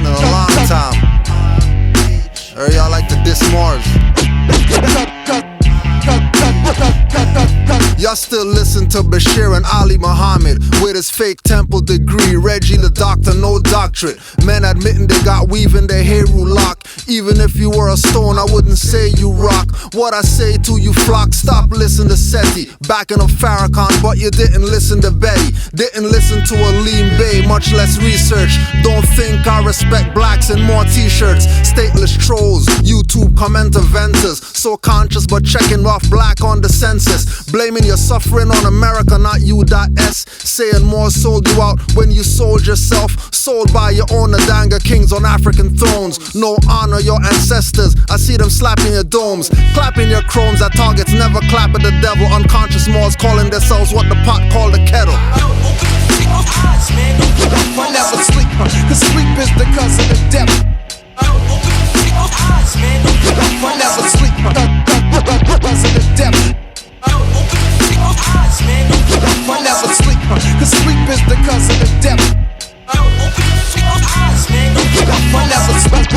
in a long time. Or y'all like to diss Moors. Y'all still listen to Bashir and Ali Muhammad with his fake temple degree. Reggie the doctor, no doctorate. Men admitting they got weave in their Heru lock. Even if you were a stone, I wouldn't say you rock. What I say to you flock, stop listening to Seti. Backing up Farrakhan, but you didn't listen to Betty. Didn't listen to Aleem Bay, much less research. Don't think I respect blacks and more t-shirts. Stateless trolls, YouTube comment inventors. So conscious but checking off black on the census. Blaming your suffering on America, not U.S. Saying more sold you out when you sold yourself. Sold by your own Adanga kings on African thrones. No honor your ancestors, I see them slapping your domes. Clapping your chromes at targets, never clap at the devil. Unconscious Moors calling themselves what the pot called the kettle. I never sleep, cause sleep is the cousin of death. I never sleep, cousin of death. I never sleep, cause sleep is the cousin of death. I never sleep,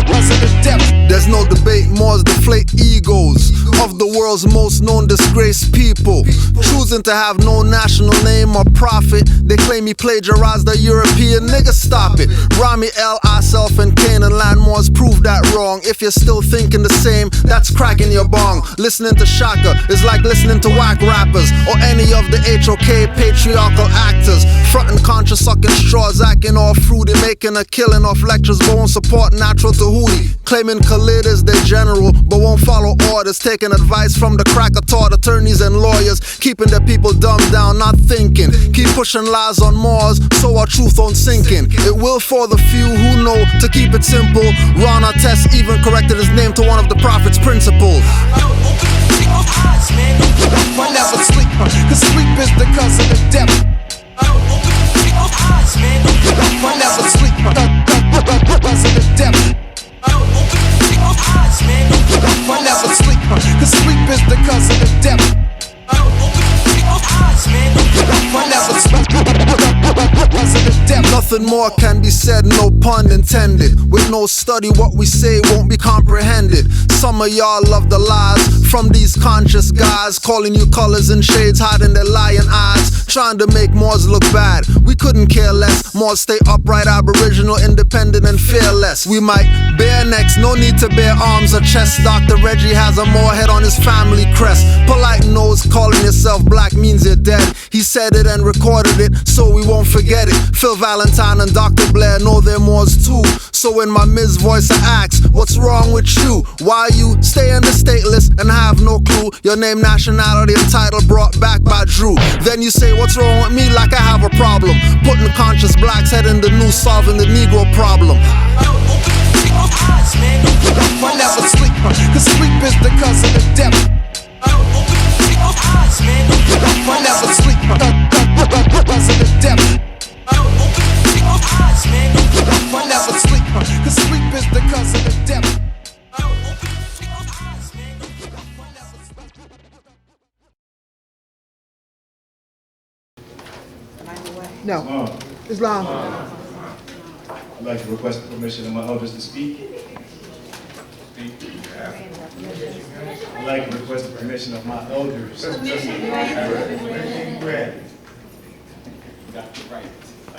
cousin of death. There's no debate, Moors deflate egos of the world's most known disgraced people. Choosing to have no national name or profit. They claim he plagiarized the European nigga, stop it. Rami El Asaf and Canaanland Moors prove that wrong. If you're still thinking the same, that's cracking your bong. Listening to Shaka is like listening to whack rappers or any of the HOK patriarchal actors. Frontin' conscious, sucking straws, acting all fruity, making a killing off lectures, but won't support natural Tahuti. Claiming Khalid is their general, but won't follow orders. Taking advice from the cracker taught attorneys and lawyers. Keeping the people dumbed down, not thinking. Keep pushing lies on Moors, so our truth won't sink in. It will for the few who know to keep it simple. Ron Artest even corrected his name to one of the prophet's principles. I never sleep, cause sleep is the cousin of death. I never sleep, cousin of death. I never sleep, cause sleep is the cousin of death. I never sleep, cousin of death. Nothing more can be said, no pun intended. With no study, what we say won't be comprehended. Some of y'all love the lies from these conscious guys, calling you colors and shades, hiding their lying eyes, trying to make Moors look bad. We couldn't care less. Moors stay upright, aboriginal, independent and fearless. We might bare necks, no need to bare arms or chests. Dr. Reggie has a Moorhead on his family crest. Polite nose, calling yourself black means you're dead. He said it and recorded it, so we won't forget it. Phil Valentine and Dr. Blair know they're Moors too. So in my Ms. voice I ask, what's wrong with you? Why you stay in the stateless and have no clue? Your name, nationality and title brought back by Drew. Then you say, what's wrong with me? Like I have a problem. Putting conscious blacks head in the noose, solving the Negro problem. I never sleep, cause sleep is the cousin of death. I never sleep, cousin of death. I never sleep, cause sleep is the cousin of death. No. Islam. I'd like to request the permission of my elders to speak. I'd like to request the permission of my elders. I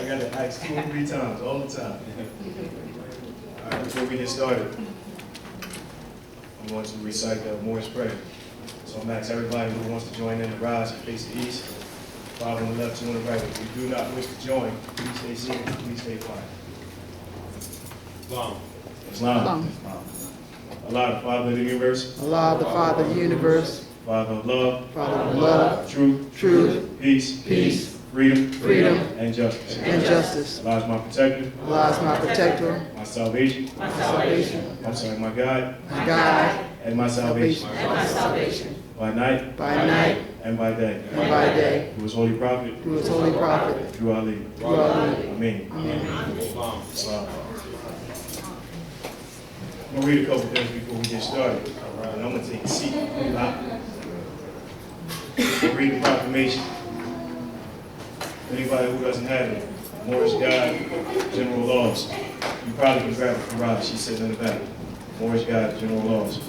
got to ask 2 or 3 times, all the time. All right, before we get started, I'm going to recite the Moorish prayer. So I'm going to ask everybody who wants to join in to rise and face the east. 5 on the left, 2 on the right. If you do not wish to join, please stay seated, please stay quiet. Islam. Islam. Allah, the Father of the universe. Allah, the Father of the universe. Father of love. Father of love. Truth. Peace. Freedom. And justice. Allah is my protector. Allah is my protector. My salvation. I'm sorry, my God. And my salvation. By night. And by day. Through his holy prophet. Through Ali. Amen. Islam. I'm going to read a couple things before we get started. And I'm going to take a seat. I'll read the proclamation. Anybody who doesn't have it, Moorish God, general laws. You probably can grab it from Rob. She's sitting in the back. Moorish Guide, General Laws.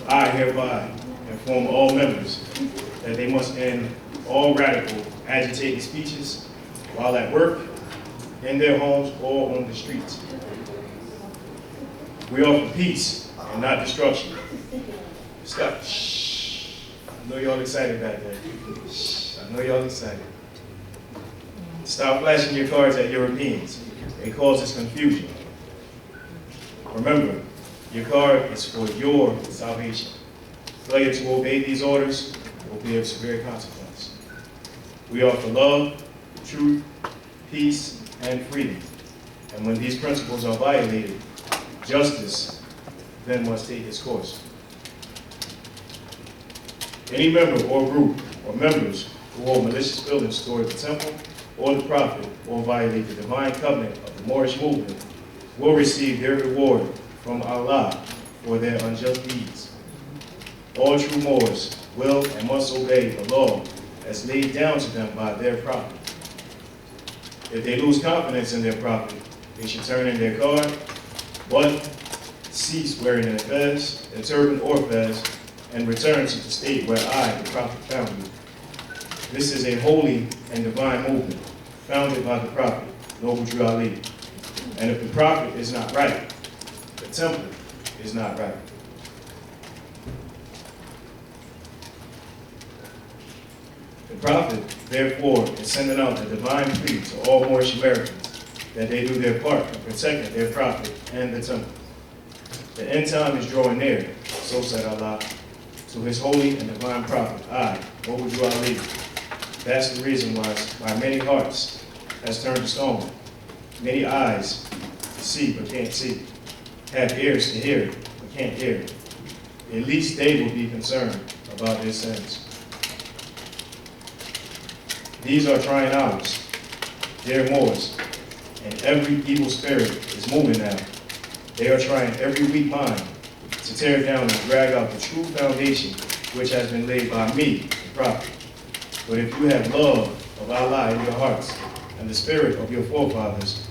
I hereby inform all members that they must end all radical, agitating speeches while at work, in their homes, or on the streets. We offer peace and not destruction. Stop. Shh. I know y'all excited back there. Shh. I know y'all excited. Stop flashing your cards at Europeans. It causes confusion. Remember, your card is for your salvation. Failure to obey these orders will be of severe consequence. We offer love, truth, peace, and freedom. And when these principles are violated, justice then must take its course. Any member or group or members who hold malicious feelings toward the temple or the prophet or violate the divine covenant of the Moorish movement will receive their reward from Allah for their unjust deeds. All true Moors will and must obey the law as laid down to them by their prophet. If they lose confidence in their prophet, they should turn in their card, but cease wearing a fez, a turban or fez, and return to the state where I, the prophet, found you. This is a holy and divine movement, founded by the prophet, Noble Drew Ali. And if the prophet is not right, the temple is not right. The prophet, therefore, is sending out a divine plea to all Moorish Americans that they do their part in protecting their prophet and the temple. The end time is drawing near, so said Allah, to his holy and divine prophet, I, Noble Drew Ali. That's the reason why many hearts has turned to stone, many eyes see but can't see, have ears to hear but can't hear. At least they will be concerned about their sins. These are trying hours. They're Moors, and every evil spirit is moving now. They are trying every weak mind to tear down and drag out the true foundation which has been laid by me, the prophet. But if you have love of Allah in your hearts and the spirit of your forefathers,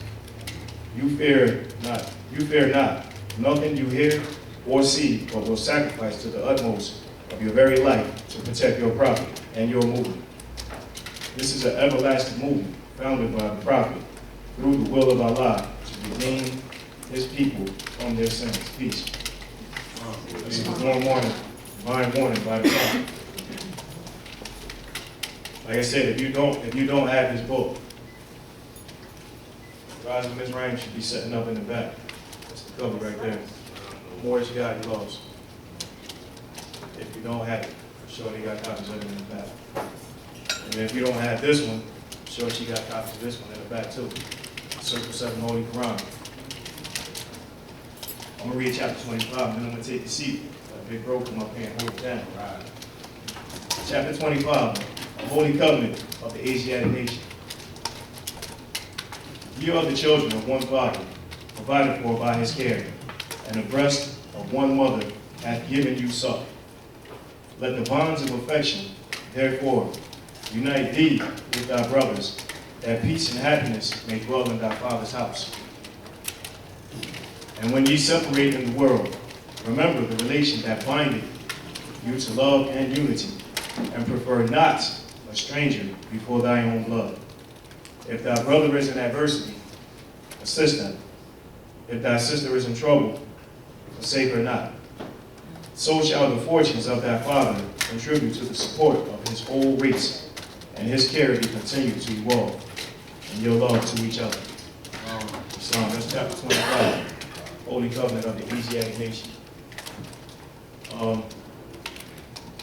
you fear not. You fear not. Nothing you hear or see, but will sacrifice to the utmost of your very life to protect your prophet and your movement. This is an everlasting movement founded by the prophet through the will of Allah to redeem his people from their sins. Peace. This is one morning, divine warning by the prophet. Like I said, if you don't have this book, Rise of Ms. Rhyme should be setting up in the back. That's the cover right there. Moorish Guide Laws. If you don't have it, I'm sure they got copies of it in the back. And if you don't have this one, I'm sure she got copies of this one in the back too. Circle 7 Holy Quran. I'm gonna read chapter 25, and then I'm gonna take the seat. That big bro come up here and hold it down. Right. Chapter 25, the Holy Covenant of the Asiatic Nation. You are the children of one father, provided for by his care, and the breast of one mother hath given you suck. Let the bonds of affection, therefore, unite thee with thy brothers, that peace and happiness may dwell in thy father's house. And when ye separate in the world, remember the relation that bindeth you to love and unity, and prefer not a stranger before thy own blood. If thy brother is in adversity, assist him. If thy sister is in trouble, forsake her not. So shall the fortunes of thy father contribute to the support of his whole race, and his care be continued to evolve, and your love to each other. Psalm, that's chapter 25, Holy Covenant of the Asiatic Nation.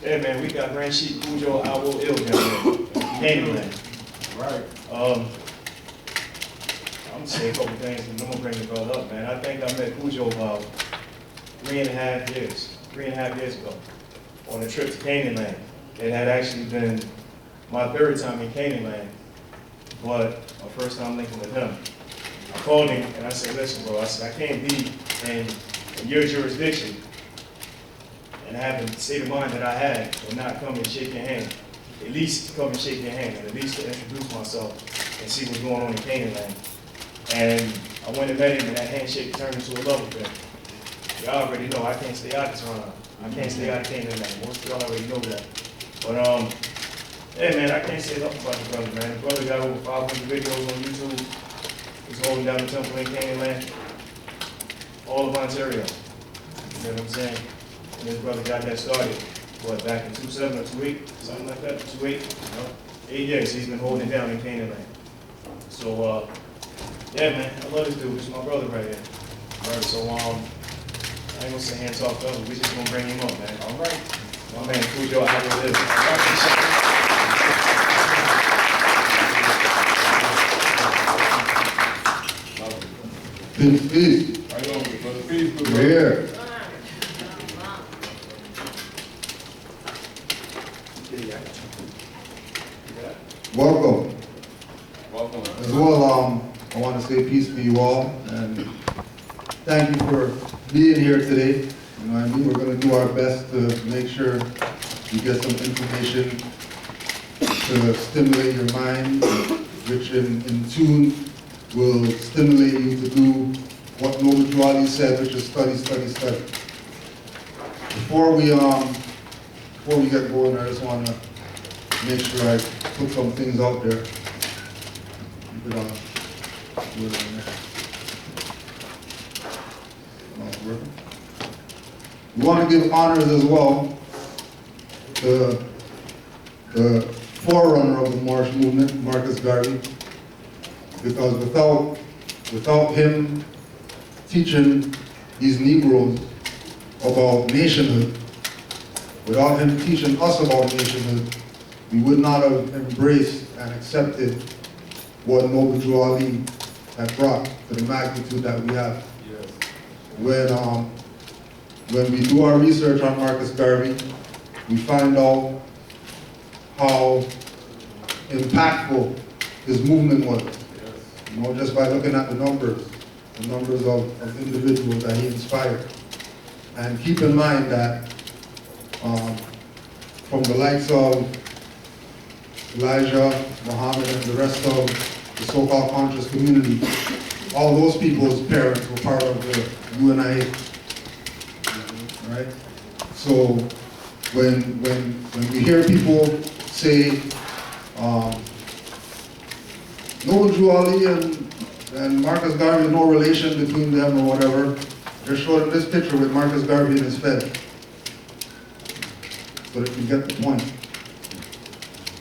Yeah, man, we got Grand Sheik Kudjo Awo Il down there, Canaanland. Right. I'm gonna say a couple things, and I'm gonna bring the brother up, man. I think I met Kudjo about 3.5 years ago, on a trip to Canaanland. It had actually been my third time in Canaanland, but my first time linking with him. I called him and I said, listen, bro, I said, I can't be in your jurisdiction and have the state of mind that I had and not come and shake your hand. At least come and shake your hand, and at least to introduce myself and see what's going on in Canaanland. And I went and met him, and that handshake turned into a love affair. Y'all already know I can't stay out of Toronto. I can't stay out of Canaanland. Most of y'all already know that. But yeah, man, I can't say enough about the brother, man. The brother got over 500 videos on YouTube. He's holding down the temple in Canaanland, all of Ontario. You know what I'm saying? And his brother got that started, what, back in 2007 or 2008, something like that, 2008, you know? 8 years he's been holding it down in Canaanland. So, yeah, man, I love this dude. This is my brother right here. All right, so, I ain't gonna say hands off brother. We just gonna bring him up, man. All right. My man, Kudjo, how you live? Peace, peace. How you doing, brother? Peace, good We're here. Welcome. Welcome. As well, I want to say peace to you all, and thank you for being here today. You know what I mean? We're going to do our best to make sure you get some information to stimulate your mind, which in tune will stimulate you to do what Noble Drawley said, which is study, study, study. Before we get going, I just want to make sure I put some things out there. Keep it on. Do it on there. Not working. We want to give honors as well to the forerunner of the Moorish movement, Marcus Garvey, because without him teaching these Negroes about nationhood, without him teaching us about nationhood, we would not have embraced and accepted what Noble Drew Ali had brought to the magnitude that we have. Yes. When we do our research on Marcus Garvey, we find out how impactful his movement was. Yes. You know, just by looking at the numbers of individuals that he inspired. And keep in mind that from the likes of Elijah, Muhammad, and the rest of the so-called conscious community, all those people's parents were part of the UNIA. Right? So when we hear people say Noble Drew Ali and Marcus Garvey, no relation between them or whatever, they're showing this picture with Marcus Garvey and his fed. So that you get the point.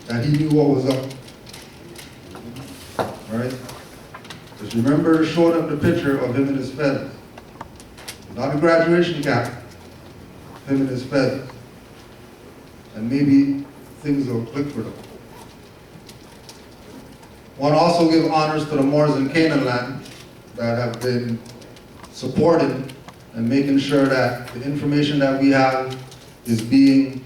That he knew what was up. Right? Just remember to show them the picture of him and his fed. Not a graduation cap. Him and his fed. And maybe things will click for them. I want to also give honors to the Moors in Canaanland that have been supporting and making sure that the information that we have is being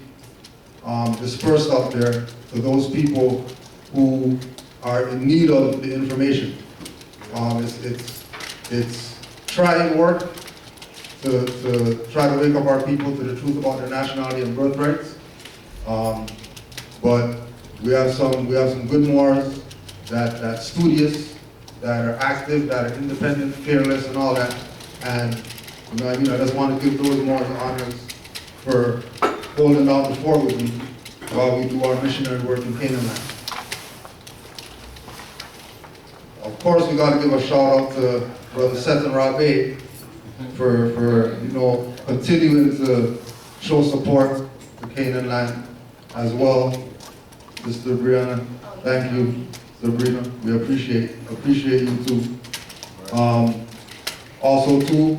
dispersed out there to those people who are in need of the information. It's trying work to try to wake up our people to the truth about their nationality and birthrights. But we have some good Moors that studious, that are active, that are independent, fearless, and all that. And you know what I mean? I just want to give those Moors honors for holding down the fort with me while we do our missionary work in Canaanland. Of course, we got to give a shout out to Brother Seth and Rabe for you know, continuing to show support to Canaanland as well. Mr. Brianna, thank you, Sabrina. We appreciate you too. Also too,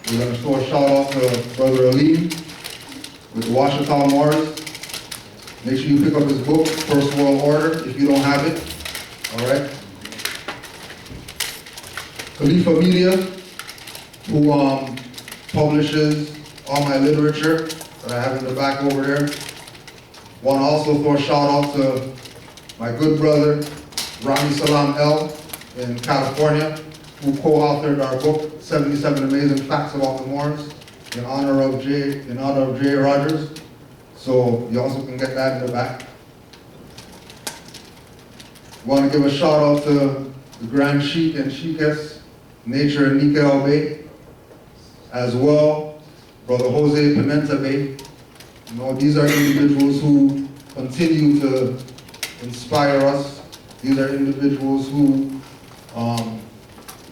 we're going to show a shout out to Brother Alim with the Washington Moors. Make sure you pick up his book, First World Order, if you don't have it. All right. Khalifa Media, who publishes all my literature that I have in the back over there. Want to also throw a shout out to my good brother, Rami Salam El in California, who co-authored our book, 77 Amazing Facts About the Moors, in honor of J. Rogers. So you also can get that in the back. Want to give a shout out to the Grand Sheik and Sheikess Nature in Nikel Bay, as well, Brother Jose Pimenta Bay. You know, these are individuals who continue to inspire us. These are individuals who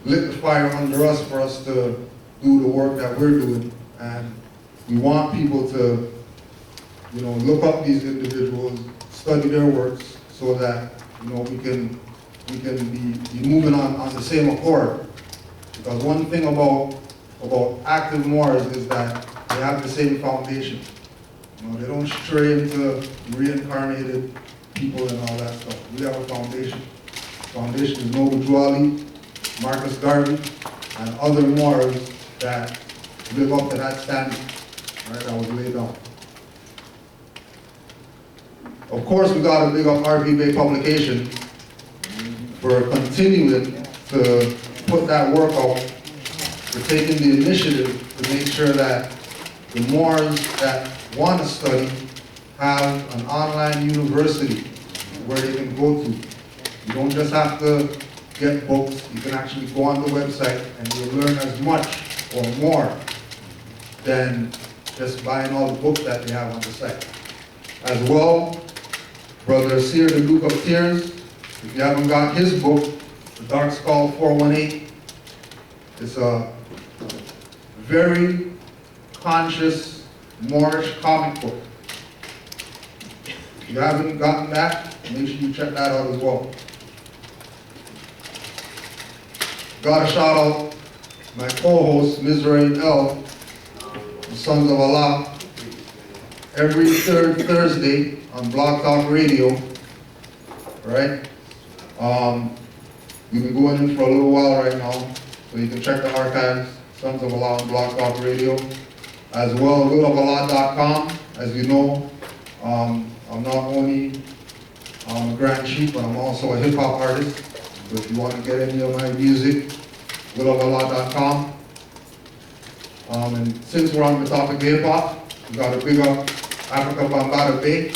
lit the fire under us for us to do the work that we're doing. And we want people to, you know, look up these individuals, study their works, so that, you know, we can be moving on the same accord. Because one thing about active Moors is that they have the same foundation. You know, they don't stray into reincarnated people and all that stuff. We have a foundation. The foundation is Noble Juali, Marcus Garvey, and other Moors that live up to that standard, right, that was laid down. Of course, we got to big up RV Bay Publication for continuing to put that work out, for taking the initiative to make sure that the Moors that want to study have an online university where they can go to. You don't just have to get books, you can actually go on the website and you'll learn as much or more than just buying all the books that they have on the site. As well, Brother Seer, the Duke of Tears, if you haven't got his book, The Dark Skull 418, it's a very conscious Moorish comic book. If you haven't gotten that, make sure you check that out as well. Got to shout out my co-host, Mizraim El, the Sons of Allah, every third Thursday on Blog Talk Radio, right? We've been going in for a little while right now, so you can check the archives, Sons of Allah on Blog Talk Radio, as well as willofalah.com. As you know, I'm not only a grand chief, but I'm also a hip hop artist. So if you want to get any of my music, willofalah.com. And since we're on the topic of hip hop, we got to big up Africa Bambaataa Bay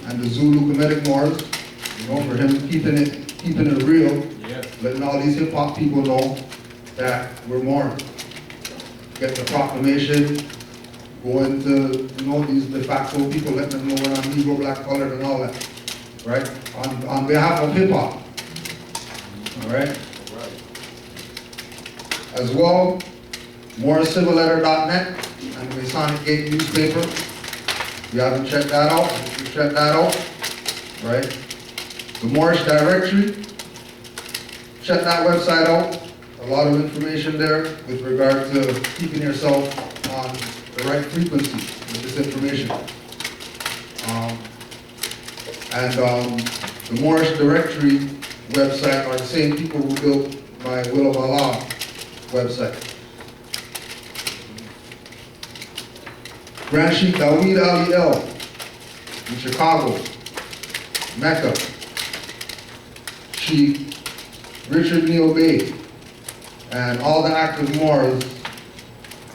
and the Zulu Kemetic Moors, you know, for him keeping it real, letting all these hip hop people know that we're Moors. Get the proclamation, go into, you know, these de facto people, let them know we're not Negro, black, colored, and all that, right? On behalf of hip hop, all right? As well, MoorCivilLetter.net and the Masonic Gate newspaper. If you haven't checked that out, you check that out, right? The Moorish Directory, check that website out. A lot of information there with regard to keeping yourself on the right frequency with this information. The Moorish Directory website are the same people who built my Will of Allah website. Grand Sheikh Dawood Ali El in Chicago, Mecca. Chief Richard Neal Bay, and all the active Moors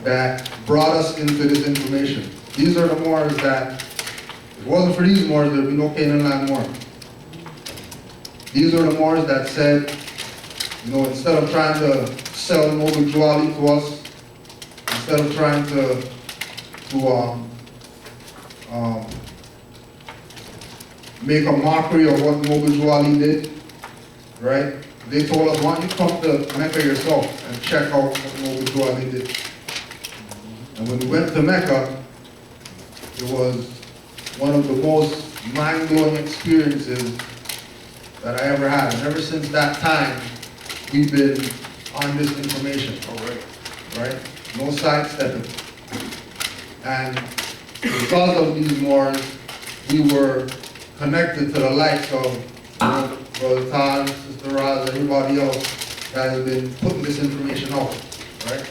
that brought us into this information. These are the Moors that, if it wasn't for these Moors, there'd be no Canaanland Moor. These are the Moors that said, you know, instead of trying to sell Noble Juali to us, instead of trying to make a mockery of what Noble Juali did, right? They told us, why don't you come to Mecca yourself and check out what Noble Juali did. And when we went to Mecca, it was one of the most mind-blowing experiences that I ever had. And ever since that time, we've been on this information, right? No sidestepping. And because of these Moors, we were connected to the likes of, you know, Brother Todd, Sister Raz, everybody else that has been putting this information out, right?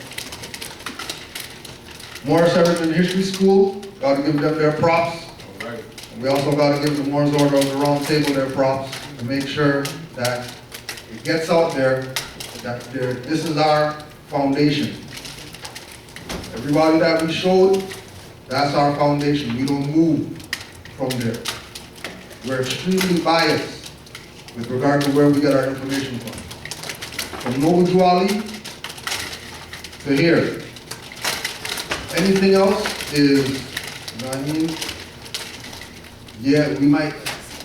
Moorish Heritage History School, got to give them their props. And we also got to give the Moors Order of the Round Table their props to make sure that it gets out there that this is our foundation. Everybody that we showed, that's our foundation. We don't move from there. We're extremely biased with regard to where we get our information from. From Noble Juali to here. Anything else is, you know what I mean? Yeah, we might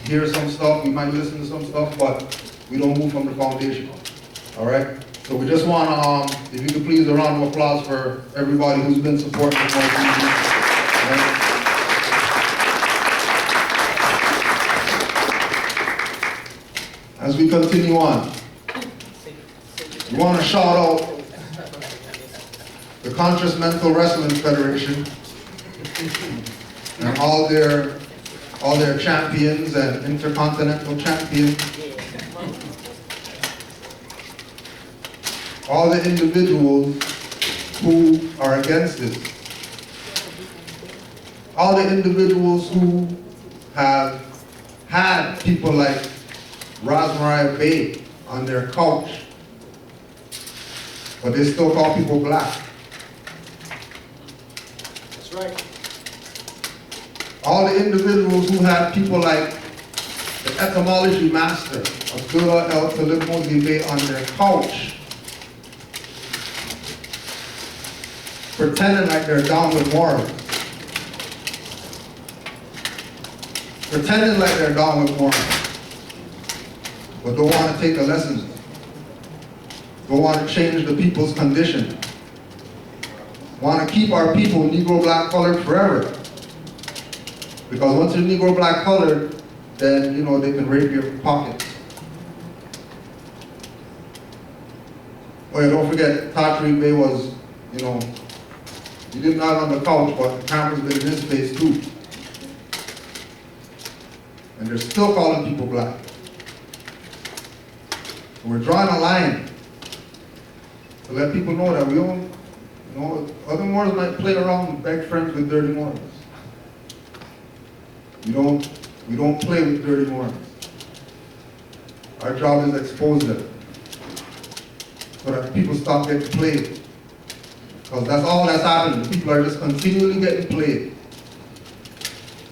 hear some stuff, we might listen to some stuff, but we don't move from the foundation. All right? So we just want to, if you could please, a round of applause for everybody who's been supporting the movement. Right? As we continue on, we want to shout out the Conscious Mental Wrestling Federation and all their champions and intercontinental champions, all the individuals who are against this, all the individuals who have had people like Rosemary Bay on their couch, but they still call people black. That's right. All the individuals who have people like the etymology master Abdullah El Talib Bay on their couch, pretending like they're down with morals. Pretending like they're down with morals, but don't want to take the lessons. Don't want to change the people's condition. Want to keep our people Negro, black, colored forever. Because once you're Negro, black, colored, then, you know, they can rape your pockets. Oh yeah, don't forget, Cartography Bay was, you know, he did not on the couch, but the camera's been in his face too. And they're still calling people black. So we're drawing a line to let people know that we don't, you know, other Moors might play around and beg friends with dirty Moors. We don't play with dirty Moors. Our job is to expose them so that people stop getting played. Because that's all that's happening. People are just continually getting played.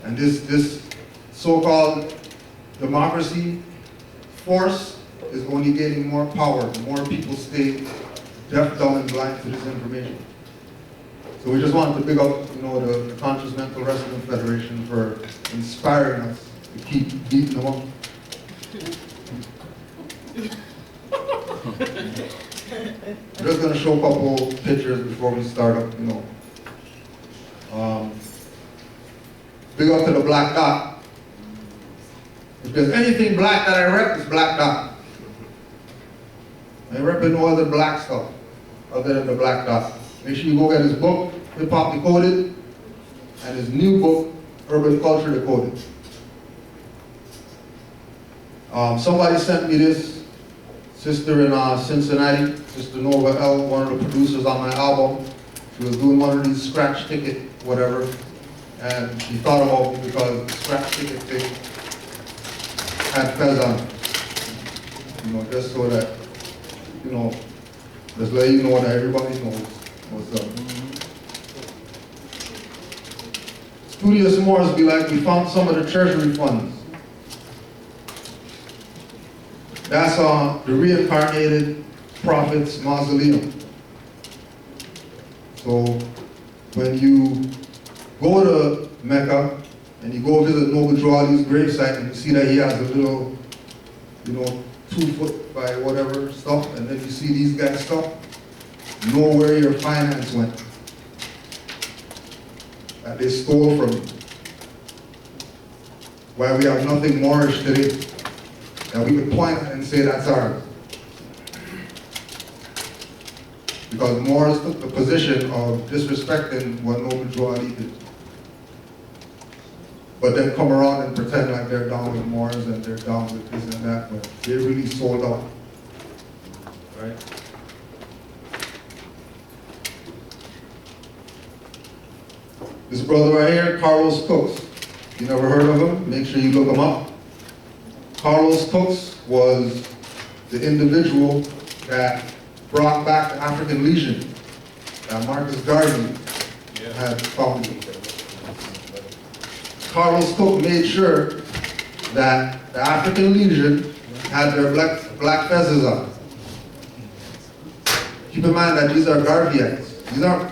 And this so-called democracy force is only gaining more power. The more people stay deaf, dumb, and blind to this information. So we just wanted to pick up, you know, the Conscious Mental Wrestling Federation for inspiring us to keep beating them up. I'm just going to show a couple pictures before we start up, you know. Big up to the black dot. If there's anything black that I rep, it's black dot. I ain't repping no other black stuff other than the black dot. Make sure you go get his book, Hip Hop Decoded, and his new book, Urban Culture Decoded. Somebody sent me this, sister in Cincinnati, Sister Nova L, one of the producers on my album. She was doing one of these scratch ticket, whatever, and she thought about me because the scratch ticket thing had fez on it. You know, just so that, you know, just let you know that everybody knows what's up. Studious Moors be like, we found some of the treasury funds. That's the reincarnated prophet's mausoleum. So when you go to Mecca and you go visit Noble Drew gravesite and you see that he has a little, you know, 2 foot by whatever stuff, and then you see these guys stuff, know where your finance went. That they stole from you. Why we have nothing Moorish today that we could point at and say that's ours. Because Moors took the position of disrespecting what Noble Drew did. But then come around and pretend like they're down with Moors and they're down with this and that, but they really sold out. Right? This brother right here, Carlos Cooks. If you never heard of him, make sure you look him up. Carlos Cooks was the individual that brought back the African Legion that Marcus Garvey had founded. Carlos Cook made sure that the African Legion had their black fezzes on. keep in mind that these are Garveyites.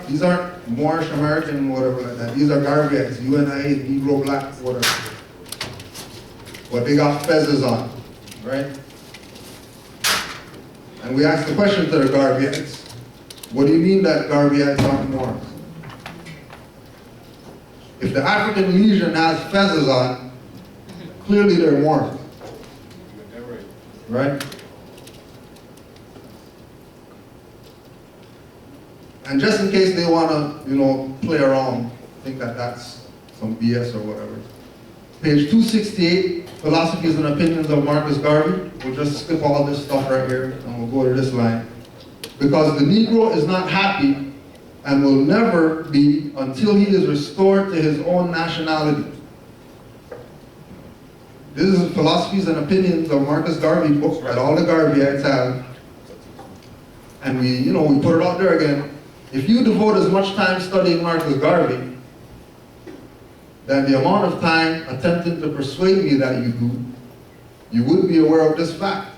These aren't Moorish American, whatever like that. These are Garveyites, UNIA, Negro, Black, whatever. But they got fezzes on, right? And we asked the question to the Garveyites, what do you mean that Garveyites aren't Moors? If the African legion has fezzes on, clearly they're Moors. Right? And just in case they want to, play around, think that that's some BS or whatever. Page 268, Philosophies and Opinions of Marcus Garvey. We'll just skip all this stuff right here and we'll go to this line. Because the Negro is not happy and will never be until he is restored to his own nationality. This is Philosophies and Opinions of Marcus Garvey book that all the Garveyites have. And we put it out there again. If you devote as much time studying Marcus Garvey than the amount of time attempting to persuade me that you do, you would be aware of this fact.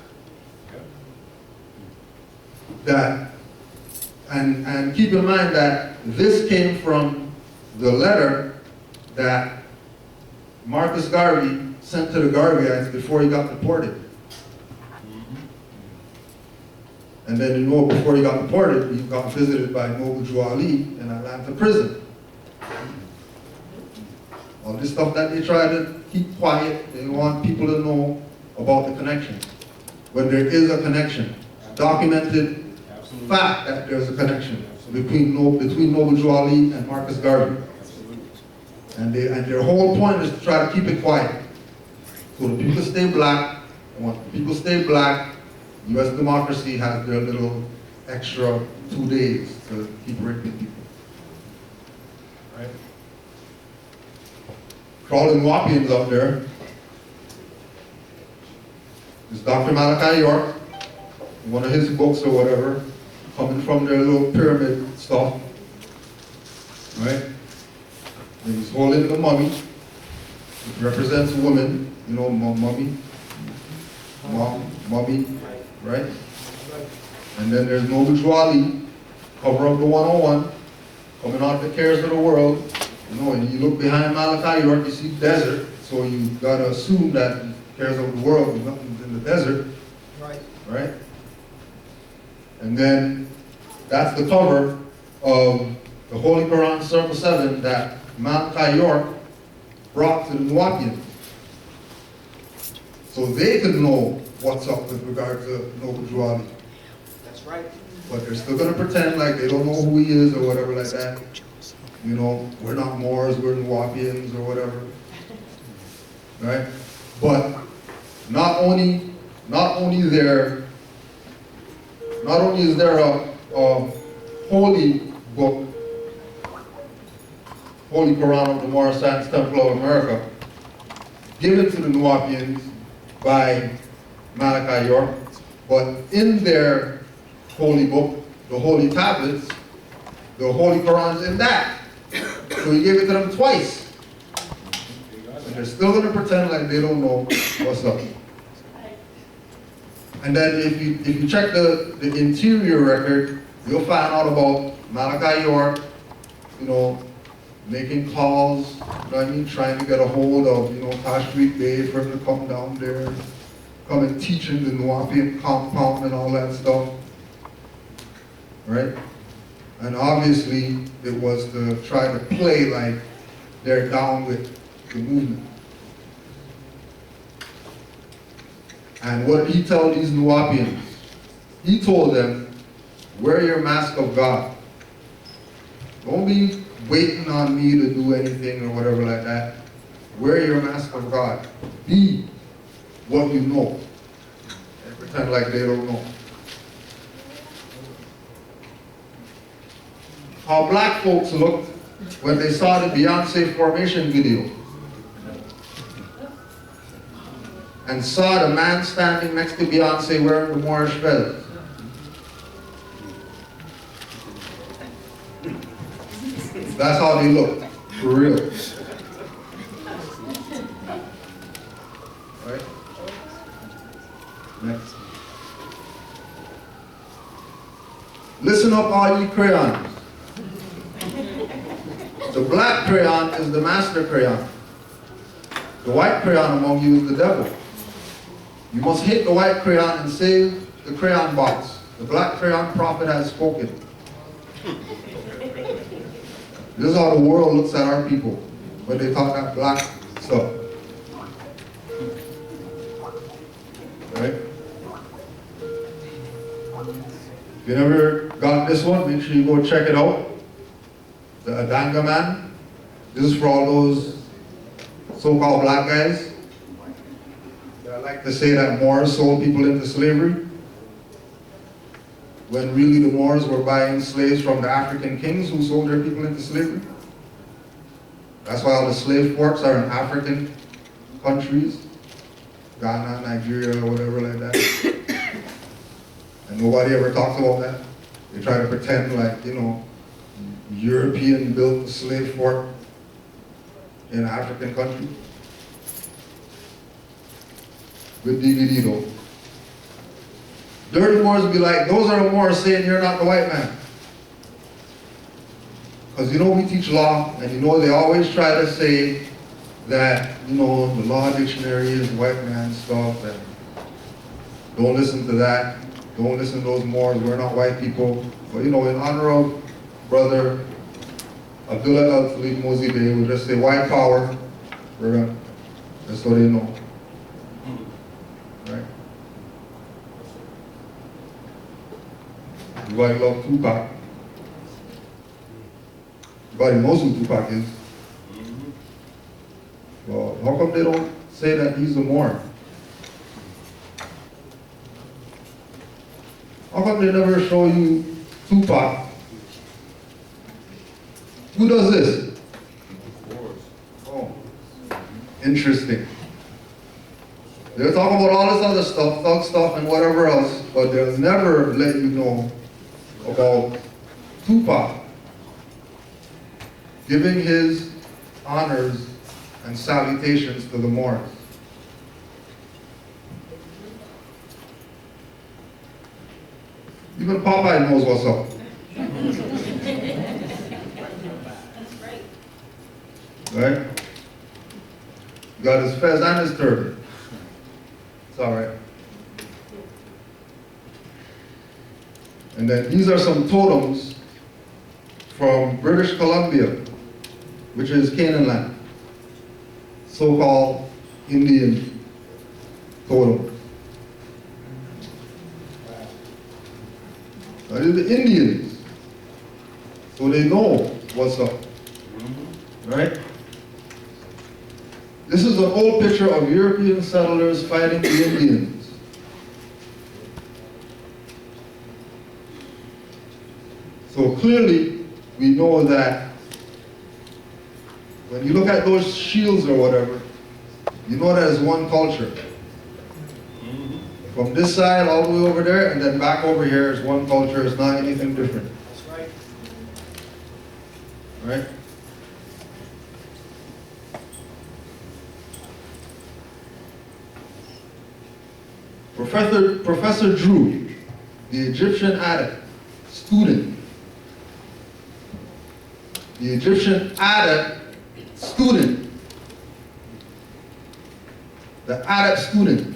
And keep in mind that this came from the letter that Marcus Garvey sent to the Garveyites before he got deported. And then before he got deported, he got visited by Kudjo in Atlanta prison. All this stuff that they try to keep quiet, they want people to know about the connection. When there is a connection, documented fact that there's a connection between Kudjo and Marcus Garvey. And their whole point is to try to keep it quiet. So the people stay black, and when people stay black, U.S. democracy has their little extra 2 days to keep raping people. Right? Crawling Wapians up there is Dr. Malachi York, one of his books or whatever, coming from their little pyramid stuff. Right? And he's holding the mummy, which represents women, mummy, mummy, right? And then there's Kudjo, cover of the 101, coming out of the cares of the world. And you look behind Malachi York, you see desert, so you gotta assume that cares of the world, nothing's in the desert. Right? And then that's the cover of the Holy Quran Circle 7 that Malachi York brought to the Nuwapians. So they could know what's up with regard to Kudjo. That's right. But they're still going to pretend like they don't know who he is or whatever like that. We're not Moors, we're Nuwapians or whatever. Right? But not only is there a holy book, Holy Quran of the Moorish Science Temple of America, given to the Nuwapians by Malachi York, but in their holy book, the holy tablets, the Holy Quran's in that. So he gave it to them twice. And they're still going to pretend like they don't know what's up. And then if you check the interior record, you'll find out about Malachi York, making calls, trying to get a hold of, Tashreeq Bey for him to come down there, come and teach in the Nuwapian compound and all that stuff, right? And obviously, it was to try to play like they're down with the movement. And what did he tell these Nuwapians? He told them, wear your mask of God. Don't be waiting on me to do anything or whatever like that. Wear your mask of God. Be what you know. And pretend like they don't know. How black folks looked when they saw the Beyonce Formation video and saw the man standing next to Beyonce wearing the Moorish feathers. That's how they looked, for real. Right? Next. Listen up, all ye crayons. The black crayon is the master crayon. The white crayon among you is the devil. You must hit the white crayon and save the crayon box. The black crayon prophet has spoken. This is how the world looks at our people when they talk that black stuff. Right? If you never got this one, make sure you go check it out. The Adanga man. This is for all those so-called black guys that like to say that Moors sold people into slavery, when really the Moors were buying slaves from the African kings who sold their people into slavery. That's why all the slave ports are in African countries, Ghana, Nigeria, whatever like that. And nobody ever talks about that. They try to pretend like, you know, European built slave port in an African country. Good DVD though. Dirty Moors be like, those are the Moors saying you're not the white man. Because you know we teach law, and you know they always try to say that, you know, the law dictionary is white man stuff, and don't listen to that. Don't listen to those Moors, we're not white people. But you know, in honor of Brother Abdullah Al-Khalid Mozibe, we'll just say white power. That's what they know. Right? Everybody loves Tupac. Everybody knows who Tupac is. Well, how come they don't say that he's a Moor? How come they never show you Tupac? Who does this? Oh, interesting. They'll talk about all this other stuff, thug stuff and whatever else, but they'll never let you know about Tupac giving his honors and salutations to the Moors. Even Popeye knows what's up. Right? He got his fez and his turban. It's all right. And then these are some totems from British Columbia, which is Canaanland, so-called Indian totem. That is the Indians, so they know what's up, right? This is an old picture of European settlers fighting the Indians. So clearly, we know that when you look at those shields or whatever, you know that is one culture. From this side all the way over there and then back over here is one culture, it's not anything different. That's right. Right? Professor Drew, the Egyptian adept, student. The Egyptian adept, student. The adept student.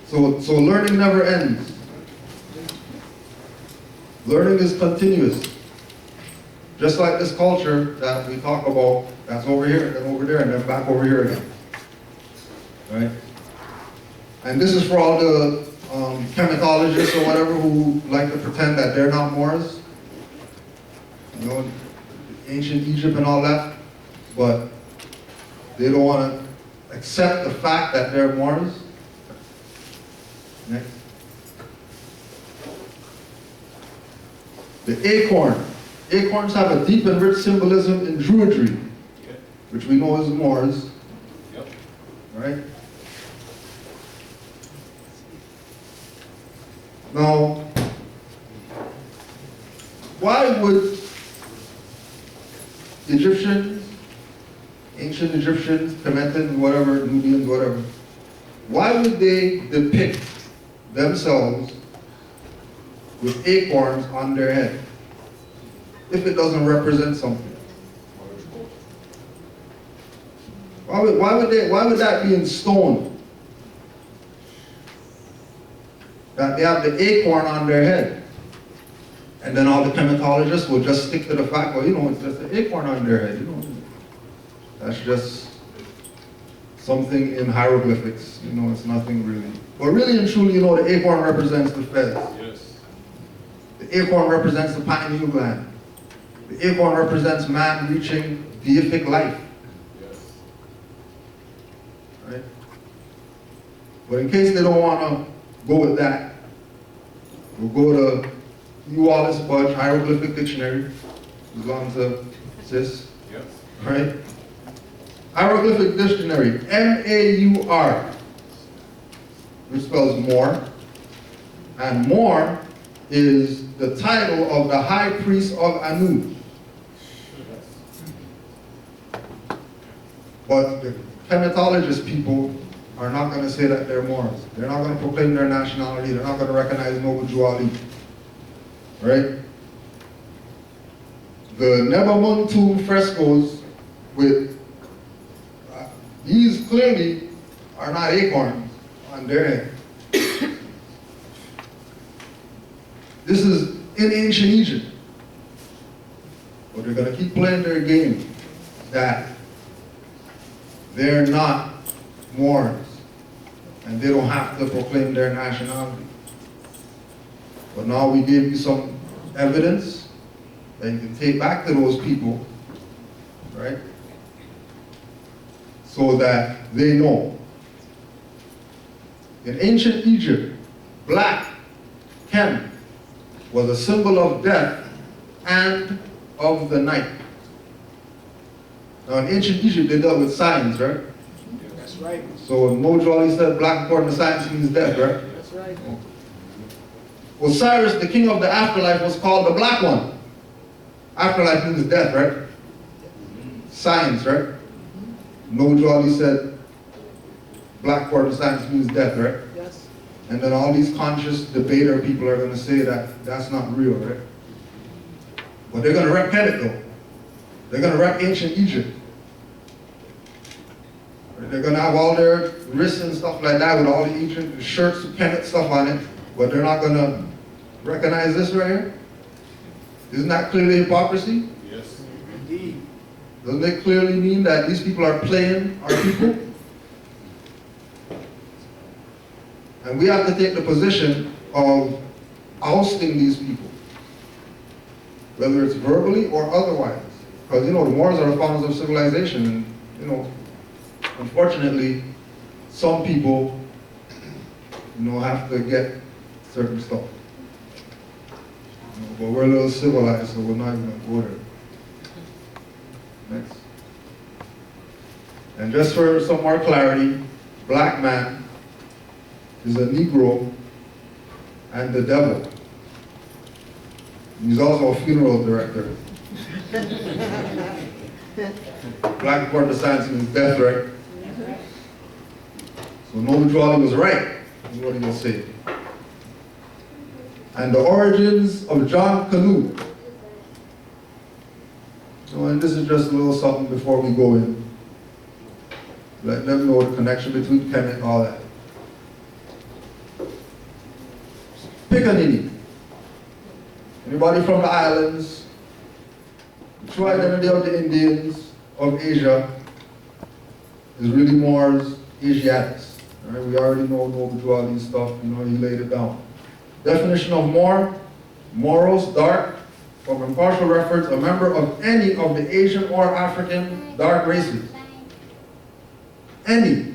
So learning never ends. Learning is continuous. Just like this culture that we talk about, that's over here, and then over there, and then back over here again. Right? And this is for all the chematologists or whatever who like to pretend that they're not Moors. You know, ancient Egypt and all that. But they don't want to accept the fact that they're Moors. Next. The acorn. Acorns have a deep and rich symbolism in Druidry, which we know is Moors. Yep. Right? Now, why would Egyptians, ancient Egyptians, Kemetans, whatever, Nubians, whatever, why would they depict themselves with acorns on their head if it doesn't represent something? Why would that be in stone? That they have the acorn on their head. And then all the chematologists will just stick to the fact, well, it's just an acorn on their head, That's just something in hieroglyphics, it's nothing really. But really and truly, the acorn represents the fez. Yes. The acorn represents the pineal gland. The acorn represents man reaching deific life. Yes. Right? But in case they don't want to go with that, we'll go to Wallace Budge Hieroglyphic Dictionary. Who's belongs to sis. Yes. Right? Hieroglyphic Dictionary, M-A-U-R, which spells Moor. And Moor is the title of the high priest of Anu. But the chematologist people are not going to say that they're Moors. They're not going to proclaim their nationality. They're not going to recognize Noble Juali. Right? The Nebamun tomb frescoes with these clearly are not acorns on their head. This is in ancient Egypt. But they're going to keep playing their game that they're not Moors and they don't have to proclaim their nationality. But now we gave you some evidence that you can take back to those people, right? So that they know. In ancient Egypt, black, Kem, was a symbol of death and of the night. Now in ancient Egypt, they dealt with signs, right? That's right. So when Mojali said black according to science means death, right? That's right. Osiris, the king of the afterlife, was called the Black One. Afterlife means death, right? Science, right? Mojali said black according to science means death, right? Yes. And then all these conscious debater people are going to say that that's not real, right? But they're going to rep Kemet though. They're going to rep ancient Egypt. They're going to have all their wrists and stuff like that with all the ancient shirts with Kemet stuff on it, but they're not going to recognize this right here. Isn't that clearly hypocrisy? Yes. Indeed. Doesn't it clearly mean that these people are playing our people? And we have to take the position of ousting these people, whether it's verbally or otherwise. Because, the Moors are the founders of civilization, and, unfortunately, some people, have to get certain stuff. But we're a little civilized, so we're not even going to go there. Next. And just for some more clarity, black man is a Negro and the devil. He's also a funeral director. Black according to science means death, right? So Noble Juali was right, is what he was saying. And the origins of John Canoe. And this is just a little something before we go in. Let them know the connection between Kemet and all that. Pickaninny. Anybody from the islands? The true identity of the Indians of Asia is really Moors, Asiatics. Right? We already know Noble Juali's stuff, he laid it down. Definition of Moor, Moros, dark, from impartial reference, a member of any of the Asian or African dark races. Any.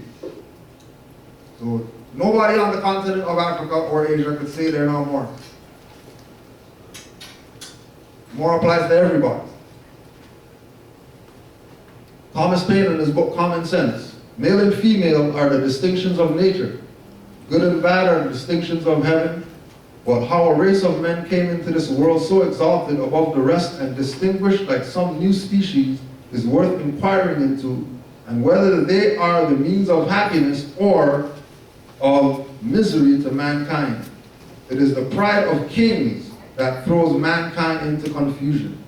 So nobody on the continent of Africa or Asia could say they're not Moors. Moor applies to everybody. Thomas Paine in his book Common Sense. Male and female are the distinctions of nature. Good and bad are the distinctions of heaven. But how a race of men came into this world so exalted above the rest and distinguished like some new species is worth inquiring into, and whether they are the means of happiness or of misery to mankind. It is the pride of kings that throws mankind into confusion.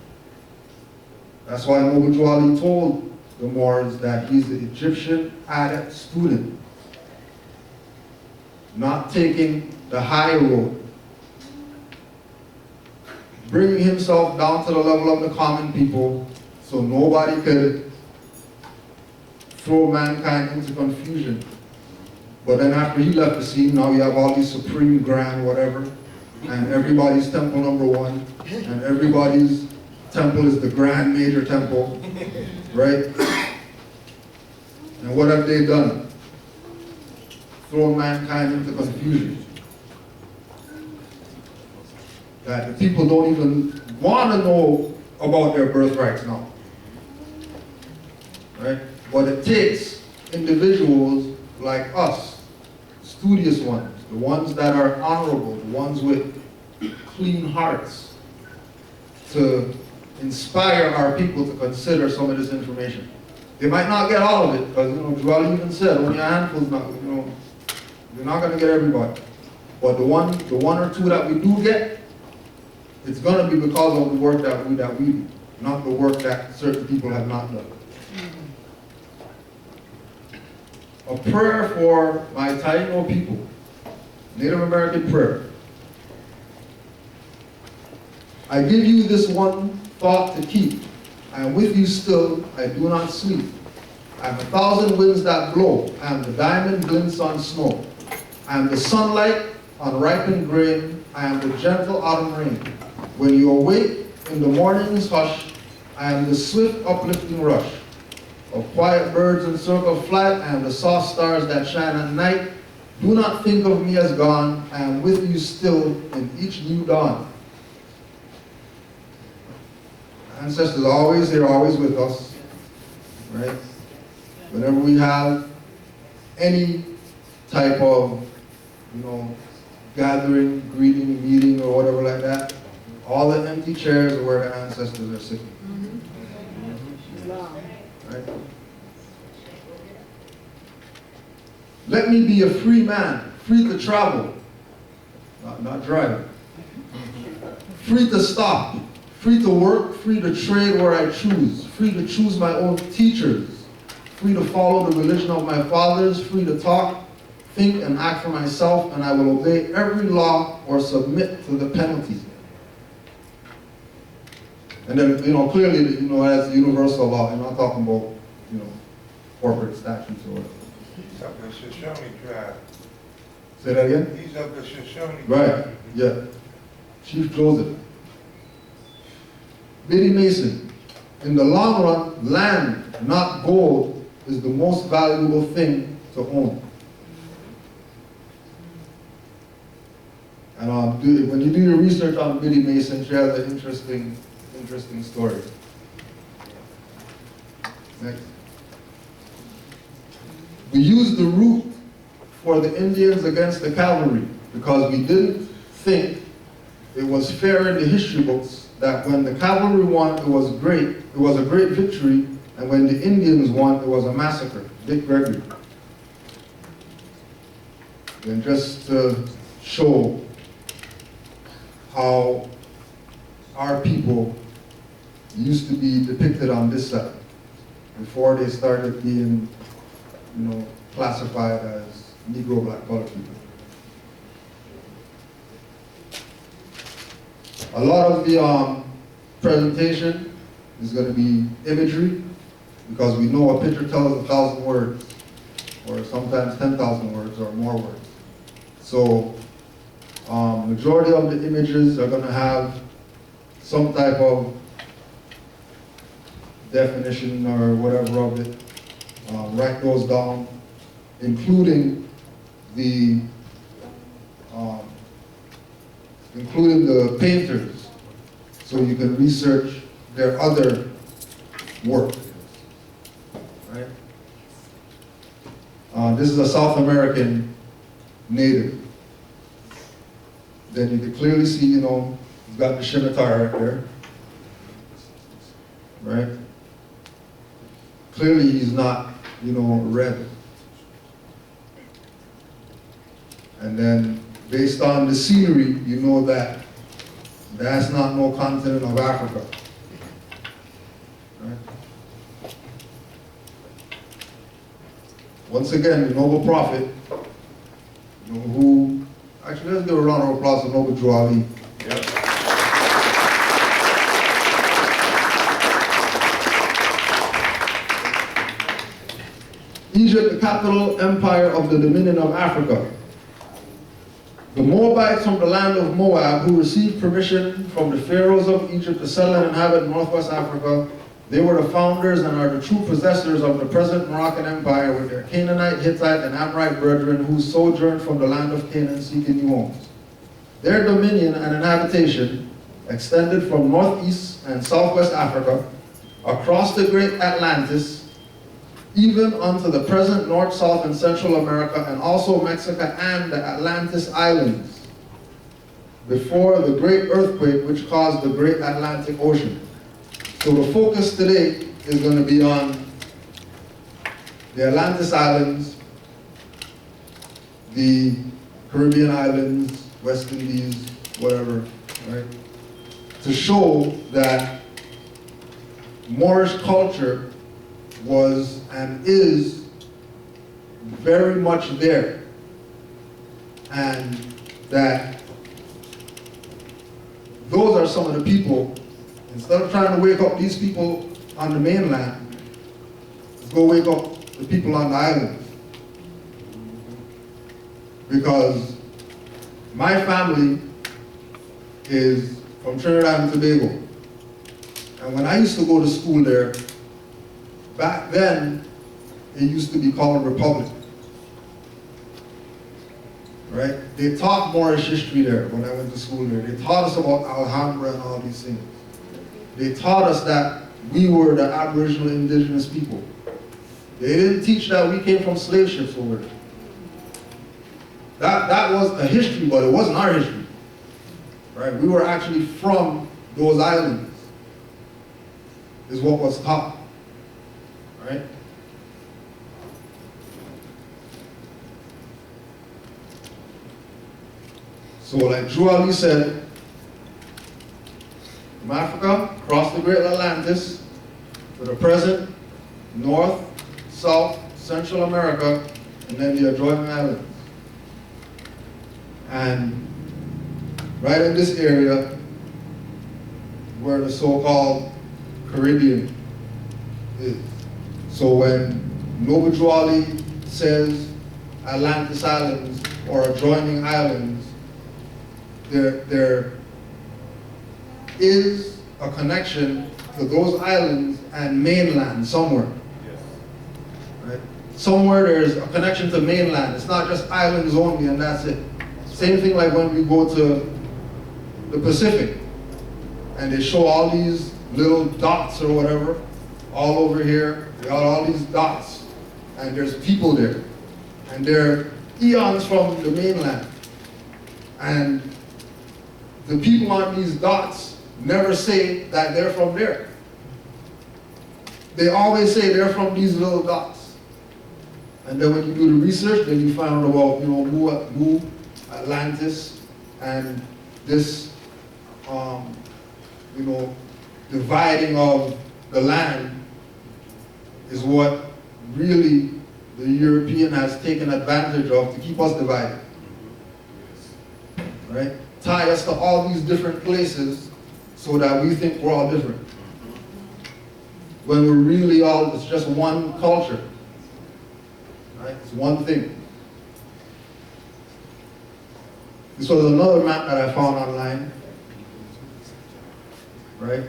That's why Noble Ali told the Moors that he's the Egyptian adept student, not taking the high road, bringing himself down to the level of the common people so nobody could throw mankind into confusion. But then after he left the scene, now you have all these supreme grand whatever, and everybody's temple number one, and everybody's temple is the grand major temple, right? And what have they done? Thrown mankind into confusion. That the people don't even want to know about their birthrights now. Right? But it takes individuals like us, studious ones, the ones that are honorable, the ones with clean hearts, to inspire our people to consider some of this information. They might not get all of it, because Joel even said only a handful's not, you're not going to get everybody. But the one or two that we do get, it's going to be because of the work that we do, not the work that certain people have not done. A prayer for my Taino people, Native American prayer. I give you this one thought to keep. I am with you still, I do not sleep. I am 1,000 winds that blow, I am the diamond glints on snow. I am the sunlight on ripened grain, I am the gentle autumn rain. When you awake in the morning's hush, I am the swift uplifting rush of quiet birds in circle flight, I am the soft stars that shine at night. Do not think of me as gone, I am with you still in each new dawn. Ancestors are always here, always with us, right? Whenever we have any type of, gathering, greeting, meeting, or whatever like that, all the empty chairs are where the ancestors are sitting. Right? Let me be a free man, free to travel, not drive. Free to stop, free to work, free to trade where I choose, free to choose my own teachers, free to follow the religion of my fathers, free to talk, think, and act for myself, and I will obey every law or submit to the penalties. And then, clearly, that's universal law. I'm not talking about, corporate statutes or whatever. He's up the Shoshone tribe. Say that again? He's up the Shoshone tribe. Right, yeah. Chief Joseph. Biddy Mason. In the long run, land, not gold, is the most valuable thing to own. And when you do your research on Biddy Mason, she has an interesting story. Next. We used the route for the Indians against the cavalry because we didn't think it was fair in the history books that when the cavalry won, it was a great victory, and when the Indians won, it was a massacre. Dick Gregory. And just to show how our people used to be depicted on this side before they started being, classified as Negro, black, colored people. A lot of the presentation is going to be imagery, because we know a picture tells 1,000 words, or sometimes 10,000 words or more words. So, majority of the images are going to have some type of definition or whatever of it. Write those down, including the painters, so you can research their other work. Right? This is a South American native. Then you can clearly see, he's got the scimitar right there. Right? Clearly he's not, red. And then based on the scenery, you know that that's not no continent of Africa. Right? Once again, the noble prophet, you know, who, actually let's give a round of applause to Noble Joe Ali. Yep. Egypt, the capital empire of the Dominion of Africa. The Moabites from the land of Moab, who received permission from the pharaohs of Egypt to settle and inhabit northwest Africa, they were the founders and are the true possessors of the present Moroccan Empire with their Canaanite, Hittite, and Amorite brethren who sojourned from the land of Canaan seeking new homes. Their dominion and inhabitation extended from northeast and southwest Africa, across the great Atlantis, even unto the present North, South, and Central America, and also Mexico and the Atlantis Islands, before the great earthquake which caused the great Atlantic Ocean. So the focus today is going to be on the Atlantis Islands, the Caribbean Islands, West Indies, whatever, right? To show that Moorish culture was and is very much there, and that those are some of the people. Instead of trying to wake up these people on the mainland, let's go wake up the people on the islands. Because my family is from Trinidad and Tobago. And when I used to go to school there, back then, it used to be called Republic. Right? They taught Moorish history there when I went to school there. They taught us about Alhambra and all these things. They taught us that we were the Aboriginal Indigenous people. They didn't teach that we came from slave ships over there. That was a history, but it wasn't our history. Right? We were actually from those islands, is what was taught. Right? So like Drew Ali said, from Africa, across the great Atlantis, to the present, North, South, Central America, and then the adjoining islands. And right in this area, where the so-called Caribbean is. So when Noble Joe Ali says Atlantis Islands or adjoining islands, there is a connection to those islands and mainland somewhere. Yes. Right? Somewhere there's a connection to mainland. It's not just islands only and that's it. Same thing like when we go to the Pacific and they show all these little dots or whatever all over here. They got all these dots and there's people there and they're eons from the mainland. And the people on these dots never say that they're from there. They always say they're from these little dots. And then when you do the research, then you find out about, you know, Mu, Atlantis, and this, you know, dividing of the land is what really the European has taken advantage of to keep us divided. Right? Tie us to all these different places so that we think we're all different. When we're really all, it's just one culture. Right? It's one thing. This was another map that I found online. Right?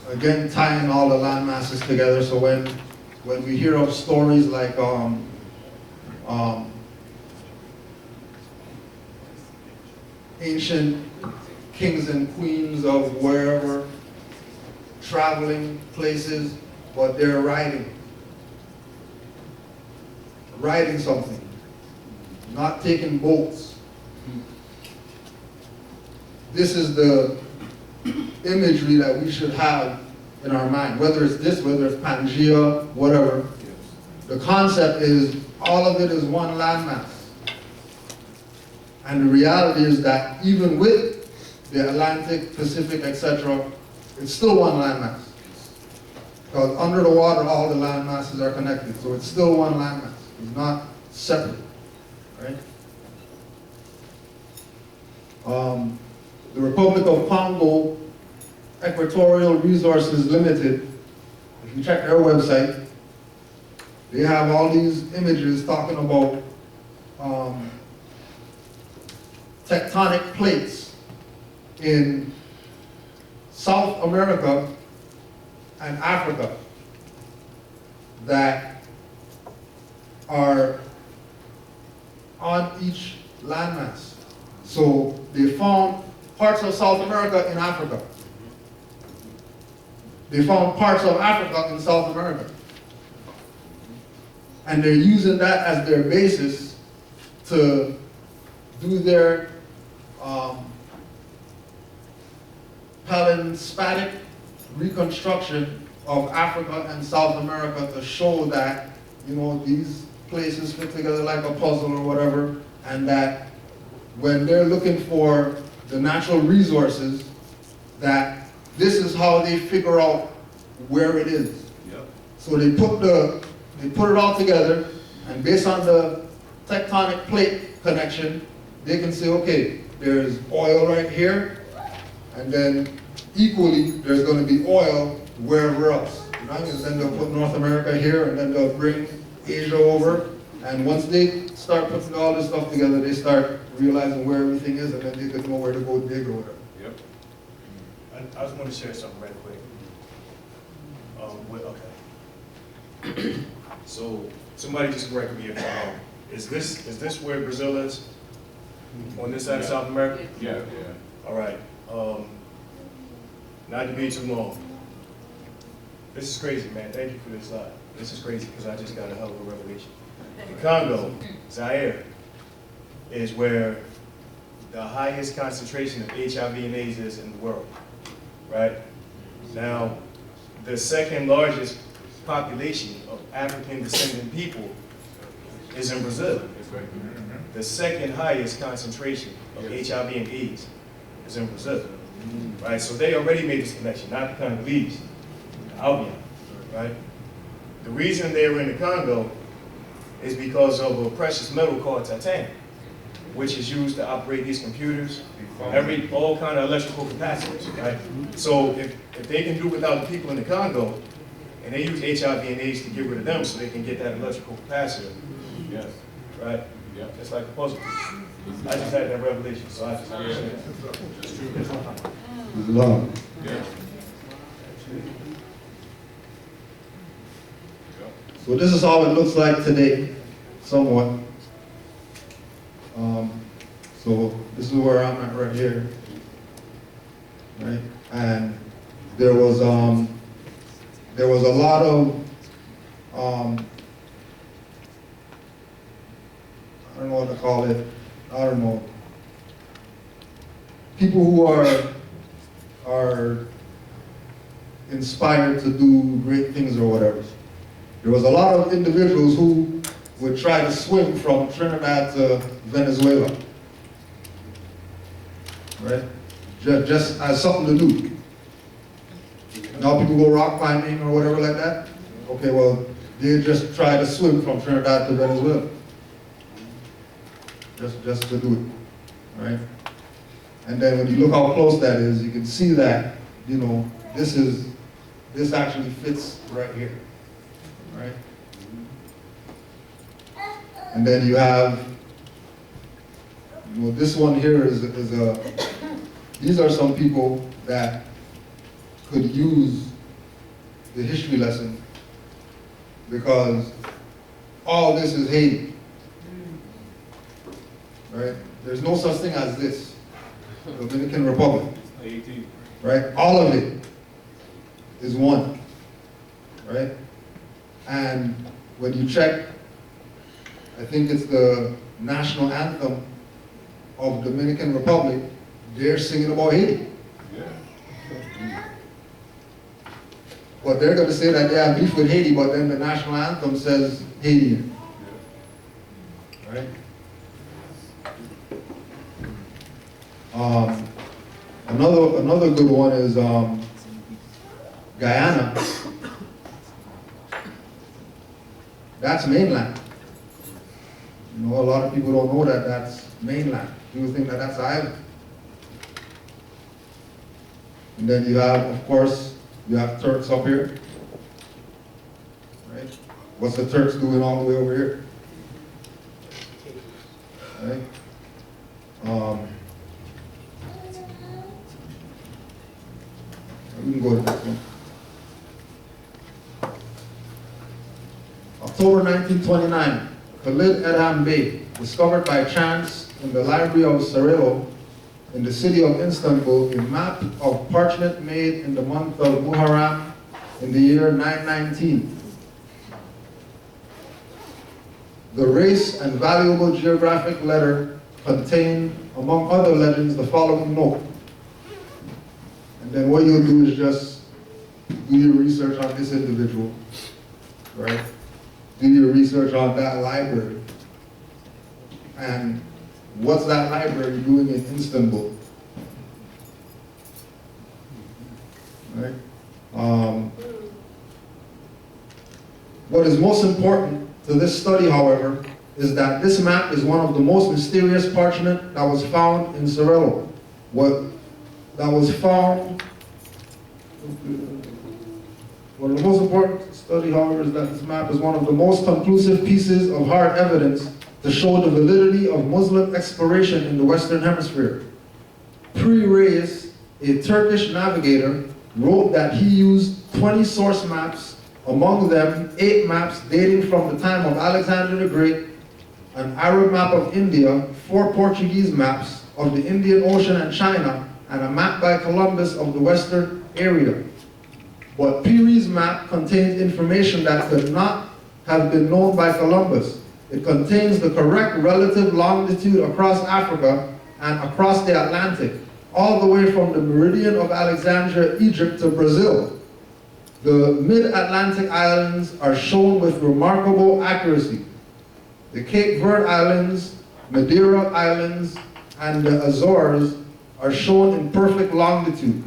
Again, tying all the land masses together. So when we hear of stories like ancient kings and queens of wherever, traveling places, but they're riding something, not taking boats. This is the imagery that we should have in our mind, whether it's this, whether it's Pangea, whatever. The concept is all of it is one landmass. And the reality is that even with the Atlantic, Pacific, etc., it's still one landmass. Because under the water, all the land masses are connected. So it's still one landmass. It's not separate, right? The Republic of Congo Equatorial Resources Limited, if you check their website, they have all these images talking about tectonic plates in South America and Africa that are on each landmass. So they found parts of South America in Africa. They found parts of Africa in South America. And they're using that as their basis to do their palimpsestic reconstruction of Africa and South America to show that, you know, these places fit together like a puzzle or whatever, and that when they're looking for the natural resources, that this is how they figure out where it is. Yep. So they put it all together, and based on the tectonic plate connection, they can say, okay, there's oil right here, and then equally there's going to be oil wherever else. You know, and then they'll put North America here, and then they'll bring Asia over, and once they start putting all this stuff together, they start realizing where everything is, and then they can know where to go dig or whatever. Yep. I just want to share something right quick. Okay. So somebody just correct me if I'm wrong. Is this where Brazil is? On this side of South America? Yeah. All right. Not to be too long. This is crazy, man. Thank you for this slide. This is crazy because I just got a hell of a revelation. The Congo, Zaire, is where the highest concentration of HIV and AIDS is in the world, right? Now, the second largest population of African descendant people is in Brazil. That's right. The second highest concentration of HIV and AIDS is in Brazil, right? So they already made this connection, not the Congolese, the Albion, right? The reason they were in the Congo is because of a precious metal called titanium, which is used to operate these computers, all kind of electrical capacitors, right? So if they can do without the people in the Congo, and they use HIV and AIDS to get rid of them so they can get that electrical capacitor, Yes. right? Yeah. It's like a puzzle piece. I just had that revelation, so I just understand. That's true. It's love. Yeah. So this is how it looks like today, somewhat. So this is where I'm at right here, right? And there was a lot of I don't know what to call it. I don't know. People who are inspired to do great things or whatever. There was a lot of individuals who would try to swim from Trinidad to Venezuela, right? Just as something to do. Now people go rock climbing or whatever like that. Okay, well, they just try to swim from Trinidad to Venezuela. Just to do it, right? And then when you look how close that is, you can see that, you know, this actually fits right here, right? And then you have, you know, this one here is these are some people that could use the history lesson because all this is Haiti, right? There's no such thing as this, Dominican Republic, right? All of it is one, right? And when you check, I think it's the national anthem of Dominican Republic, they're singing about Haiti. But they're going to say that they have beef with Haiti, but then the national anthem says Haiti, right? Another good one is Guyana. That's mainland. You know, a lot of people don't know that that's mainland. People think that that's an island. And then you have, of course, you have Turks up here. Right? What's the Turks doing all the way over here? Right? We can go to the next one. October 1929, Khalid Edham Bey, discovered by chance in the library of Sarajevo in the city of Istanbul a map of parchment made in the month of Muharram in the year 919. The race and valuable geographic letter contained, among other legends, the following note. And then what you'll do is just do your research on this individual, right? Do your research on that library. And what's that library doing in Istanbul? Right? What is most important to this study, however, is that this map is one of the most mysterious parchment that was found in Sarajevo. One of the most important study, however, is that this map is one of the most conclusive pieces of hard evidence to show the validity of Muslim exploration in the Western Hemisphere. Pre-Reyes, a Turkish navigator, wrote that he used 20 source maps, among them 8 maps dating from the time of Alexander the Great, an Arab map of India, 4 Portuguese maps of the Indian Ocean and China, and a map by Columbus of the Western area. But Peary's map contains information that could not have been known by Columbus. It contains the correct relative longitude across Africa and across the Atlantic, all the way from the meridian of Alexandria, Egypt to Brazil. The mid-Atlantic islands are shown with remarkable accuracy. The Cape Verde Islands, Madeira Islands, and the Azores are shown in perfect longitude.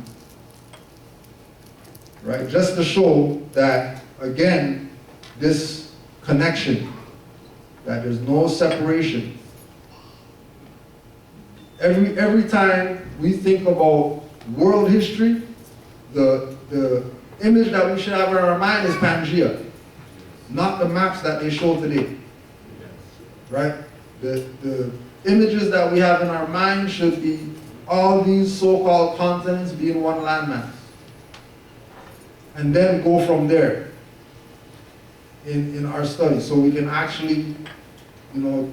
Right? Just to show that, again, this connection, that there's no separation. Every time we think about world history, the image that we should have in our mind is Pangea, not the maps that they show today. Right? The images that we have in our mind should be all these so-called continents being one landmass. And then go from there in our study, so we can actually, you know,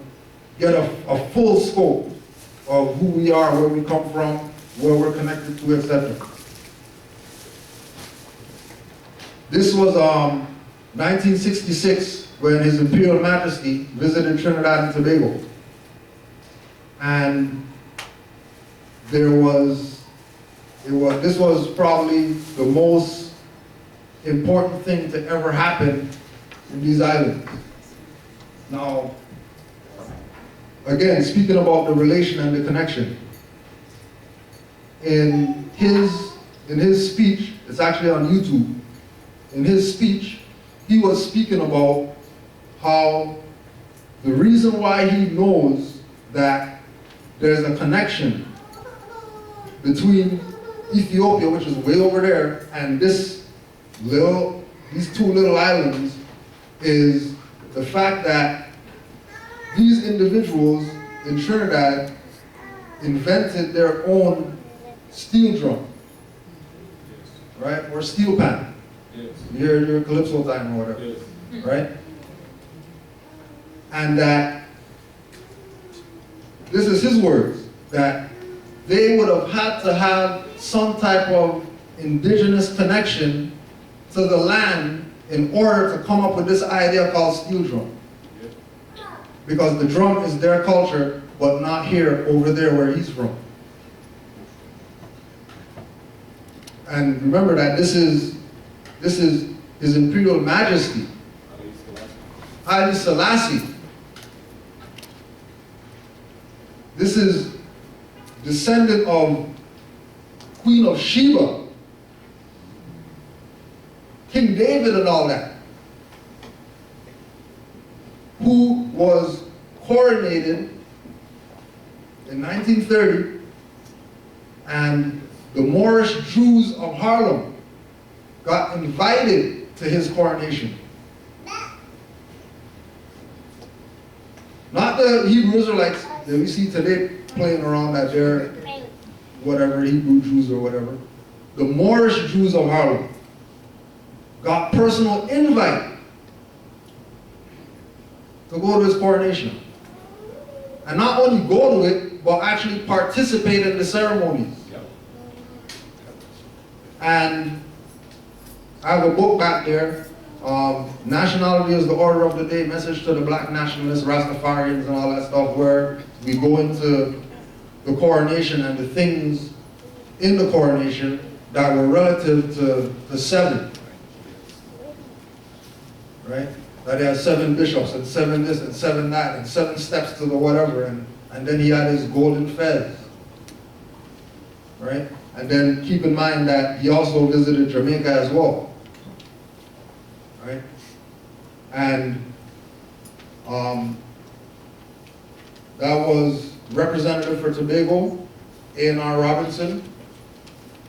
get a full scope of who we are, where we come from, where we're connected to, etc. This was 1966 when His Imperial Majesty visited Trinidad and Tobago. And this was probably the most important thing to ever happen in these islands. Now, again, speaking about the relation and the connection, in his speech, it's actually on YouTube, in his speech, he was speaking about how the reason why he knows that there's a connection between Ethiopia, which is way over there, and these two little islands, is the fact that these individuals in Trinidad invented their own steel drum, right? Or steel pan. Yes. You hear your calypso time or whatever, Yes. right? And that, this is his words, that they would have had to have some type of indigenous connection to the land in order to come up with this idea called steel drum. Because the drum is their culture, but not here, over there where he's from. And remember that this is His Imperial Majesty, Haile Selassie. This is descendant of Queen of Sheba, King David and all that, who was coronated in 1930, and the Moorish Jews of Harlem got invited to his coronation. Not the Hebrew Israelites that we see today playing around that they're whatever, Hebrew Jews or whatever. The Moorish Jews of Harlem got personal invite to go to his coronation. And not only go to it, but actually participate in the ceremonies. And I have a book back there, Nationality is the Order of the Day, Message to the Black Nationalists, Rastafarians and all that stuff, where we go into the coronation and the things in the coronation that were relative to the seven. Right? That he had 7 bishops and 7 this and 7 that and 7 steps to the whatever, and then he had his golden fez. Right? And then keep in mind that he also visited Jamaica as well. Right? And that was representative for Tobago, A.N.R. Robinson,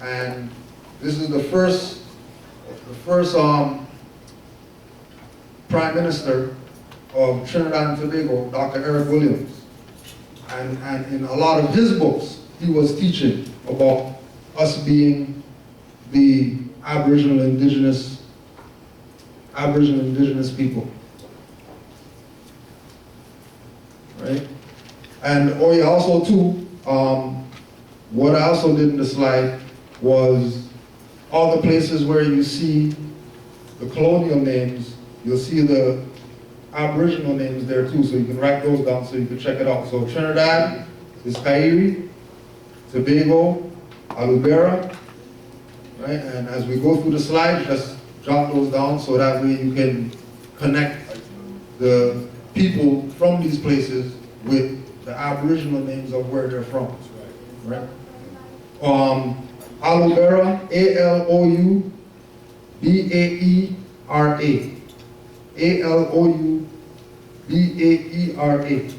and this is the first Prime Minister of Trinidad and Tobago, Dr. Eric Williams. And in a lot of his books, he was teaching about us being the Aboriginal Indigenous people. Right? And also too, what I also did in the slide was all the places where you see the colonial names, you'll see the Aboriginal names there too, so you can write those down so you can check it out. So Trinidad is Kairi, Tobago, Alubera, right? And as we go through the slides, just jot those down so that way you can connect the people from these places with the Aboriginal names of where they're from, right? Alubera, A-L-O-U-B-A-E-R-A. A-L-O-U-B-A-E-R-A,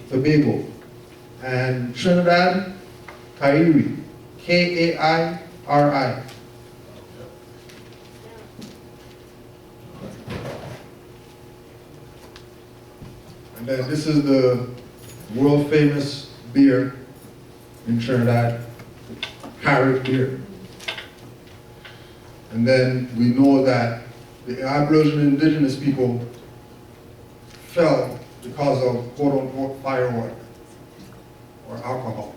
Tobago. And Trinidad, Kairi, K-A-I-R-I. And then this is the world famous beer in Trinidad, Carrick beer. And then we know that the Aboriginal Indigenous people fell because of quote-unquote firewood or alcohol.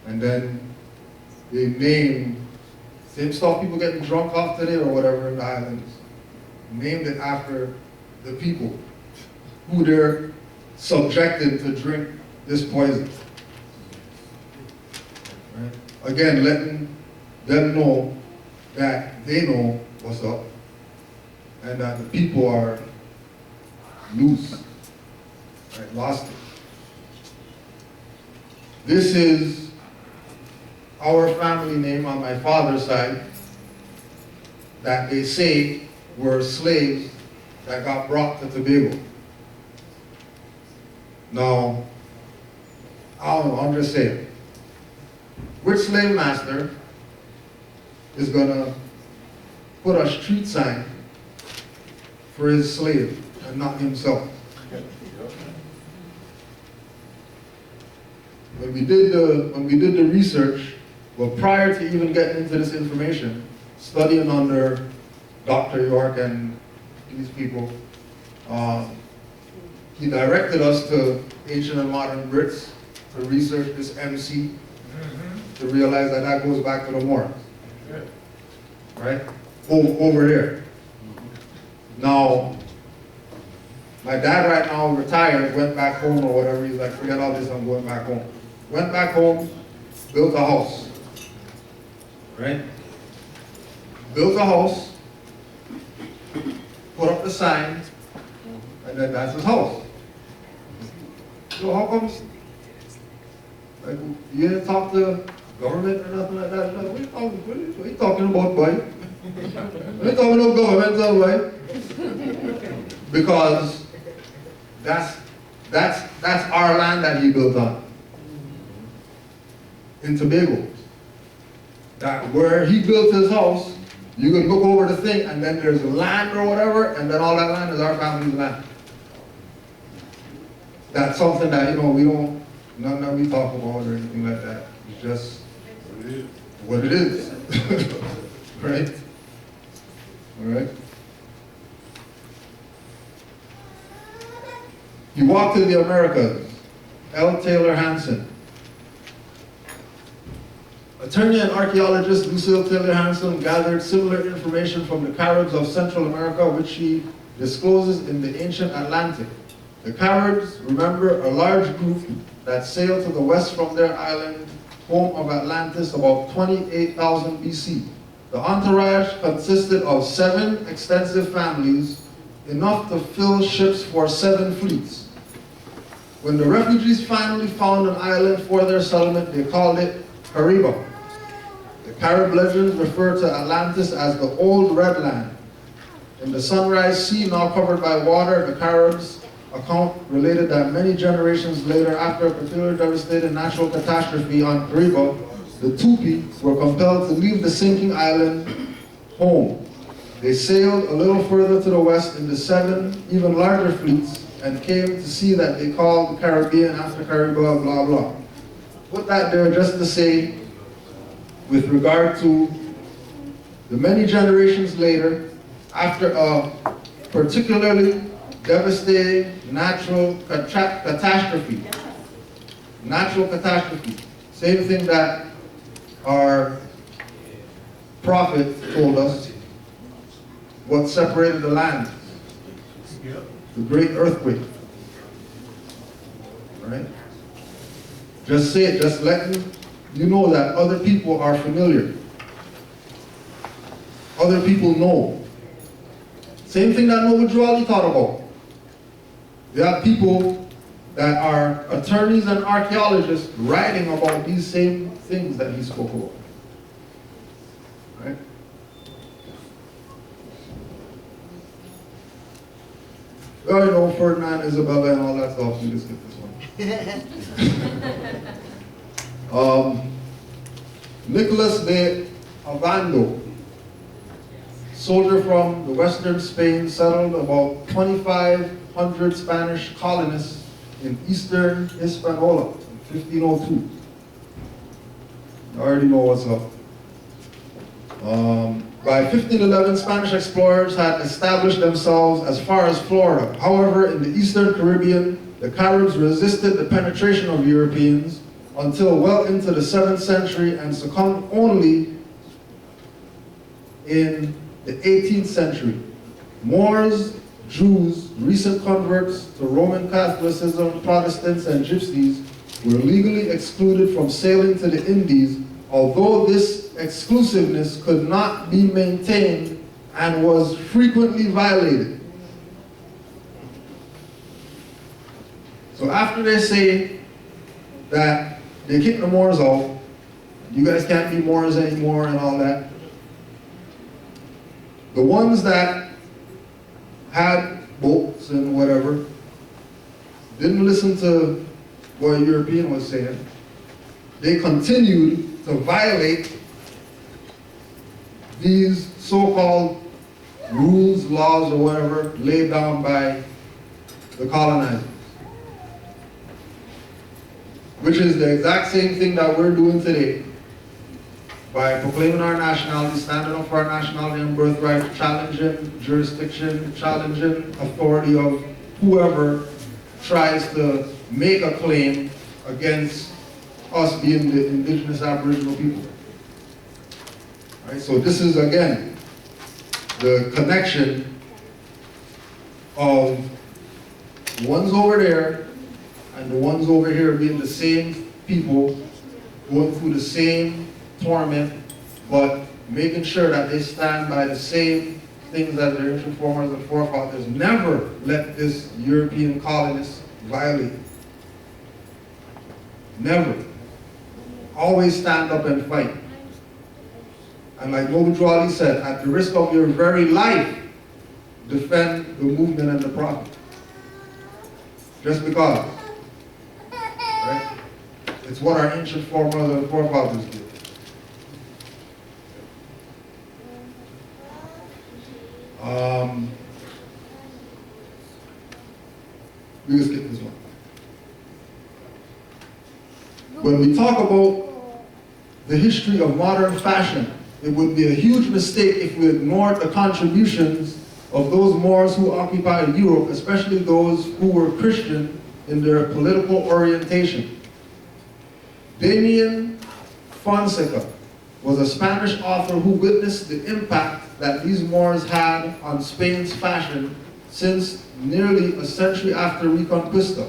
And then they named, same stuff people getting drunk off today or whatever in the islands, named it after the people who they're subjected to drink this poison. Right? Again, letting them know that they know what's up and that the people are loose, right, lost it. This is our family name on my father's side that they say were slaves that got brought to Tobago. Now, I don't know, I'm just saying, which slave master is gonna put a street sign for his slave and not himself? When we did the research, well, prior to even getting into this information, studying under Dr. York and these people, he directed us to Ancient and Modern Brits to research this MC, to realize that that goes back to the Moors, right? Over there. Now, my dad right now retired, went back home or whatever, he's like, forget all this, I'm going back home. Went back home, built a house, right? Built a house, put up the sign, and then that's his house. So how come Like, you didn't talk to government or nothing like that? Like, what are you talking about, boy? What are you talking about governmental, boy? Because that's our land that he built on. In Tobago. That where he built his house, you can look over the thing and then there's land or whatever, and then all that land is our family's land. That's something that, we don't, none that we talk about or anything like that. It's just what it is. Right? All right? He walked in the Americas. L. Taylor Hansen. Attorney and archaeologist Lucille Taylor Hansen gathered similar information from the Caribs of Central America, which she discloses in the ancient Atlantic. The Caribs, remember, a large group that sailed to the west from their island, home of Atlantis, about 28,000 BC. The entourage consisted of 7 extensive families, enough to fill ships for 7 fleets. When the refugees finally found an island for their settlement, they called it Cariba. The Carib legends refer to Atlantis as the Old Red Land. In the Sunrise Sea, now covered by water, the Caribs account related that many generations later, after a particularly devastating natural catastrophe on Cariba, the Tupi were compelled to leave the sinking island home. They sailed a little further to the west in the 7 even larger fleets and came to see that they called the Caribbean after Cariba, blah, blah. Put that there just to say, with regard to the many generations later, after a particularly devastating natural catastrophe, same thing that our prophet told us, what separated the land, the great earthquake, right? Just say it, just letting you know that other people are familiar. Other people know. Same thing that Noble Joali thought about. There are people that are attorneys and archaeologists writing about these same things that he spoke about. Right? We already know Ferdinand, Isabella, and all that stuff. We just skip this one. Nicholas de Ovando, soldier from the western Spain, settled about 2,500 Spanish colonists in eastern Hispaniola in 1502. I already know what's up. By 1511, Spanish explorers had established themselves as far as Florida. However, in the eastern Caribbean, the Caribs resisted the penetration of Europeans until well into the 7th century and succumbed only in the 18th century. Moors, Jews, recent converts to Roman Catholicism, Protestants, and Gypsies were legally excluded from sailing to the Indies, although this exclusiveness could not be maintained and was frequently violated. So after they say that they kick the Moors out, you guys can't be Moors anymore and all that, the ones that had boats and whatever didn't listen to what a European was saying. They continued to violate these so-called rules, laws, or whatever laid down by the colonizers. Which is the exact same thing that we're doing today by proclaiming our nationality, standing up for our nationality and birthright, challenging jurisdiction, challenging authority of whoever tries to make a claim against us being the indigenous Aboriginal people. Right? So this is, again, the connection of the ones over there and the ones over here being the same people, going through the same torment, but making sure that they stand by the same things that their ancient forefathers and forefathers never let this European colonist violate. Never. always stand up and fight. And like Kudjo Ali said, at the risk of your very life, defend the movement and the prophet. Just because. Right? It's what our ancient foremothers and forefathers did. We can skip this one. When we talk about the history of modern fashion, it would be a huge mistake if we ignored the contributions of those Moors who occupied Europe, especially those who were Christian in their political orientation. Damien Fonseca was a Spanish author who witnessed the impact that these Moors had on Spain's fashion since nearly a century after Reconquista,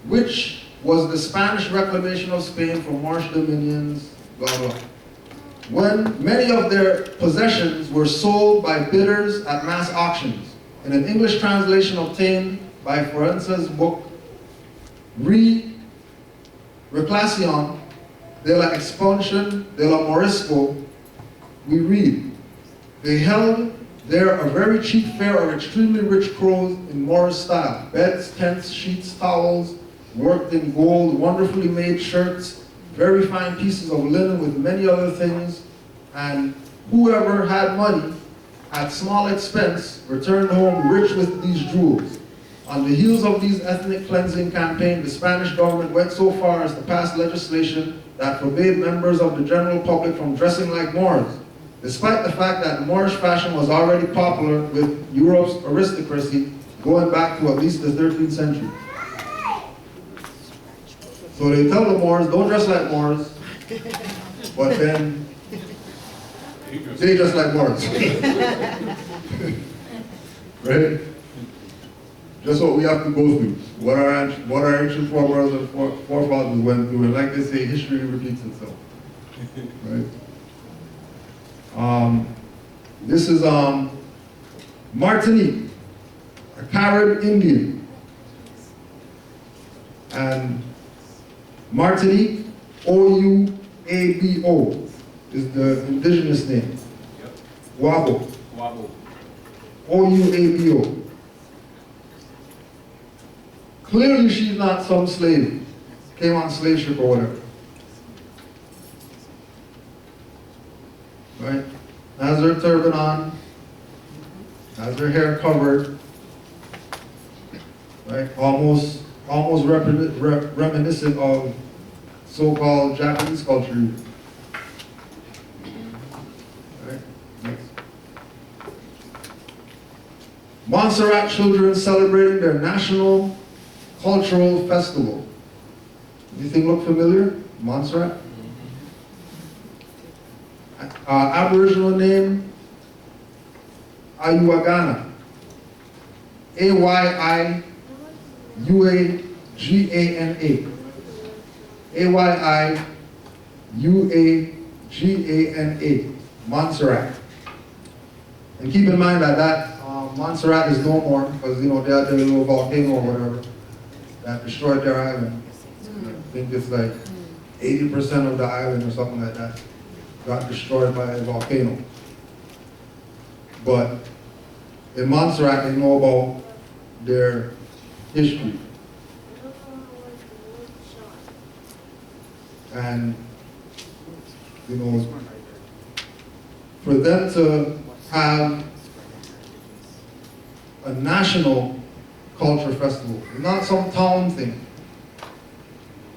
which was the Spanish reclamation of Spain from Moorish dominions, blah, blah. When many of their possessions were sold by bidders at mass auctions. In an English translation obtained by Forenza's book, Reclasion de la Expansión de la Morisco, we read, they held there a very cheap fare of extremely rich clothes in Moorish style, beds, tents, sheets, towels, worked in gold, wonderfully made shirts, very fine pieces of linen with many other things, and whoever had money at small expense returned home rich with these jewels. On the heels of these ethnic cleansing campaigns, the Spanish government went so far as to pass legislation that forbade members of the general public from dressing like Moors, despite the fact that Moorish fashion was already popular with Europe's aristocracy going back to at least the 13th century. So they tell the Moors, don't dress like Moors, but then they dress like Moors. Right? Just what we have to go through, what our ancient forefathers and forefathers went through, and like they say, history repeats itself. Right? This is Martinique, a Carib Indian. And Martinique, O-U-A-B-O, is the indigenous name. Yep. Wabo. Wabo. O-U-A-B-O. Clearly she's not some slave, came on slave ship or whatever. Right? Has her turban on, has her hair covered, right? Almost reminiscent of so-called Japanese culture. Right? Next. Montserrat children celebrating their national cultural festival. Anything look familiar? Montserrat? Aboriginal name, Ayuagana. A-Y-I-U-A-G-A-N-A. A-Y-I-U-A-G-A-N-A. Montserrat. And keep in mind that Montserrat is no more, because they had their little volcano or whatever that destroyed their island. I think it's like 80% of the island or something like that got destroyed by a volcano. But in Montserrat, they know about their history. And, for them to have a national culture festival, not some town thing.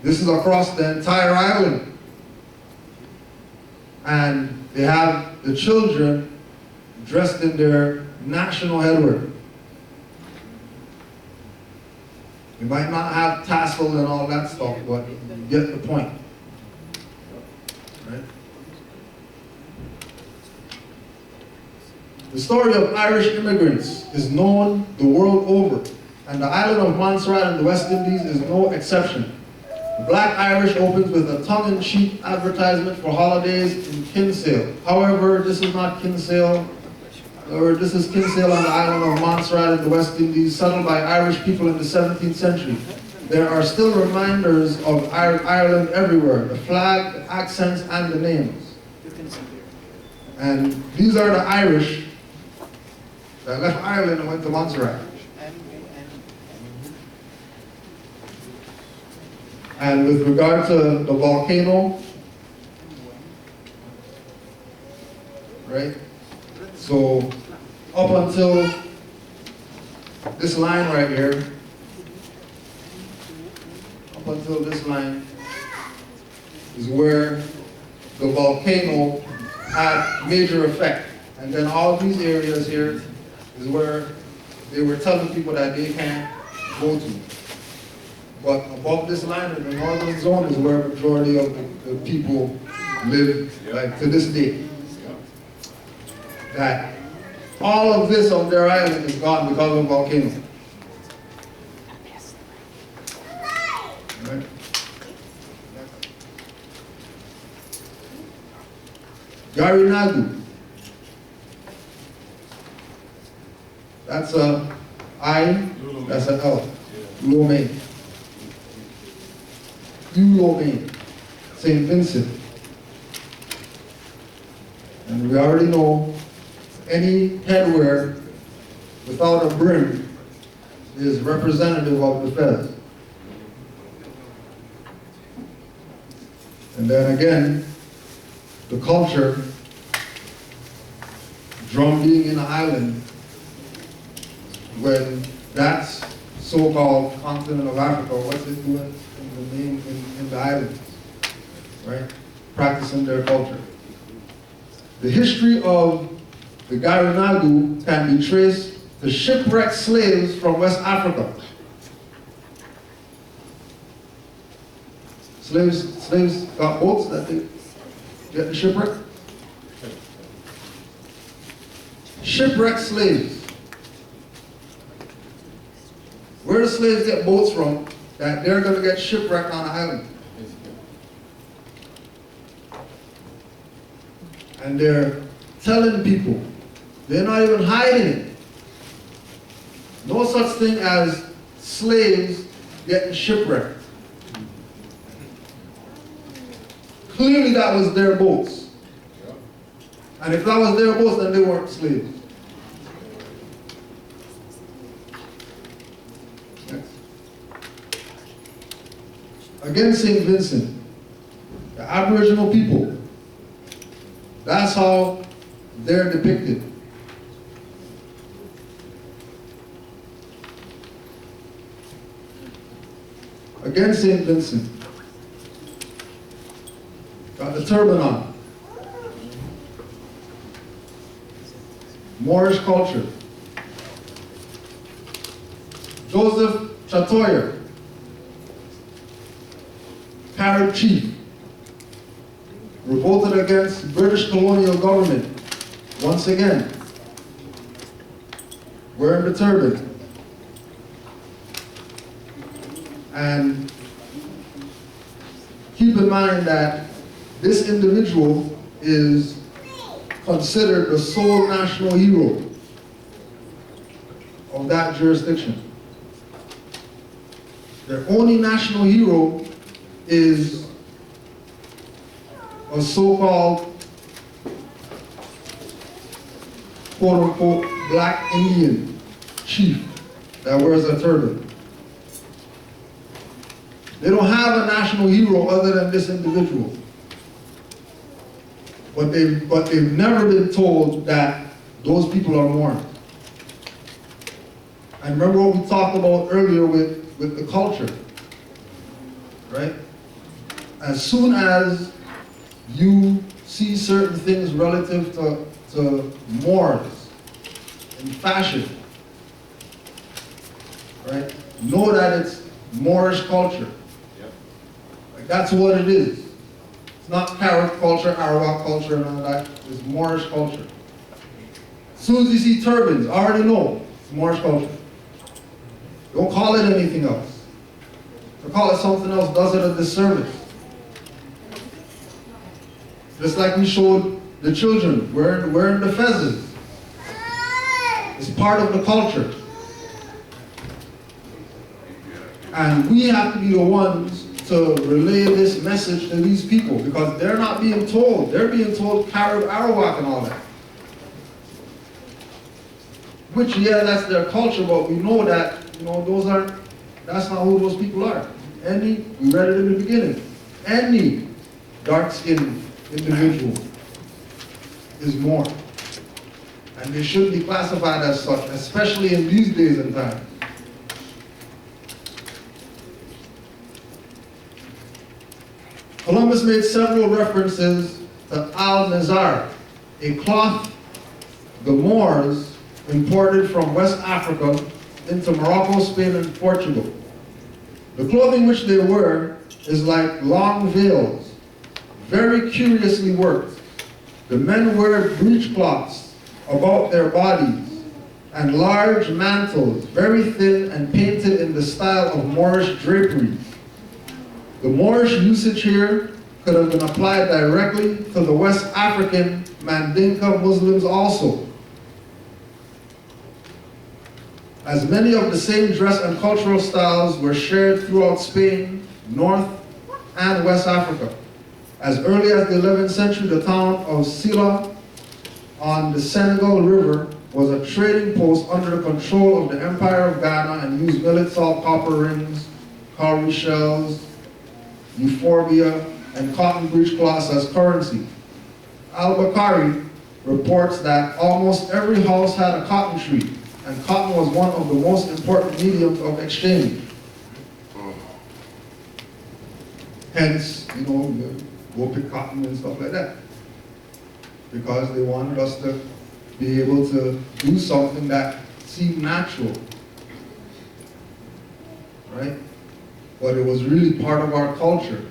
This is across the entire island. And they have the children dressed in their national headwear. You might not have tassel and all that stuff, but you get the point. Right? The story of Irish immigrants is known the world over, and the island of Montserrat in the West Indies is no exception. The Black Irish opens with a tongue-in-cheek advertisement for holidays in Kinsale. However, this is not Kinsale, or this is Kinsale on the island of Montserrat in the West Indies, settled by Irish people in the 17th century. there are still reminders of Ireland everywhere, the flag, the accents, and the names. And these are the Irish that left Ireland and went to Montserrat. And with regard to the volcano, right? So up until this line right here, up until this line is where the volcano had major effect. And then all these areas here is where they were telling people that they can't go to. But above this line in the northern zone is where the majority of the people live, like to this day. That all of this on their island is gone because of a volcano. Right? Garinagu. That's a I, that's an L. Lome. Lome. St. Vincent. And we already know any headwear without a brim is representative of the fez. And then again, the culture, drum being in the island, when that's so-called continent of Africa, what's it doing in the name in the islands, right? Practicing their culture. The history of the Garinagu can be traced to shipwrecked slaves from West Africa. Slaves got boats that they get the shipwreck. Shipwrecked slaves. Where do slaves get boats from that they're going to get shipwrecked on an island? And they're telling people, they're not even hiding it. No such thing as slaves getting shipwrecked. Clearly that was their boats. And if that was their boats, then they weren't slaves. Next. Again, St. Vincent, the Aboriginal people, that's how they're depicted. Again, St. Vincent, got the turban on. Moorish culture. Joseph Chatoyer, Carib chief, revolted against British colonial government. Once again, wearing the turban. And keep in mind that this individual is considered the sole national hero of that jurisdiction. Their only national hero is a so-called quote-unquote black Indian chief that wears a turban. They don't have a national hero other than this individual. But they've never been told that those people are mourned. And remember what we talked about earlier with the culture, right? As soon as you see certain things relative to Moors in fashion, right? Know that it's Moorish culture. Yep. Like that's what it is. It's not Carib culture, Arawak culture, and all that. It's Moorish culture. As soon as you see turbans, I already know it's Moorish culture. Don't call it anything else. To call it something else does it a disservice. Just like we showed the children wearing the fezzes. It's part of the culture. And we have to be the ones to relay this message to these people because they're not being told. They're being told Carib, Arawak and all that. Which, yeah, that's their culture, but we know that, that's not who those people are. We read it in the beginning, any dark-skinned individual is Moor. And they should be classified as such, especially in these days and times. Columbus made several references to al-Nizar, a cloth the Moors imported from West Africa into Morocco, Spain, and Portugal. The clothing which they wear is like long veils, very curiously worked. The men wear breechcloths about their bodies and large mantles, very thin and painted in the style of Moorish drapery. The Moorish usage here could have been applied directly to the West African Mandinka Muslims also, as many of the same dress and cultural styles were shared throughout Spain, North and West Africa. As early as the 11th century, the town of Silla on the Senegal River was a trading post under the control of the Empire of Ghana and used millet salt, copper rings, cowrie shells, euphorbia, and cotton breechcloths as currency. Al-Bukhari reports that almost every house had a cotton tree, and cotton was one of the most important mediums of exchange. Hence, go pick cotton and stuff like that. Because they wanted us to be able to do something that seemed natural. Right? But it was really part of our culture.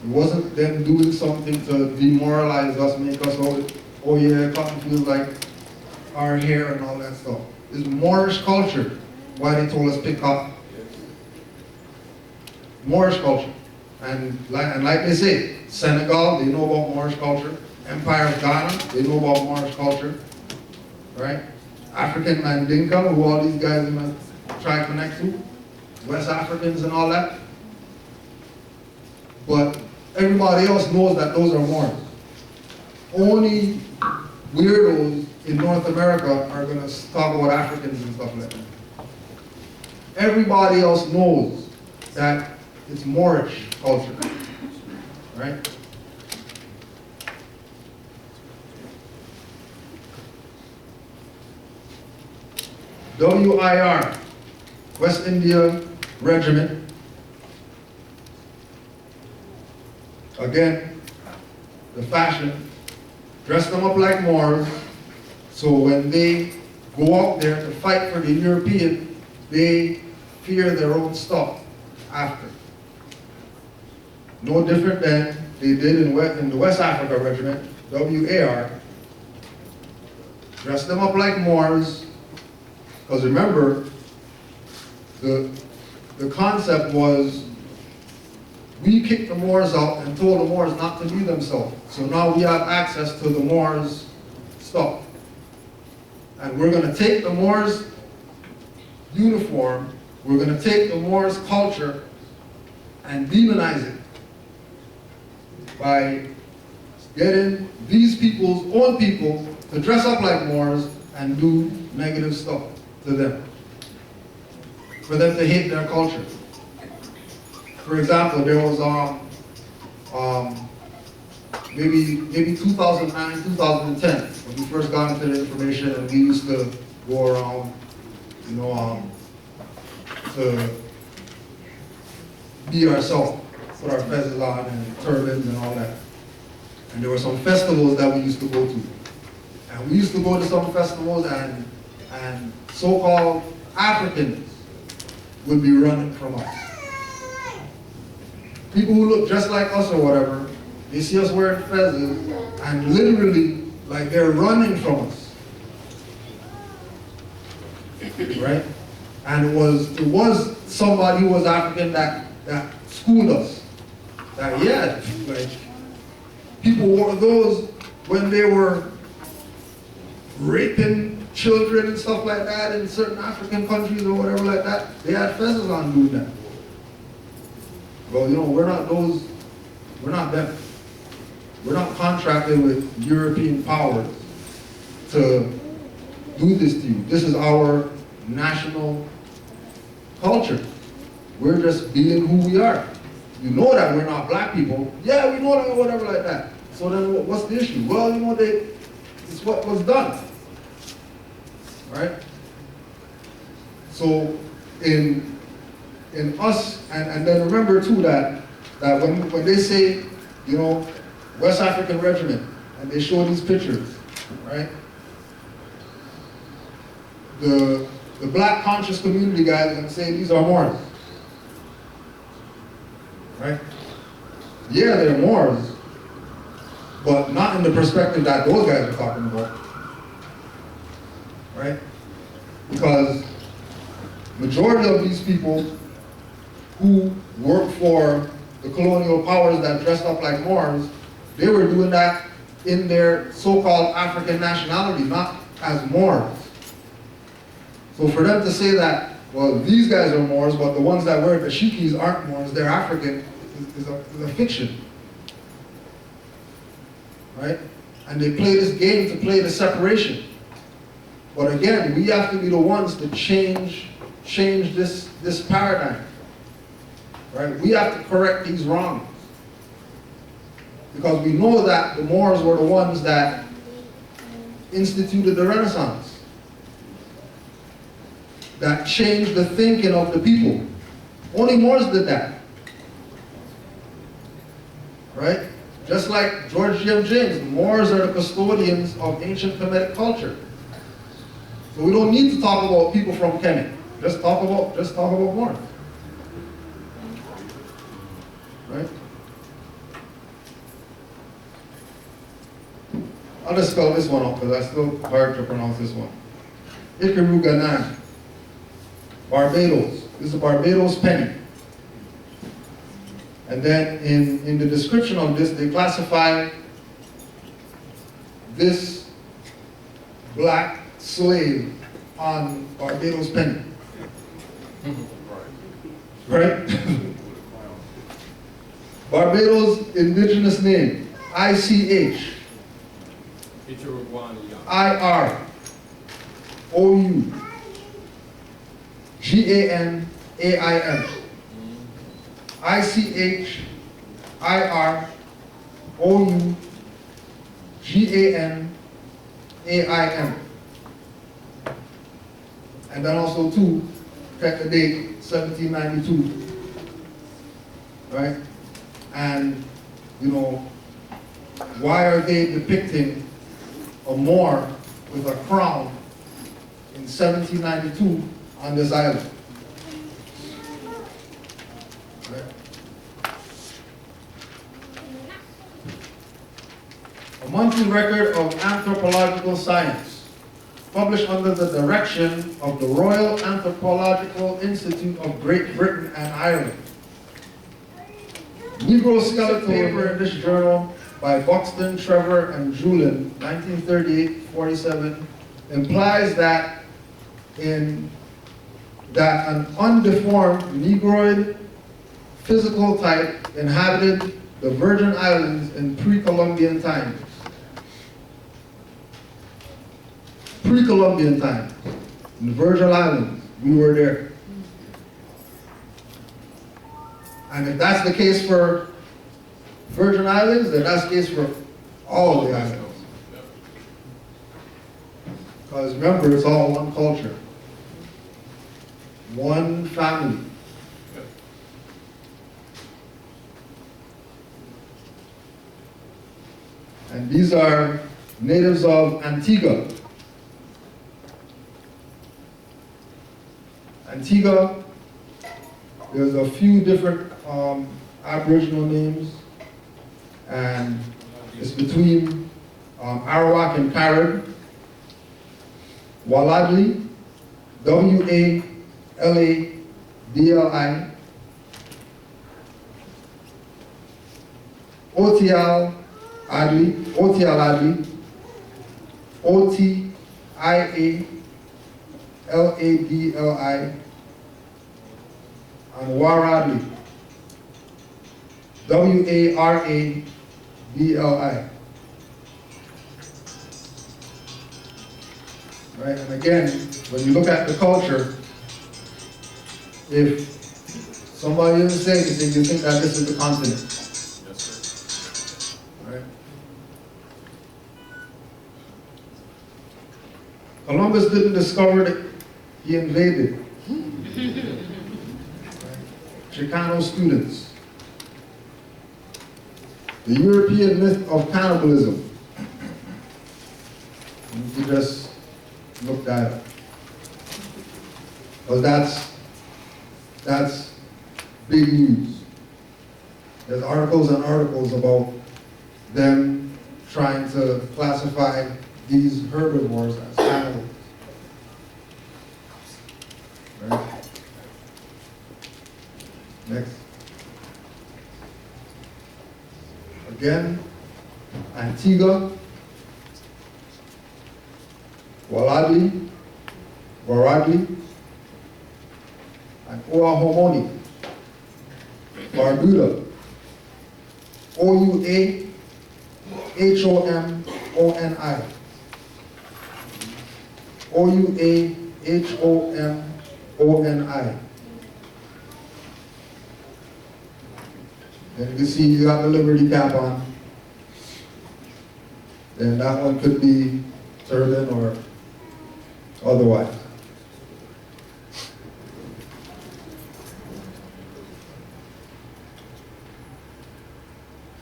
It wasn't them doing something to demoralize us, make us, oh yeah, cotton feels like our hair and all that stuff. It's Moorish culture, why they told us pick cotton. Moorish culture. And like they say, Senegal, they know about Moorish culture. Empire of Ghana, they know about Moorish culture. Right? African Mandinka, who all these guys try to connect to. West Africans and all that. But everybody else knows that those are Moors. Only weirdos in North America are going to talk about Africans and stuff like that. Everybody else knows that it's Moorish culture, right? WIR, West India Regiment. Again, the fashion, dress them up like Moors, so when they go out there to fight for the European, they fear their own stuff after. No different than they did in the West Africa Regiment, WAR. Dress them up like Moors, because remember, the concept was we kicked the Moors out and told the Moors not to be themselves. So now we have access to the Moors' stuff. And we're going to take the Moors' uniform, we're going to take the Moors' culture and demonize it by getting these people's own people to dress up like Moors and do negative stuff to them, for them to hate their culture. For example, there was maybe 2009, 2010, when we first got into the information, and we used to go around, to be ourselves, put our fezzes on and turbans and all that. And there were some festivals that we used to go to. And we used to go to some festivals and so-called Africans would be running from us. People who look just like us or whatever, they see us wearing fezzes and literally, like they're running from us. Right? And it was somebody who was African that schooled us. That yeah, like people wore those when they were raping children and stuff like that in certain African countries or whatever like that, they had fezzes on doing that. Well, you know, we're not those, we're not them. We're not contracted with European powers to do this to you. This is our national culture. We're just being who we are. You know that we're not black people. Yeah, we know that, whatever like that. So then what's the issue? Well, you know, it's what was done. Right? So in us, and then remember too that when they say, you know, West African regiment, and they show these pictures, right? The black conscious community guys are going to say these are Moors. Right? Yeah, they're Moors, but not in the perspective that those guys are talking about. Right? Because majority of these people who work for the colonial powers that dressed up like Moors, they were doing that in their so-called African nationality, not as Moors. So for them to say that, well, these guys are Moors, but the ones that wear the shikis aren't Moors, they're African, is a fiction. Right? And they play this game to play the separation. But again, we have to be the ones to change this paradigm. Right? We have to correct these wrongs. Because we know that the Moors were the ones that instituted the Renaissance. That changed the thinking of the people. Only Moors did that. Right? Just like George G.M. James, the Moors are the custodians of ancient Kemetic culture. So we don't need to talk about people from Kemet. Just talk about Moors. Right? I'll just spell this one out because it's still hard to pronounce this one. Ikaruganan. Barbados. This is a Barbados penny. And then in the description of this, they classify this black slave on Barbados penny. Right? Barbados indigenous name, ICH. IROU GANAIM ICH IROU GANAIM. And then also too, check the date, 1792. Right? And you know, why are they depicting a Moor with a crown in 1792 on this island? Right. A monthly record of anthropological science, published under the direction of the Royal Anthropological Institute of Great Britain and Ireland. Negro skeletal paper in this journal by Buxton, Trevor, and Julin, 1938-47, implies that an undeformed Negroid physical type inhabited the Virgin Islands in pre-Columbian times. Pre-Columbian times, in the Virgin Islands, we were there. And if that's the case for Virgin Islands, then that's the case for all the islands. Because remember, it's all one culture. One family. And these are natives of Antigua. Antigua, there's a few different Aboriginal names, and it's between Arawak and Carib. Waladli, W-A-L-A-D-L-I. Otial Adli, I-A-L-A-D-L-I, and Waradli, W-A-R-A-D-L-I. Right, and again, when you look at the culture, if somebody doesn't say anything, you think that this is the continent. Yes, sir. Right? Columbus didn't discover it, he invaded. Right? Chicano students. The European myth of cannibalism. You can just look that up. Well, that's big news. There's articles and articles about them trying to classify these herbivores as cannibals. Right? Next. Again, Antigua, Waradli, and Oahomoni, Barbuda, O-U-A-H-O-M-O-N-I, O-U-A-H-O-M-O-N-I. And you can see you got the Liberty cap on. And that one could be turban or otherwise.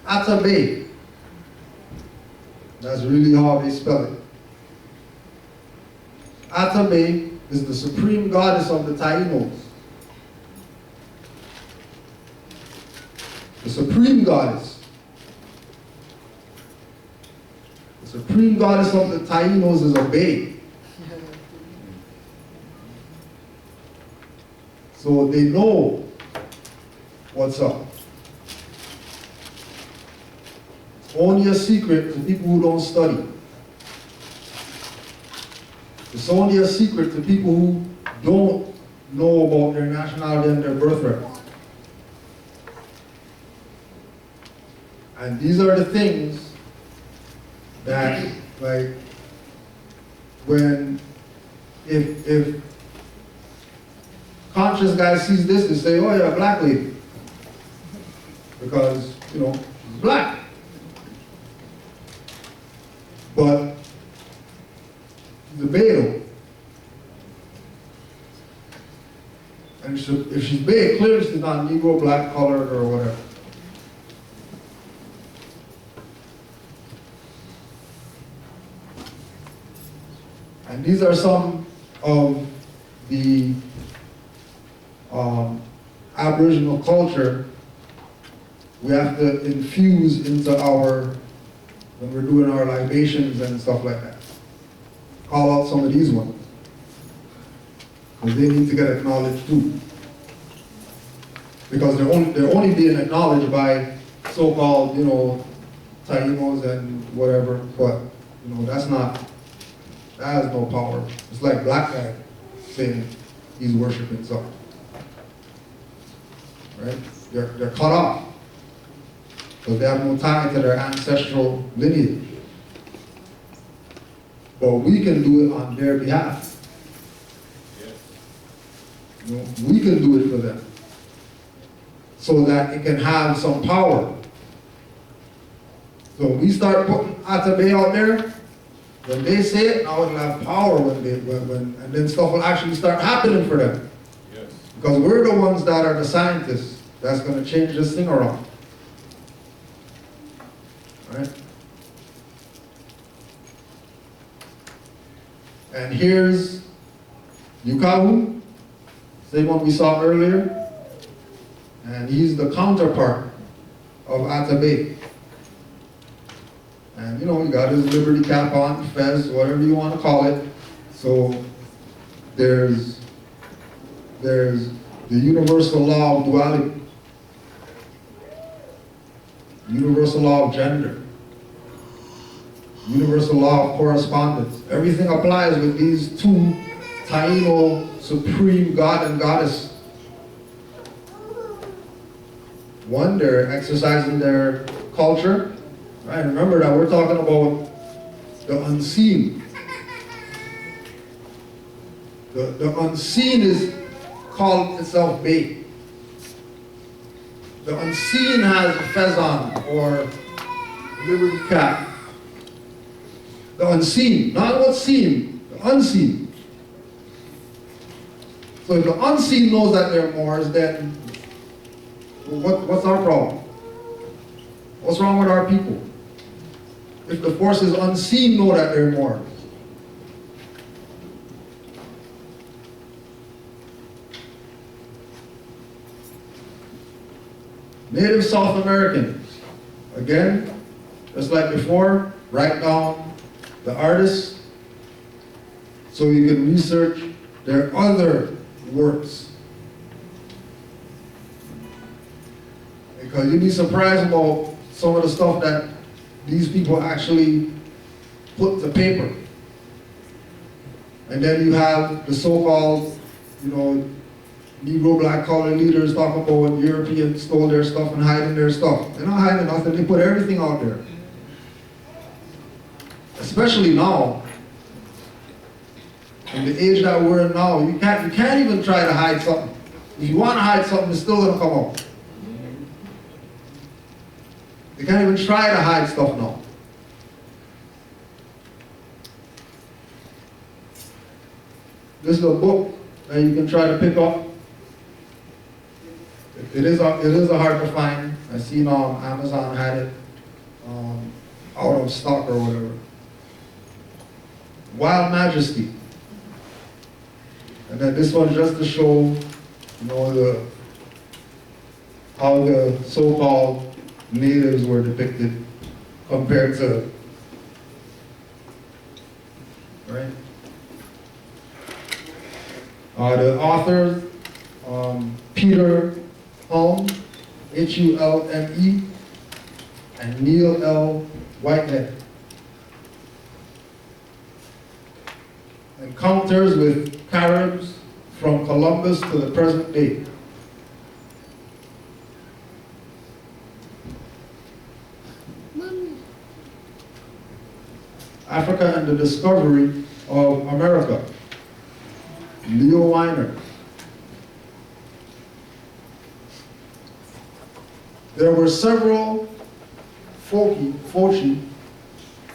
Atabe. That's really how they spell it. Atabe is the supreme goddess of the Tainos. The supreme goddess. The supreme goddess of the Tainos is a bay. So they know what's up. It's only a secret to people who don't study. It's only a secret to people who don't know about their nationality and their birthright. And these are the things that, like, when, if conscious guy sees this, they say, oh yeah, black lady. Because, you know, she's black. But she's a Beto. And if she's Beto, clearly she's not Negro, black, colored, or whatever. And these are some of the Aboriginal culture we have to infuse into our, when we're doing our libations and stuff like that. Call out some of these ones, because they need to get acknowledged too. Because they're only being acknowledged by so-called, you know, Tainos and whatever, but, you know, that has no power. It's like black guy saying he's worshiping something. Right? They're cut off. Because they have no tie to their ancestral lineage. But we can do it on their behalf. You know, we can do it for them. So that it can have some power. So we start putting Atabe out there, when they say it, now it'll have power and then stuff will actually start happening for them. Yes. Because we're the ones that are the scientists that's going to change this thing around. Right? And here's Yukahu, same one we saw earlier. And he's the counterpart of Atabe. And you know, he got his Liberty cap on, fez, whatever you want to call it. So there's the universal law of duality, universal law of gender. universal law of correspondence. Everything applies with these two Taino supreme god and goddess. One, they're exercising their culture. Right? Remember that we're talking about the unseen. The unseen is called itself Bay. The unseen has a pheasant or liberty cat. The unseen, not what's seen, the unseen. So if the unseen knows that they're Moors, then what's our problem? What's wrong with our people? If the forces unseen know that they're Moors. Native South Americans, again, just like before, write down the artists so you can research their other works. Because you'd be surprised about some of the stuff that these people actually put to paper. And then you have the so-called, Negro black colony leaders talking about Europeans stole their stuff and hiding their stuff. They're not hiding nothing, they put everything out there. Especially now, in the age that we're in now, you can't even try to hide something. If you want to hide something, it's still gonna come out. You can't even try to hide stuff now. This is a book that you can try to pick up. It is a hard to find. I seen Amazon had it out of stock or whatever. Wild Majesty. And then this one just to show, how the so-called natives were depicted compared to, right? The authors, Peter Hulme, Hulme, and Neil L. Whitehead. Encounters with Caribs from Columbus to the present day. Africa and the Discovery of America. Leo Weiner. There were several foci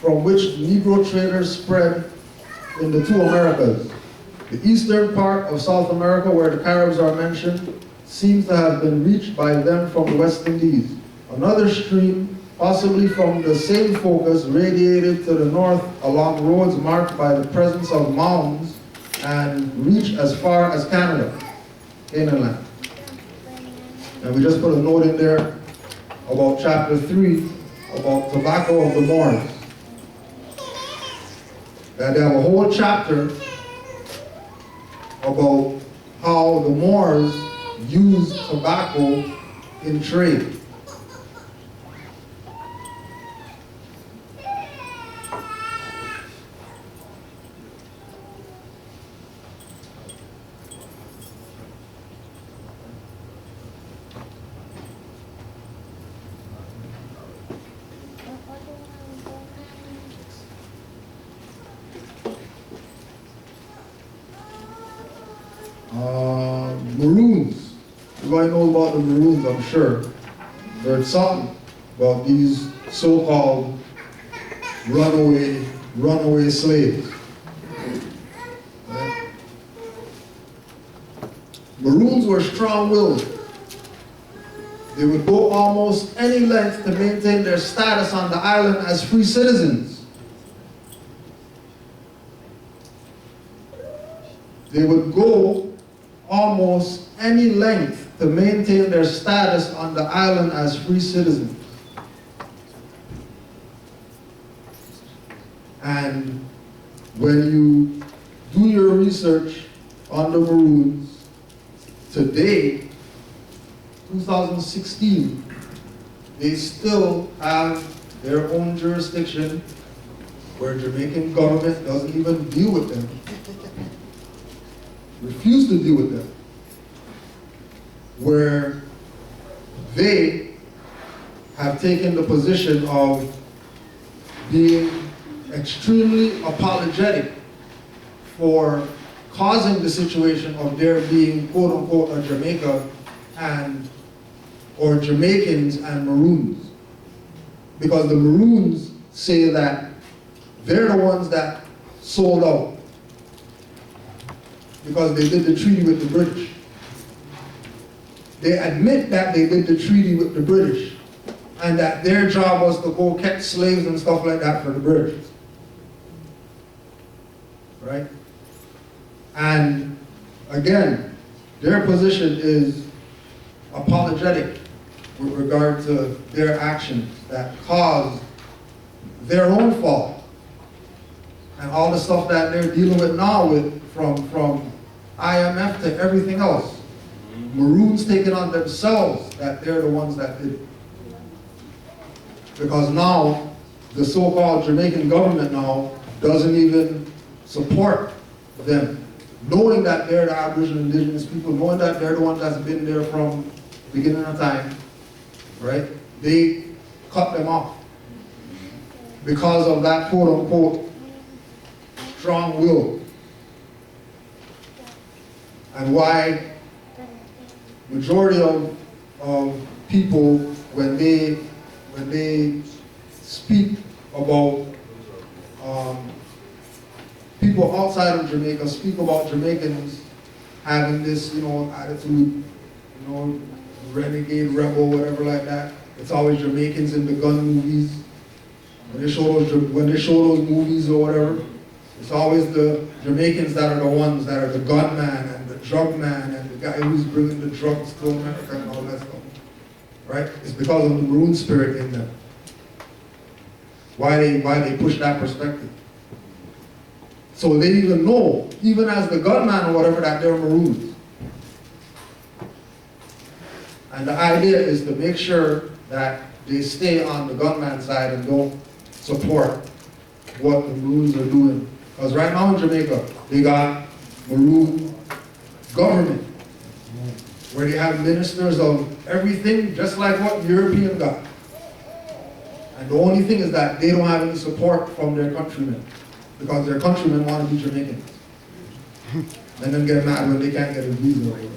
from which Negro traders spread in the two Americas. The eastern part of South America, where the Caribs are mentioned, seems to have been reached by them from the West Indies. Another stream, possibly from the same focus, radiated to the north along roads marked by the presence of mounds and reached as far as Canada, Canaanland. And we just put a note in there about chapter 3, about tobacco of the Moors. That they have a whole chapter about how the Moors used tobacco in trade. Maroons. Everybody knows about the Maroons, I'm sure. Heard something about these so-called runaway slaves. Right? Maroons were strong-willed. They would go almost any length to maintain their status on the island as free citizens. They would go almost any length to maintain their status on the island as free citizens. And when you do your research on the Maroons, today, 2016, they still have their own jurisdiction where Jamaican government doesn't even deal with them, refuse to deal with them, where they have taken the position of being extremely apologetic for causing the situation of there being quote unquote a Jamaica and or Jamaicans and Maroons. Because the Maroons say that they're the ones that sold out because they did the treaty with the British. They admit that they did the treaty with the British and that their job was to go catch slaves and stuff like that for the British. Right? And again, their position is apologetic with regard to their actions that caused their own fall. And all the stuff that they're dealing with now with from IMF to everything else. Maroons taking on themselves that they're the ones that did it. Because now, the so-called Jamaican government now doesn't even support them, knowing that they're the Aboriginal Indigenous people, knowing that they're the ones that's been there from the beginning of time, right? They cut them off because of that quote-unquote strong will. And why majority of people, when they speak about people outside of Jamaica, speak about Jamaicans having this, attitude, renegade, rebel, whatever like that. It's always Jamaicans in the gun movies. When they show those movies or whatever, it's always the Jamaicans that are the ones that are the gunman and the drug man and the guy who's bringing the drugs to America and all that stuff. Right? It's because of the Maroon spirit in them. Why they push that perspective. So they even know, even as the gunman or whatever, that they're Maroons. And the idea is to make sure that they stay on the gunman side and don't support what the Maroons are doing. Because right now in Jamaica, they got Maroon government, where they have ministers of everything, just like what European got. And the only thing is that they don't have any support from their countrymen, because their countrymen want to be Jamaicans. And then get mad when they can't get a visa or whatever.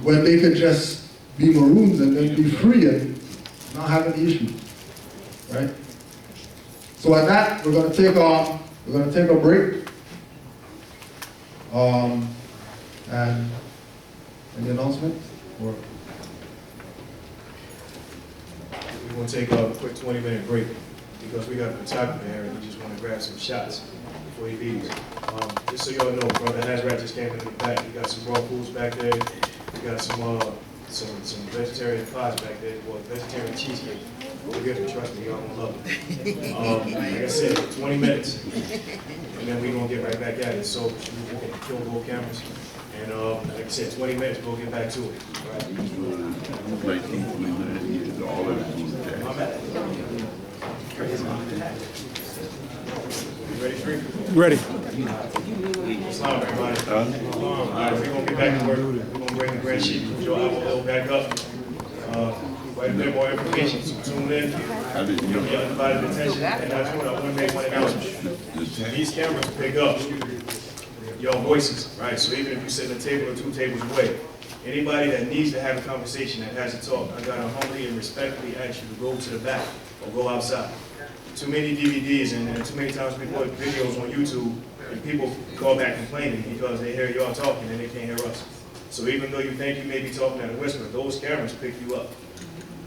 When they could just be Maroons and then be free and not have any issues, right? So at that, we're going to take a break. And any announcement? Or We're going to take a quick 20-minute break because we got a photographer here and we just want to grab some shots before he leaves. Just so y'all know, Brother Hazrat just came in the back. We got some raw foods back there. We got some vegetarian pies back there. Well, vegetarian cheesecake. We'll get it, trust me, y'all gonna love it. Like I said, 20 minutes, and then we're gonna get right back at it. So we can kill both cameras. And like I said, 20 minutes, we'll get back to it. All right. You ready, Tree? Ready. Islam, everybody. All right, we're gonna get back to work. We're gonna bring the Grand Chief Kudjo back up. Quite a bit more information, so tune in. You'll get undivided attention, and that's what I want to make one announcement. These cameras pick up your voices, right? So even if you sit at a table or two tables away, anybody that needs to have a conversation that has to talk, I gotta humbly and respectfully ask you to go to the back or go outside. Too many DVDs and too many times we put videos on YouTube and people call back complaining because they hear y'all talking and they can't hear us. So even though you think you may be talking at a whisper, those cameras pick you up.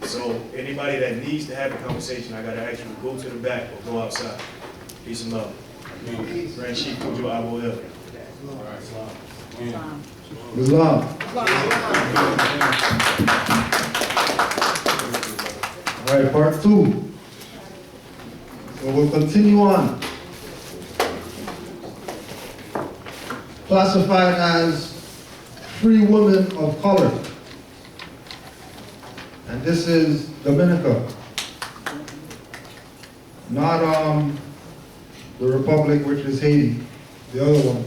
So anybody that needs to have a conversation, I gotta ask you to go to the back or go outside. Peace and love. Grand Chief Kudjo Abou-El. Islam. All right, part 2. So we'll continue on. Classified as free women of color. And this is Dominica. Not the Republic, which is Haiti, the other one.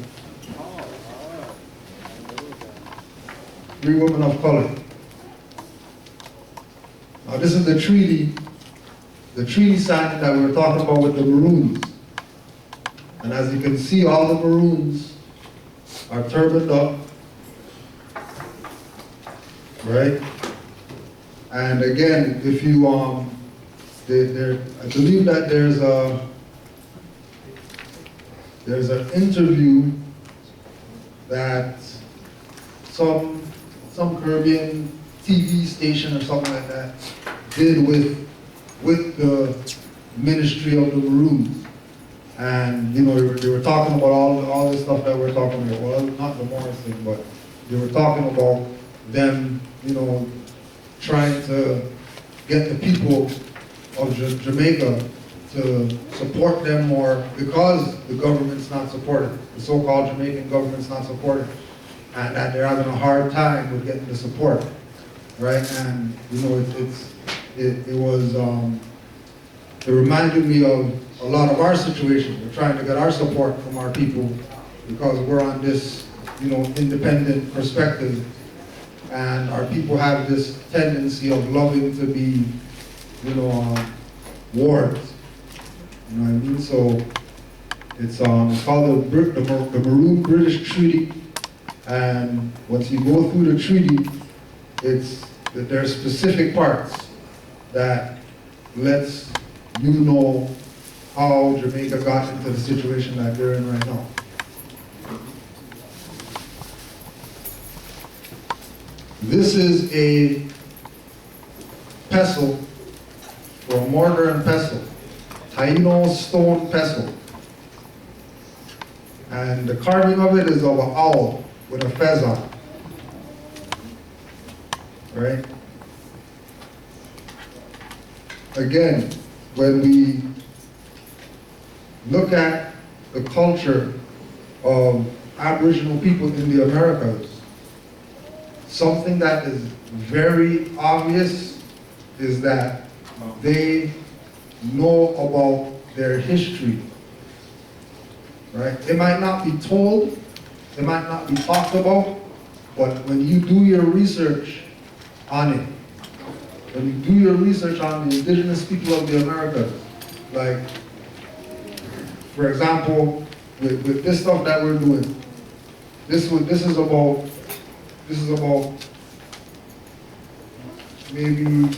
3 women of color. Now this is the treaty signing that we were talking about with the Maroons. And as you can see, all the Maroons are turbaned up, right? And again, if you, I believe that there's an interview that some Caribbean TV station or something like that did with the Ministry of the Maroons. And you know, they were talking about all this stuff that we're talking about. Well, not the Moorish thing, but they were talking about them, you know, trying to get the people of Jamaica to support them more because the government's not supported. The so-called Jamaican government's not supported, and that they're having a hard time with getting the support, right? And you know, it reminded me of a lot of our situation. We're trying to get our support from our people because we're on this, you know, independent perspective, and our people have this tendency of loving to be, you know, wards. You know what I mean? So it's called the Maroon British Treaty, and once you go through the treaty, there's specific parts that lets you know how Jamaica got into the situation that they're in right now. This is a pestle, for a mortar and pestle, Taino stone pestle. And the carving of it is of an owl with a fez on it, right? Again, when we look at the culture of Aboriginal people in the Americas, something that is very obvious is that they know about their history, right? It might not be told, it might not be talked about, but when you do your research on it, when you do your research on the indigenous people of the Americas, like, for example, with this stuff that we're doing, this is about maybe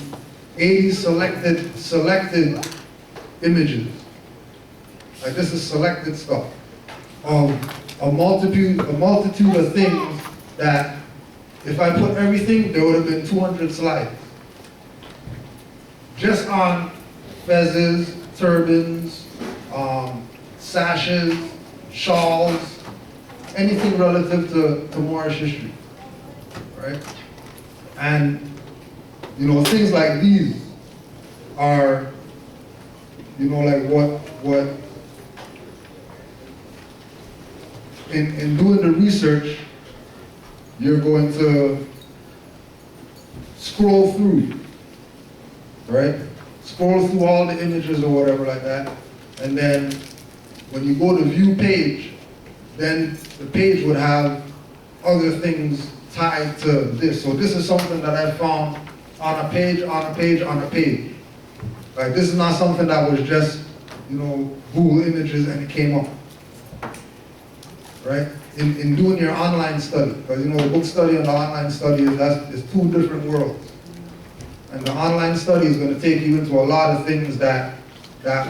80 selected images. Like, this is selected stuff of a multitude of things that if I put everything, there would have been 200 slides. Just on fezzes, turbans, sashes, shawls, anything relative to Moorish history, right? And, you know, things like these are, you know, like what in doing the research, you're going to scroll through, right? Scroll through all the images or whatever like that, and then when you go to view page, then the page would have other things tied to this. So this is something that I found on a page, on a page, on a page. Like, this is not something that was just, you know, Google images and it came up, right? In doing your online study, because you know the book study and the online study is two different worlds. And the online study is going to take you into a lot of things that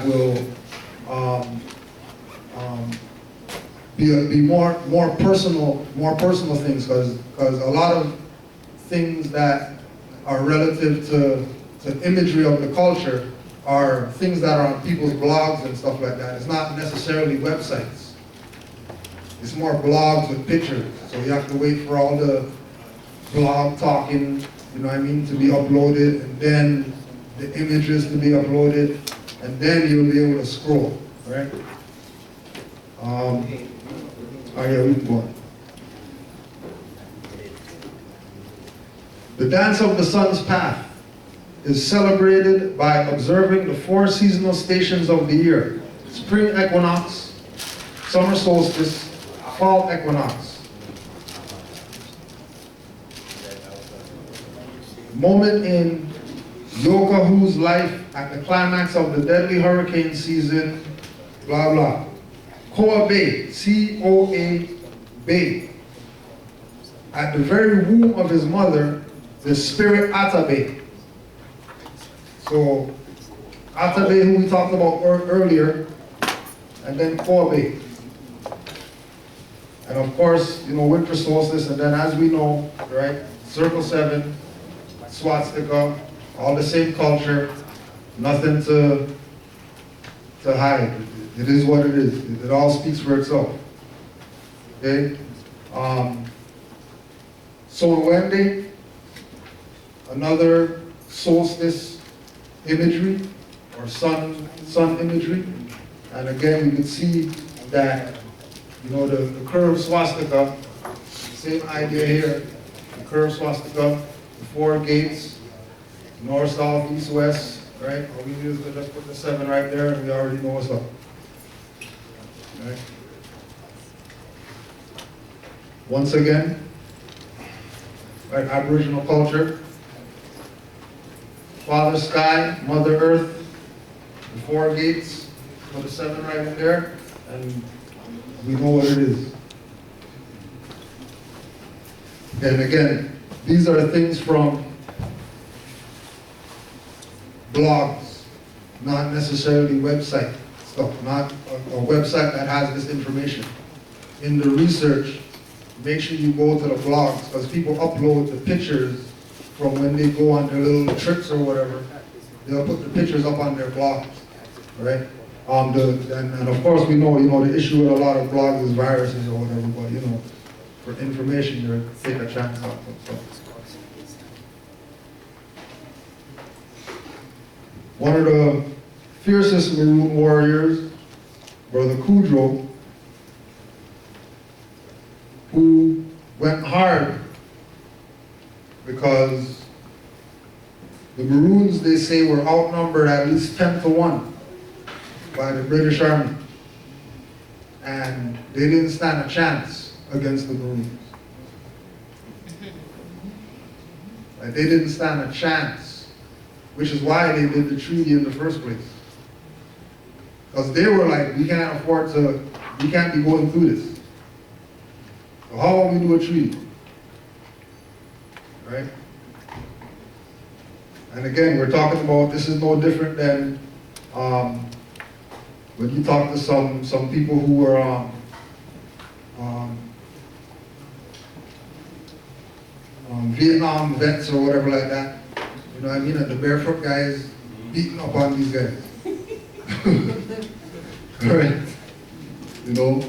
will be more personal things, because a lot of things that are relative to imagery of the culture are things that are on people's blogs and stuff like that. It's not necessarily websites. It's more blogs with pictures. So you have to wait for all the blog talking, you know what I mean, to be uploaded, and then the images to be uploaded, and then you'll be able to scroll, right? Oh yeah, we can go on. The dance of the sun's path is celebrated by observing the 4 seasonal stations of the year. spring equinox, summer solstice, fall equinox. Moment in Yorkhouse's life at the climax of the deadly hurricane season, blah blah. Koa Bay, C-O-A Bay. At the very womb of his mother, the spirit Atabe. So, Atabe, who we talked about earlier, and then Koa Bay. And of course, you know, winter solstice, and then as we know, right, Circle 7, swastika, all the same culture, nothing to hide. It is what it is. It all speaks for itself. Okay? Solwende, another solstice imagery, or sun imagery. And again, you can see that, you know, the curved swastika, same idea here. The curved swastika, the 4 gates, north, south, east, west, right? All we do is just put the 7 right there and we already know what's up. Right? Once again, right, Aboriginal culture, Father Sky, Mother Earth, the 4 gates, put the 7 right in there, and we know what it is. And again, these are things from blogs, not necessarily website stuff, not a website that has this information. In the research, make sure you go to the blogs, because people upload the pictures from when they go on their little trips or whatever. They'll put the pictures up on their blogs, right? And of course we know, you know, the issue with a lot of blogs is viruses or whatever, but you know, for information, you take a chance on it. One of the fiercest Maroon warriors, Brother Kudjo, who went hard because the Maroons, they say, were outnumbered at least 10 to 1 by the British Army. And they didn't stand a chance against the Maroons. Like, they didn't stand a chance, which is why they did the treaty in the first place. Because they were like, we can't afford to, we can't be going through this. So how about we do a treaty? Right? And again, we're talking about, this is no different than when you talk to some people who were Vietnam vets or whatever like that. You know what I mean? And the barefoot guys beating up on these guys. Right? You know,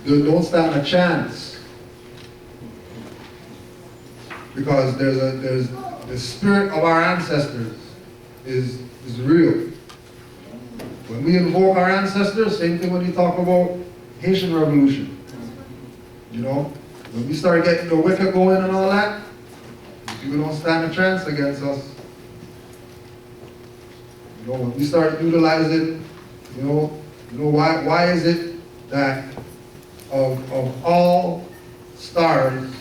they don't stand a chance. Because there's the spirit of our ancestors is real. When we invoke our ancestors, same thing when you talk about Haitian Revolution. You know, when we start getting the Wicca going and all that, people don't stand a chance against us. You know, when we start utilizing, you know why is it that of all stars,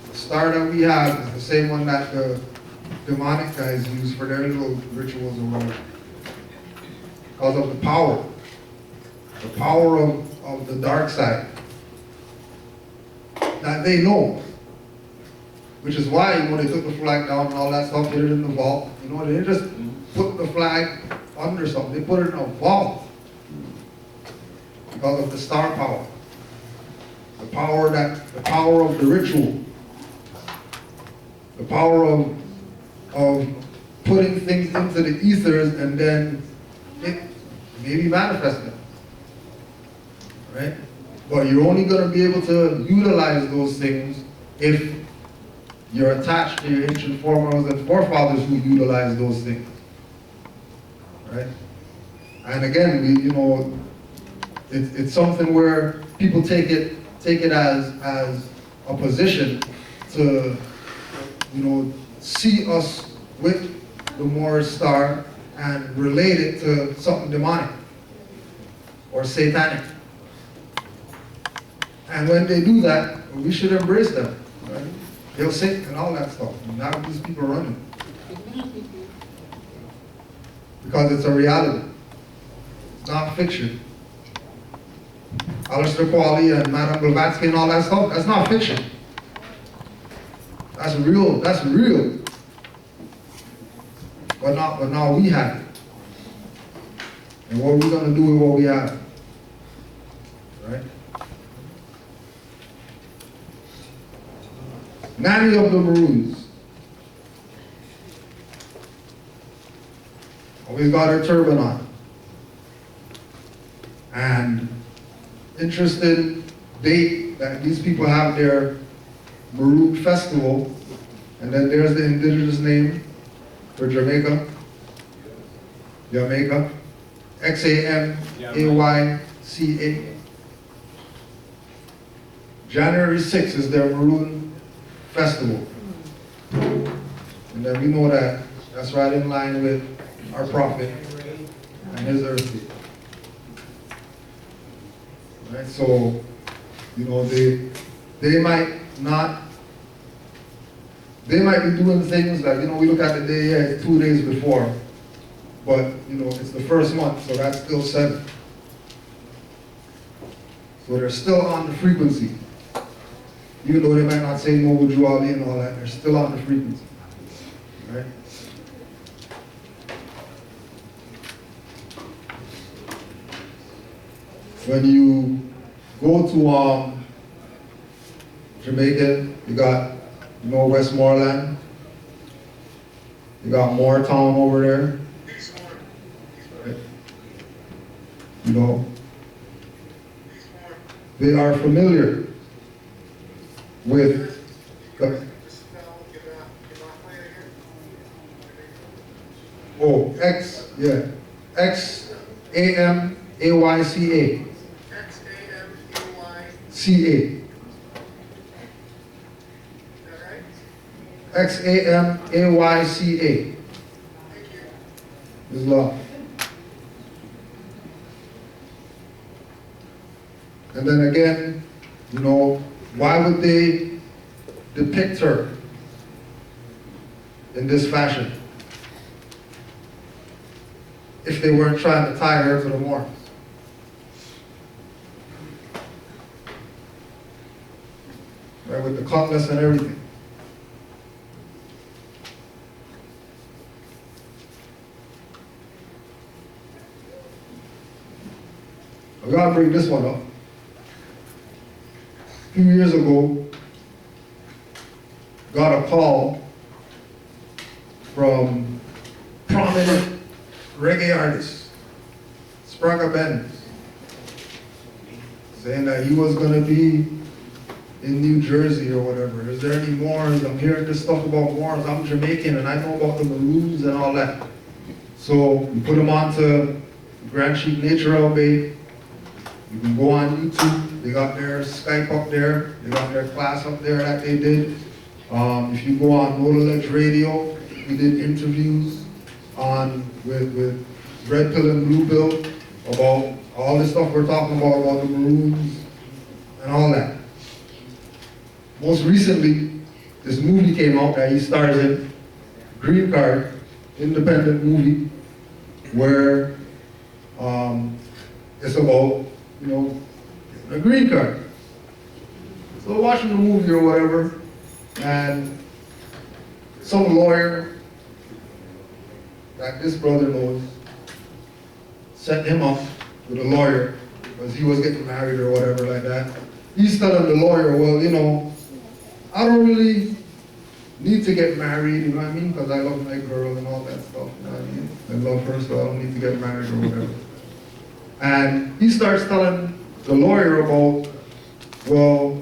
the star that we have is the same one that the demonic guys use for their little rituals or whatever? Because of the power of the dark side that they know. Which is why, you know, they took the flag down and all that stuff, hid it in the vault. You know, they didn't just put the flag under something, they put it in a vault. Because of the star power. The power of the ritual. The power of putting things into the ethers and then it maybe manifesting. Right? But you're only going to be able to utilize those things if you're attached to your ancient forefathers and forefathers who utilize those things. Right? And again, you know, it's something where people take it as a position to, you know, see us with the Moorish star and relate it to something demonic or satanic. And when they do that, we should embrace them. Right? They'll sink and all that stuff. Now these people running. Because it's a reality. It's not fiction. Aleister Crowley and Madame Blavatsky and all that stuff, that's not fiction. That's real, that's real. But now we have it. And what are we gonna do with what we have? Right? Nanny of the Maroons. Always got her turban on. And interesting date that these people have their Maroon festival, and then there's the indigenous name for Jamaica. Jamaica. Xamayca. January 6th is their Maroon festival. And then we know that that's right in line with our prophet and his earthly. Right? So, you know, they might be doing things like, you know, we look at the day, yeah, it's 2 days before, but, you know, it's the first month, so that's still 7. So they're still on the frequency. Even though they might not say no Juali and all that, they're still on the frequency. Right? When you go to Jamaica, you got, you know, Westmoreland. You got Moortown over there. Right? You know, they are familiar with the, Xamayca. CA. Xamayca. Is love. And then again, you know, why would they depict her in this fashion if they weren't trying to tie her to the Moors? Right, with the cutlass and everything. I gotta bring this one up. A few years ago, got a call from prominent reggae artist, Sprague Benz, saying that he was gonna be in New Jersey or whatever. Is there any Moors? I'm hearing this stuff about Moors. I'm Jamaican and I know about the Maroons and all that. So we put him on to Grand Sheep Nature Bay. You can go on YouTube. They got their Skype up there. They got their class up there that they did. If you go on Nodal Edge Radio, we did interviews with Red Pill and Blue Pill about all this stuff we're talking about the Maroons and all that. Most recently, this movie came out that he stars in, Green Card, independent movie, where it's about, you know, a green card. So watching the movie or whatever, and some lawyer that this brother knows set him up with a lawyer because he was getting married or whatever like that. He's telling the lawyer, well, you know, I don't really need to get married, you know what I mean? Because I love my girl and all that stuff, you know what I mean? I love her, so I don't need to get married or whatever. And he starts telling the lawyer about, well,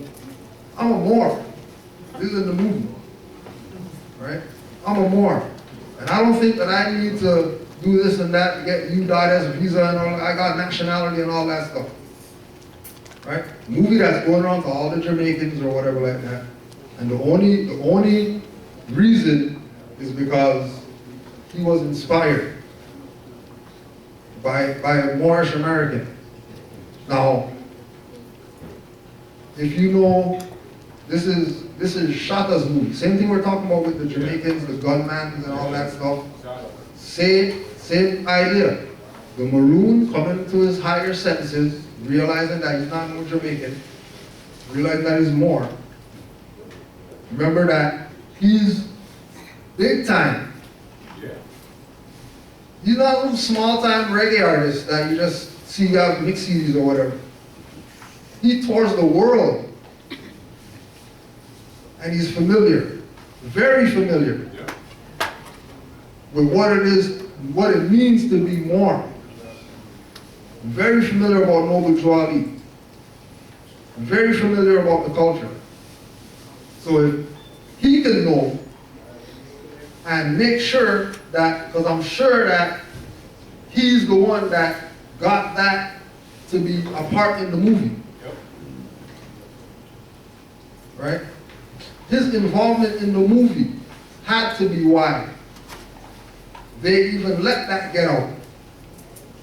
I'm a Moor. This is in the movie, right? I'm a Moor. And I don't think that I need to do this and that to get you as a visa and all. I got nationality and all that stuff, right? Movie that's going around to all the Jamaicans or whatever like that. And the only reason is because he was inspired by a Moorish American Now, if you know, this is Shatta's movie. Same thing we're talking about with the Jamaicans, the gunmen and all that stuff. Same idea. The Maroon coming to his higher senses, realizing that he's not no Jamaican, realizing that he's more. Remember that he's big time. Yeah. He's not a small time reggae artist that you just see out mix CDs or whatever. He tours the world. And he's familiar, very familiar with what it is, what it means to be more. Very familiar about Noble Juali. Very familiar about the culture. So if he can know and make sure that, because I'm sure that he's the one that got that to be a part in the movie. Right? His involvement in the movie had to be why they even let that get out.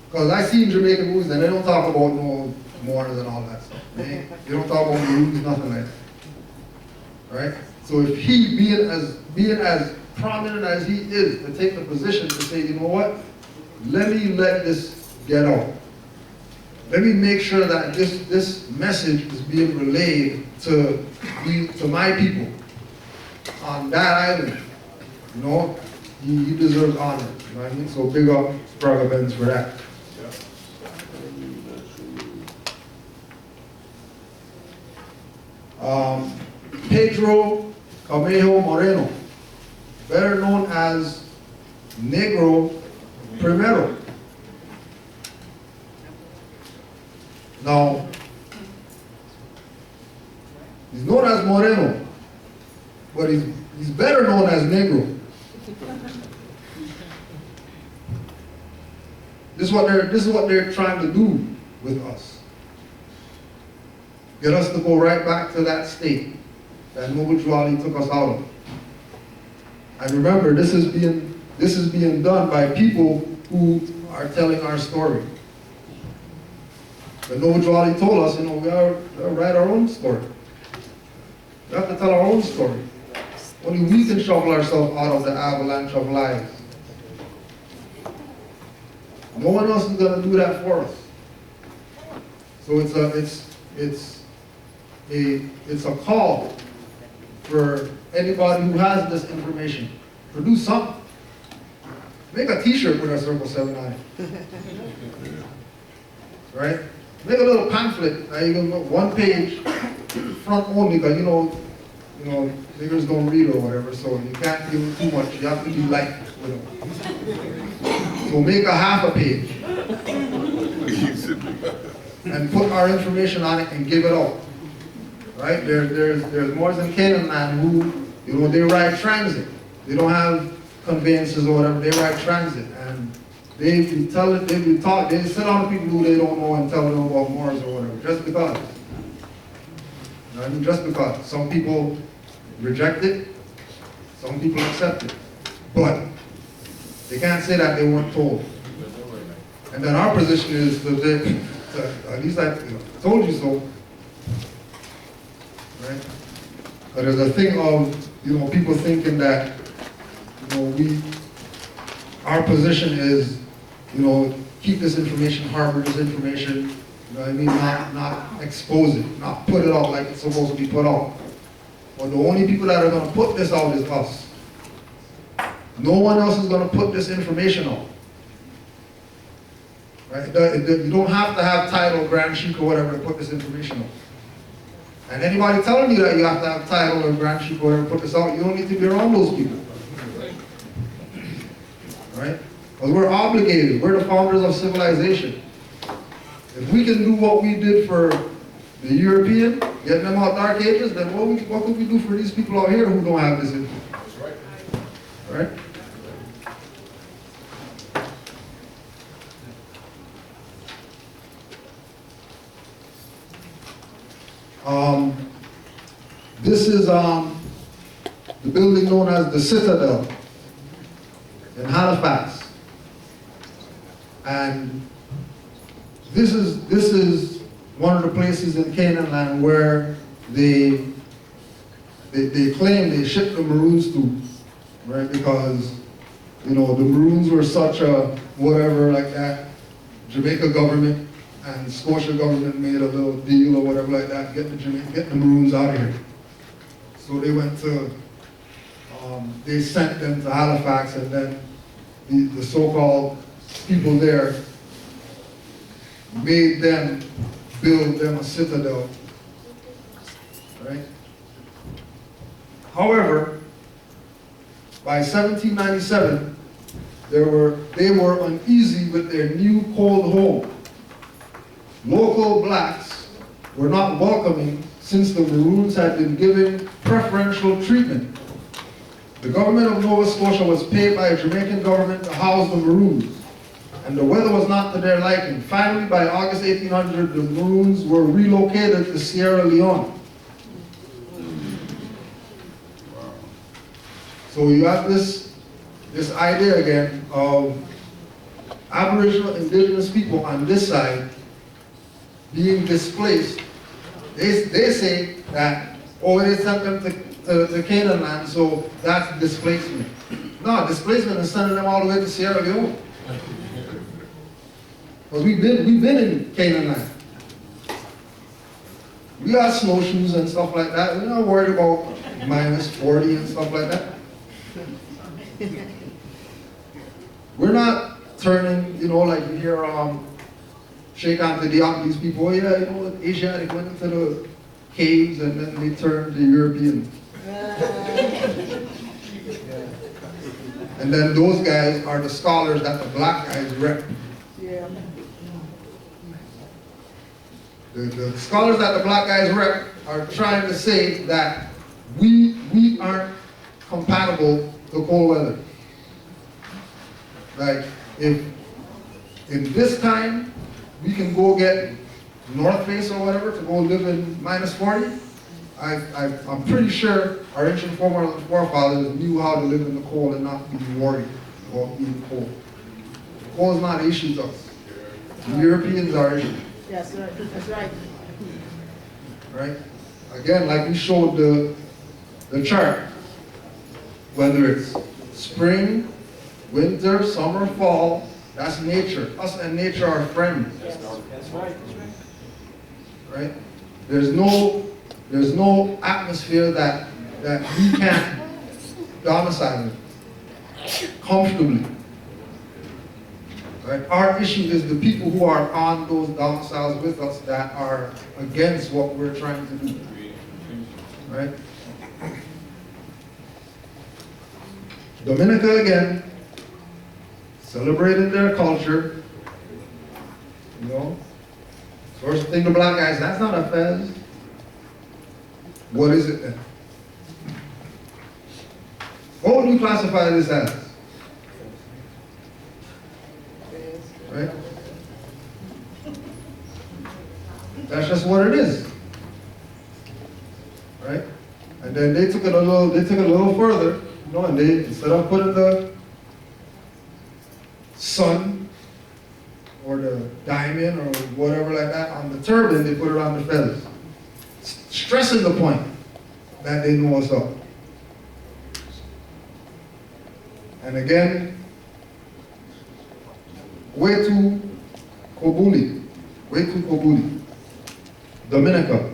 Because I seen Jamaican movies and they don't talk about no Moors and all that stuff. They don't talk about Maroons, nothing like that. Right? So if he being as prominent as he is to take the position to say, you know what, let me let this get out. Let me make sure that this message is being relayed to my people on that island. You know, he deserves honor. You know what I mean? So big up Sprague Benz for that. Pedro Camejo Moreno, better known as Negro Primero. Now, he's known as Moreno, but he's better known as Negro. This is what they're trying to do with us. Get us to go right back to that state that Noble Juali took us out of. And remember, this is being done by people who are telling our story. But Noble Juali told us, you know, we gotta write our own story. We have to tell our own story. Only we can shovel ourselves out of the avalanche of lies. No one else is gonna do that for us. So it's a call for anybody who has this information. Produce something. Make a t-shirt with our Circle 7i. Right? Make a little pamphlet. Now you can go one page, front only, because you know, niggers don't read or whatever, so you can't give them too much. You have to be light with them. So make a half a page. And put our information on it and give it out. Right? There's Moors in Canaanland who, you know, they ride transit. They don't have conveyances or whatever, they ride transit. And they sit on people who they don't know and tell them about Moors or whatever, just because. You know what I mean? Just because. Some people reject it, some people accept it. But they can't say that they weren't told. And then our position is to at least I told you so. Right? But there's a thing of, you know, people thinking that, you know, our position is, you know, keep this information, harbor this information, you know what I mean, not expose it, not put it out like it's supposed to be put out. But the only people that are going to put this out is us. No one else is going to put this information out. Right? You don't have to have title, Grand Sheik or whatever to put this information out. And anybody telling you that you have to have title or Grand Sheik or whatever to put this out, you don't need to be around those people. Right? Because we're obligated. We're the founders of civilization. If we can do what we did for the European, getting them out dark ages, then what could we do for these people out here who don't have this info? That's right. Right? This is the building known as the Citadel in Halifax. And this is one of the places in Canaanland where they claim they shipped the Maroons to, right? Because, you know, the Maroons were such a whatever like that. Jamaica government and Scotia government made a little deal or whatever like that, get the Maroons out of here. So they went to, they sent them to Halifax, and then the so-called people there made them build them a citadel, right? However, by 1797, they were uneasy with their new cold home. Local blacks were not welcoming since the Maroons had been given preferential treatment. The government of Nova Scotia was paid by the Jamaican government to house the Maroons, and the weather was not to their liking. Finally, by August 1800, the Maroons were relocated to Sierra Leone. So you have this idea again of Aboriginal Indigenous people on this side being displaced. They say that, oh, they sent them to Canaanland, so that's displacement. No, displacement is sending them all the way to Sierra Leone. Because we've been in Canaanland. We got snowshoes and stuff like that. We're not worried about -40 and stuff like that. We're not turning, you know, like you hear Sheikh Anta Diop, these people, oh yeah, you know, Asiatic went into the caves and then they turned to European. And then those guys are the scholars that the black guys rep. Yeah. The scholars that the black guys rep are trying to say that we aren't compatible to cold weather. Like, if in this time we can go get North Face or whatever to go live in -40, I'm pretty sure our ancient forefathers knew how to live in the cold and not be worried about being cold. Cold is not an issue to us. The Europeans are issues. Yes, right. That's right. Right? Again, like we showed the chart, whether it's spring, winter, summer, fall, that's nature. Us and nature are friends. Yes, that's right. Right? There's no atmosphere that we can't domicile in comfortably. Right? Our issue is the people who are on those domiciles with us that are against what we're trying to do. Right? Dominica again, celebrating their culture. You know? First thing the black guys, that's not a fez. What is it then? What would you classify this as? Right? That's just what it is. Right? And then they took it a little further, you know, and they, instead of putting the sun or the diamond or whatever like that on the turban, they put it on the feathers. Stressing the point that they know what's up. And again, Wetu Kobuli, Dominica,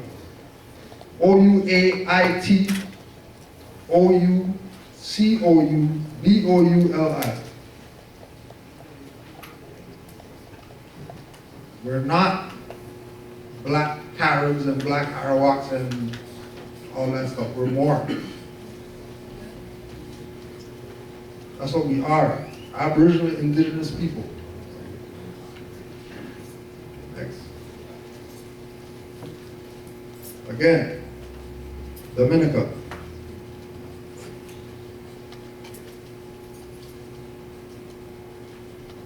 O-U-A-I-T, O-U-C-O-U-B-O-U-L-I. We're not black Caribs and black Arawaks and all that stuff. We're more. That's what we are. Aboriginal Indigenous people. Next. Again, Dominica.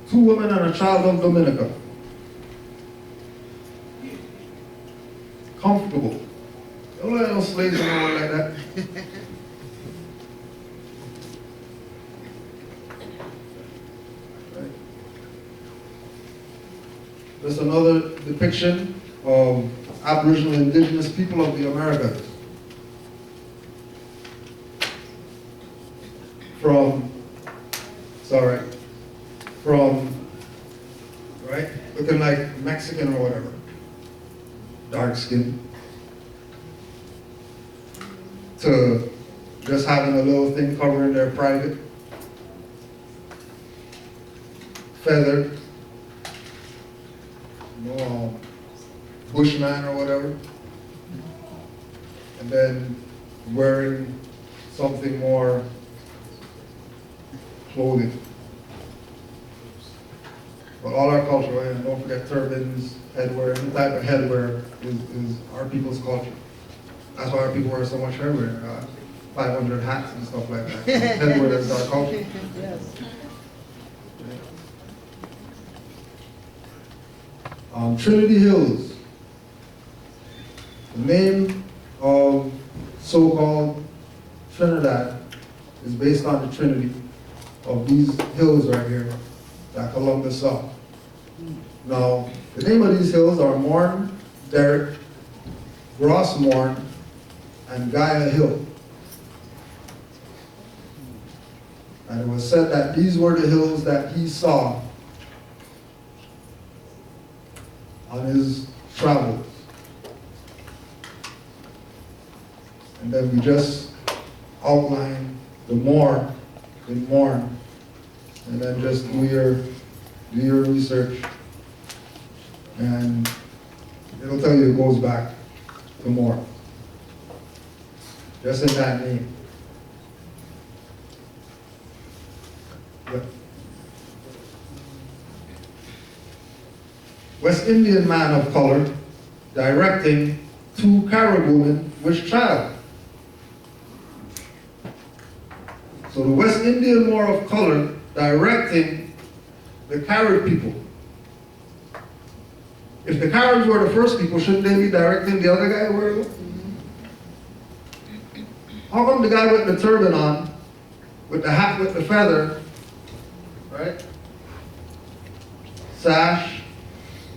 Two women and a child of Dominica. Comfortable. Don't let no slaves around like that. Right. There's another depiction Aboriginal Indigenous people of the Americas. From, right, looking like Mexican or whatever, dark skin, to just having a little thing covering their private, feathered, bushman or whatever, and then wearing something more clothing. But all our culture, and don't forget turbans, headwear, any type of headwear is our people's culture. That's why our people wear so much headwear, 500 hats and stuff like that. Headwear is our culture. Yes. Trinity Hills. The name of so-called Trinidad is based on the Trinity of these hills right here that Columbus saw. Now, the name of these hills are Mourne, Derrick, Grossmorn, and Gaia Hill. And it was said that these were the hills that he saw on his travels. And then we just outline the more in Mourne, and then just do your research, and it'll tell you it goes back to Mourne, just in that name. Yep. West Indian man of color directing 2 Carib women with child. So the West Indian Moor of color directing the Carib people. If the Caribs were the first people, shouldn't they be directing the other guy where to go? How come the guy with the turban on, with the hat with the feather, right? Sash,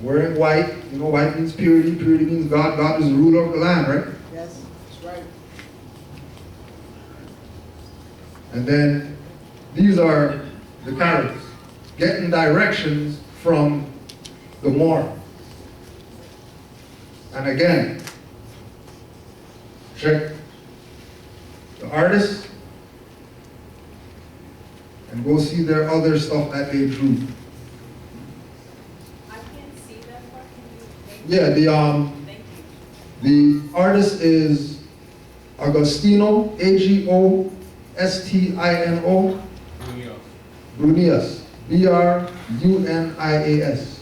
wearing white, you know, white means purity, purity means God, God is the ruler of the land, right? Yes, that's right. And then these are the Caribs getting directions from the Moor. And again, check the artists and go see their other stuff that they drew. I can't see that part. Yeah, the artist is Agostino, Agostino, Brunias, Brunias,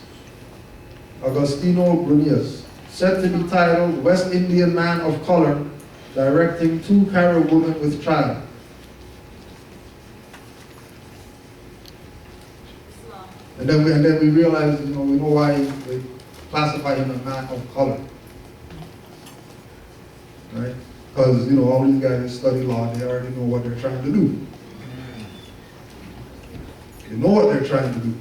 Agostino Brunias, said to be titled West Indian Man of Color, directing 2 Carib women with child. And then we realized, you know, we know why they classify him as man of color, right? Because, you know, all these guys that study law, they already know what they're trying to do. They know what they're trying to do.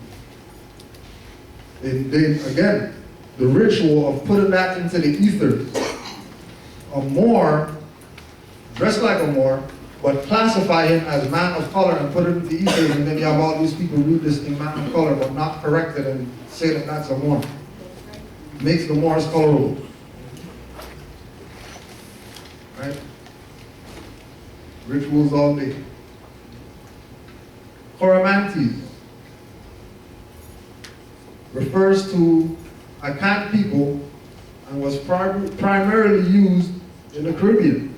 Again, the ritual of putting that into the ether, a Moor, dressed like a Moor, but classify him as man of color and put it into the ether, and then you have all these people read this in man of color but not correct it and say that that's a Moor. Makes the Moors colorable. Right? Rituals all day. Coromantes refers to Akan people and was primarily used in the Caribbean.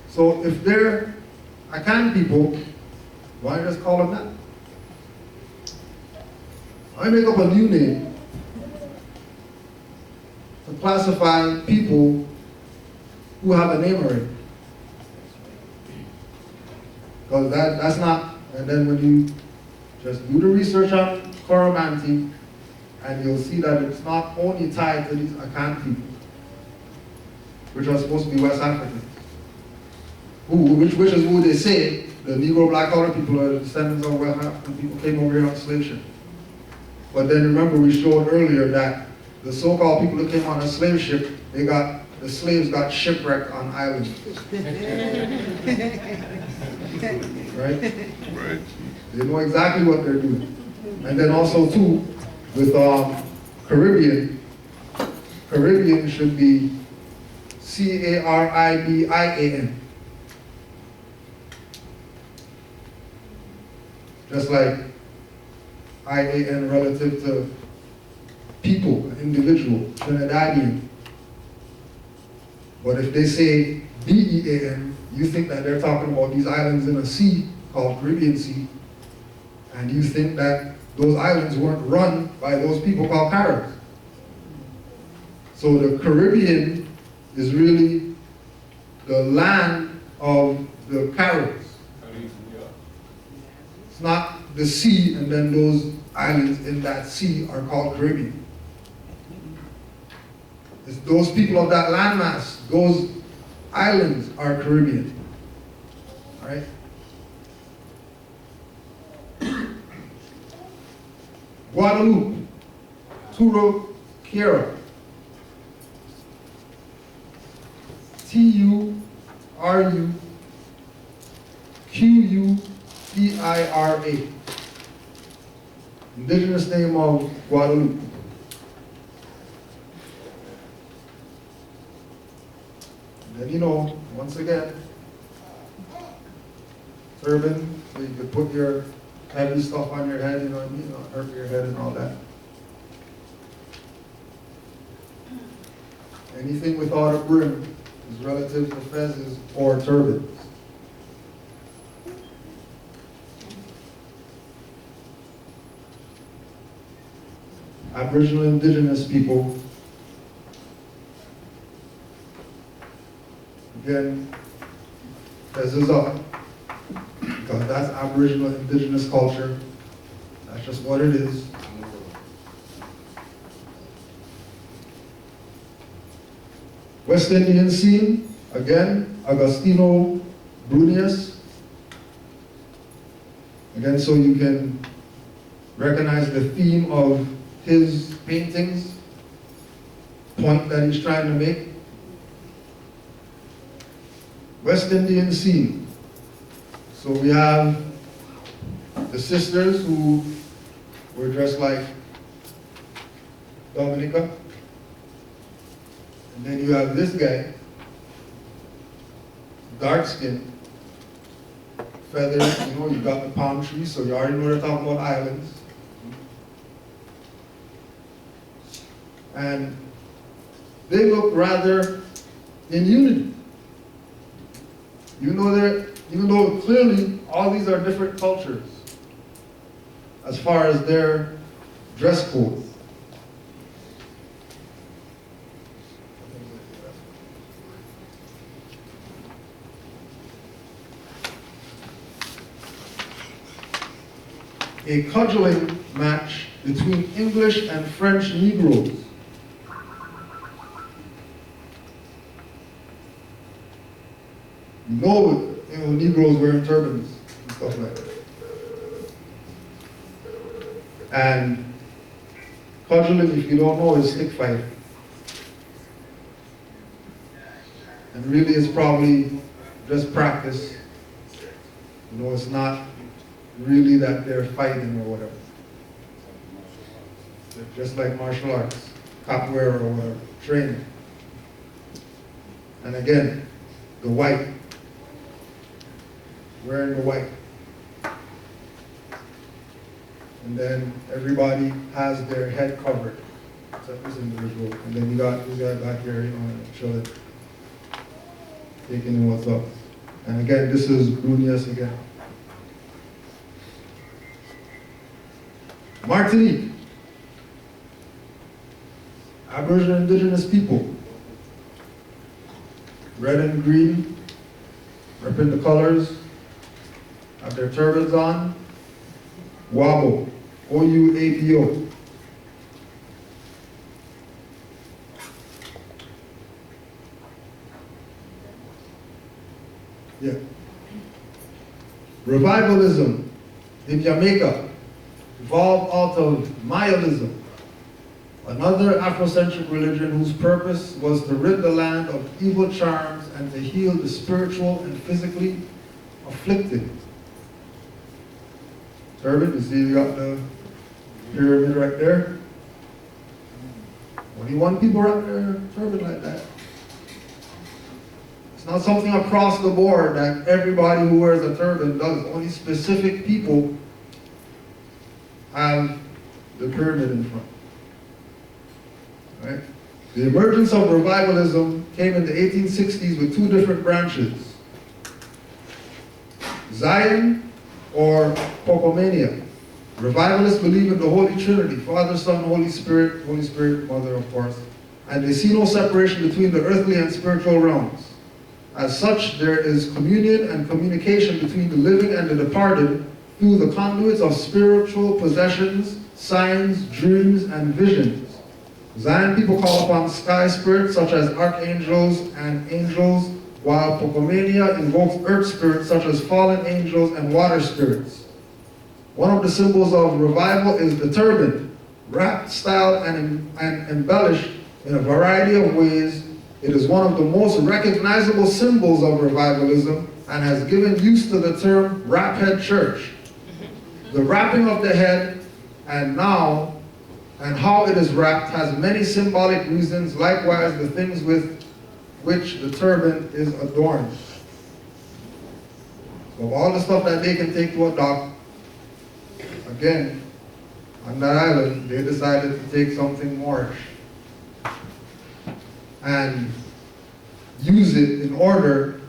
So if they're Akan people, why just call them that? I make up a new name to classify people who have a name already. Because that's not, and then when you just do the research on Coromantee, and you'll see that it's not only tied to these Akan people, which are supposed to be West Africans, which is who they say the Negro black color people are descendants of West African people came over here on slave ship. But then remember we showed earlier that the so-called people who came on a slave ship, the slaves got shipwrecked on islands. Right? Right. They know exactly what they're doing. And then also too, with Caribbean should be Caribian. Just like IAN relative to people, individual, Trinidadian. But if they say BEAN, you think that they're talking about these islands in a sea called Caribbean Sea, and you think that those islands weren't run by those people called Caribs. So the Caribbean is really the land of the Caribs. It's not the sea and then those islands in that sea are called Caribbean. It's those people of that landmass, those islands are Caribbean. All right? Guadeloupe, Turuquira, Turuquira, indigenous name of Guadeloupe. And then, you know, once again, turban, so you could put your heavy stuff on your head, you know what I mean? Hurt your head and all that. Anything without a brim is relative to fezzes or turbans. Aboriginal indigenous people, again, fezzes up, because that's Aboriginal indigenous culture. That's just what it is. West Indian scene, again, Agostino Brunius. Again, so you can recognize the theme of his paintings, point that he's trying to make. West Indian scene. So we have the sisters who were dressed like Dominica. And then you have this guy, dark skin, feathers, you know, you got the palm tree, so you already know they're talking about islands. And they look rather in unity. Even though clearly all these are different cultures as far as their dress codes. A cudgeling match between English and French Negroes. You know, Negroes wearing turbans and stuff like that. And cudgeling, if you don't know, is stick fighting. And really it's probably just practice. You know, it's not really that they're fighting or whatever. They're just like martial arts, capoeira or whatever, training. And again, the white, wearing the white. And then everybody has their head covered, except this individual. And then you got this guy back here, you know, chilling, taking in what's up. And again, this is Brunias again. Martinique, Aboriginal indigenous people, red and green, repping the colors, have their turbans on, Wabo, O-U-A-B-O. Yeah. Revivalism in Jamaica evolved out of Mayoism, another Afrocentric religion whose purpose was to rid the land of evil charms and to heal the spiritual and physically afflicted. Turban, you see you got the pyramid right there? Only one people wrap their turban like that. It's not something across the board that everybody who wears a turban does. Only specific people have the pyramid in front. Right? The emergence of revivalism came in the 1860s with two different branches. Zion or Pocomania. Revivalists believe in the Holy Trinity, Father, Son, Holy Spirit, Mother, of course, and they see no separation between the earthly and spiritual realms. As such, there is communion and communication between the living and the departed through the conduits of spiritual possessions, signs, dreams, and visions. Zion people call upon sky spirits such as archangels and angels, while Pocomania invokes earth spirits such as fallen angels and water spirits. One of the symbols of revival is the turban, wrapped, styled, and embellished in a variety of ways. It is one of the most recognizable symbols of revivalism and has given use to the term wrap head church. The wrapping of the head and how it is wrapped has many symbolic reasons, likewise the things with which the turban is adorned. So of all the stuff that they can take to a dock, again, on that island, they decided to take something Moorish and use it in order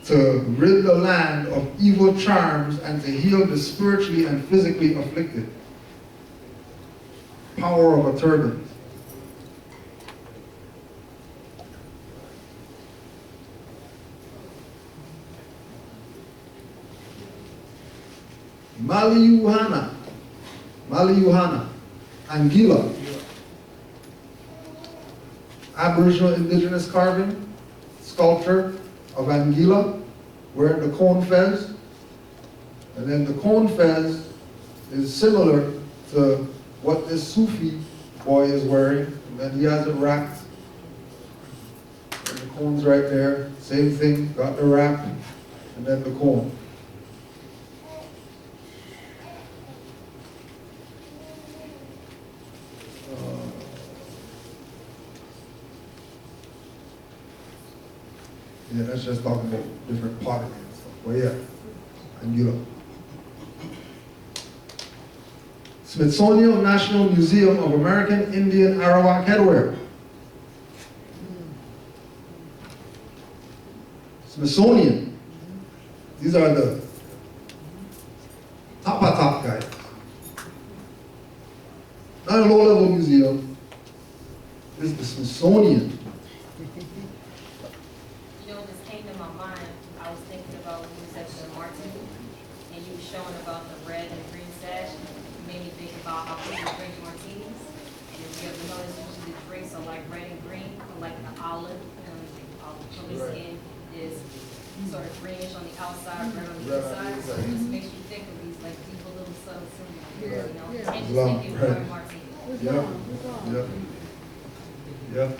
to rid the land of evil charms and to heal the spiritually and physically afflicted. Power of a turban. Maliuhana, Anguilla, Aboriginal Indigenous carving, sculpture of Anguilla, wearing the cone fez, and then the cone fez is similar to what this Sufi boy is wearing, and then he has it wrapped, and the cone's right there, same thing, got the wrap, and then the cone. Yeah, that's just talking about different pottery and stuff. But yeah, Anguilla. Smithsonian National Museum of American Indian Arawak Headwear. Smithsonian. These are the top guys. Not a low-level museum. This is the Smithsonian. Showing about the red and green sash, it made me think about how people drink martinis. And if you ever notice, usually the drinks are like red and green, or like the olive, so the skin is sort of greenish on the outside, red on the inside. So it just makes you think of these like evil little subtle symbols, you know, and just think you're pouring martini. Yep.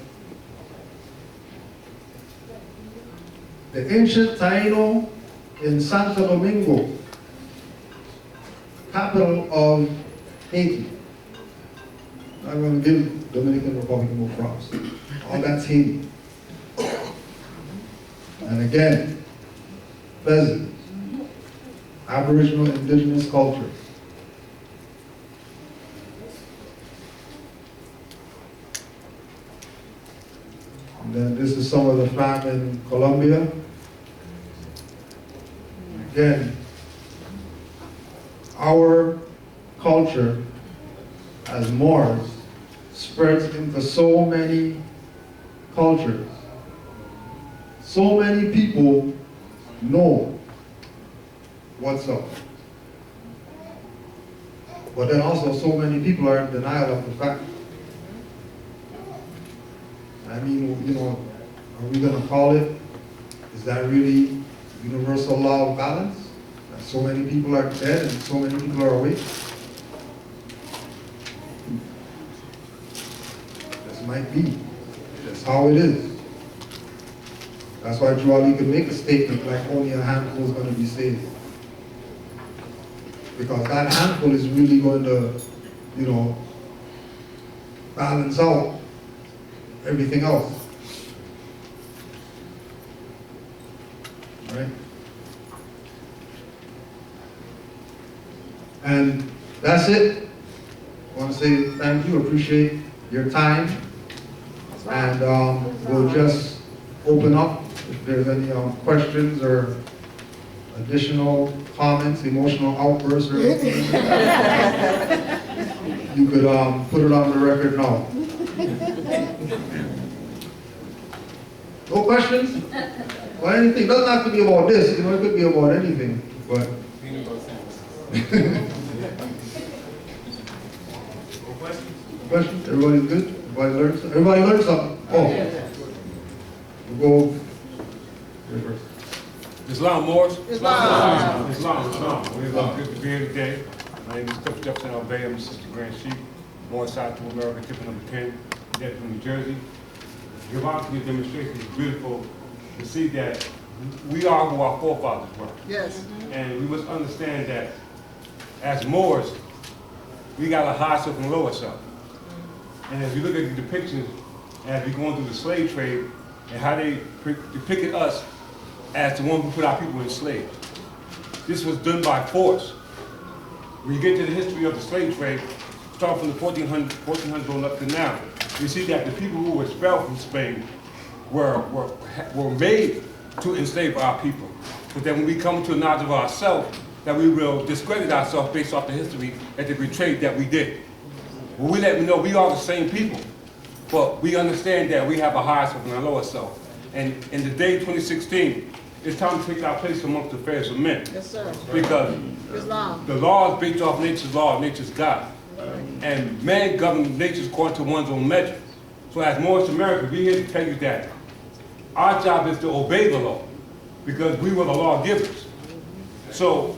The ancient Taino in Santo Domingo, capital of Haiti. I'm going to give Dominican Republic more props. All that's Haiti. And again, pheasants, Aboriginal Indigenous culture. And then this is some of the fam in Colombia. Again, our culture as Moors spreads into so many cultures. So many people know what's up. But then also so many people are in denial of the fact. I mean, you know, are we going to call it, is that really universal law of balance? That so many people are dead and so many people are awake? just might be. That's how it is. That's why Drew Ali could make a statement like only a handful is going to be saved. Because that handful is really going to, you know, balance out everything else. Right? And that's it. I want to say thank you, appreciate your time. And we'll just open up if there's any questions or additional comments, emotional outbursts or anything. You could put it on the record now. No questions? Or anything. Doesn't have to be about this, you know, it could be about anything. But questions? Everybody's good? Everybody learned something? Oh. We'll go here first. Islam, Moorish? Islam. Islam. We're good to be here today. My name is Cliff Jefferson Albay. I'm Assistant Grand Chief, Moorish Side to America, Tip number 10, Dead from New Jersey. Your honor, your demonstration is beautiful to see that we are who our forefathers were. Yes. And we must understand that as Moors, we got a high self and lower self. And as you look at the depictions, as we're going through the slave trade, and how they depicted us as the one who put our people enslaved. This was done by force. When you get to the history of the slave trade, start from the 1400s on up to now, you see that the people who were expelled from Spain were made to enslave our people. But then when we come to a knowledge of ourselves, that we will discredit ourselves based off the history and the betrayal that we did. Well, we let them know we are the same people, but we understand that we have a higher self and a lower self. And in the day 2016, it's time to take our place amongst the affairs of men. Yes, sir. Because Islam. the law is based off nature's law, nature's God. And man governs nature according to one's own measure. So as Moorish Americans, we're here to tell you that our job is to obey the law, because we were the lawgivers. So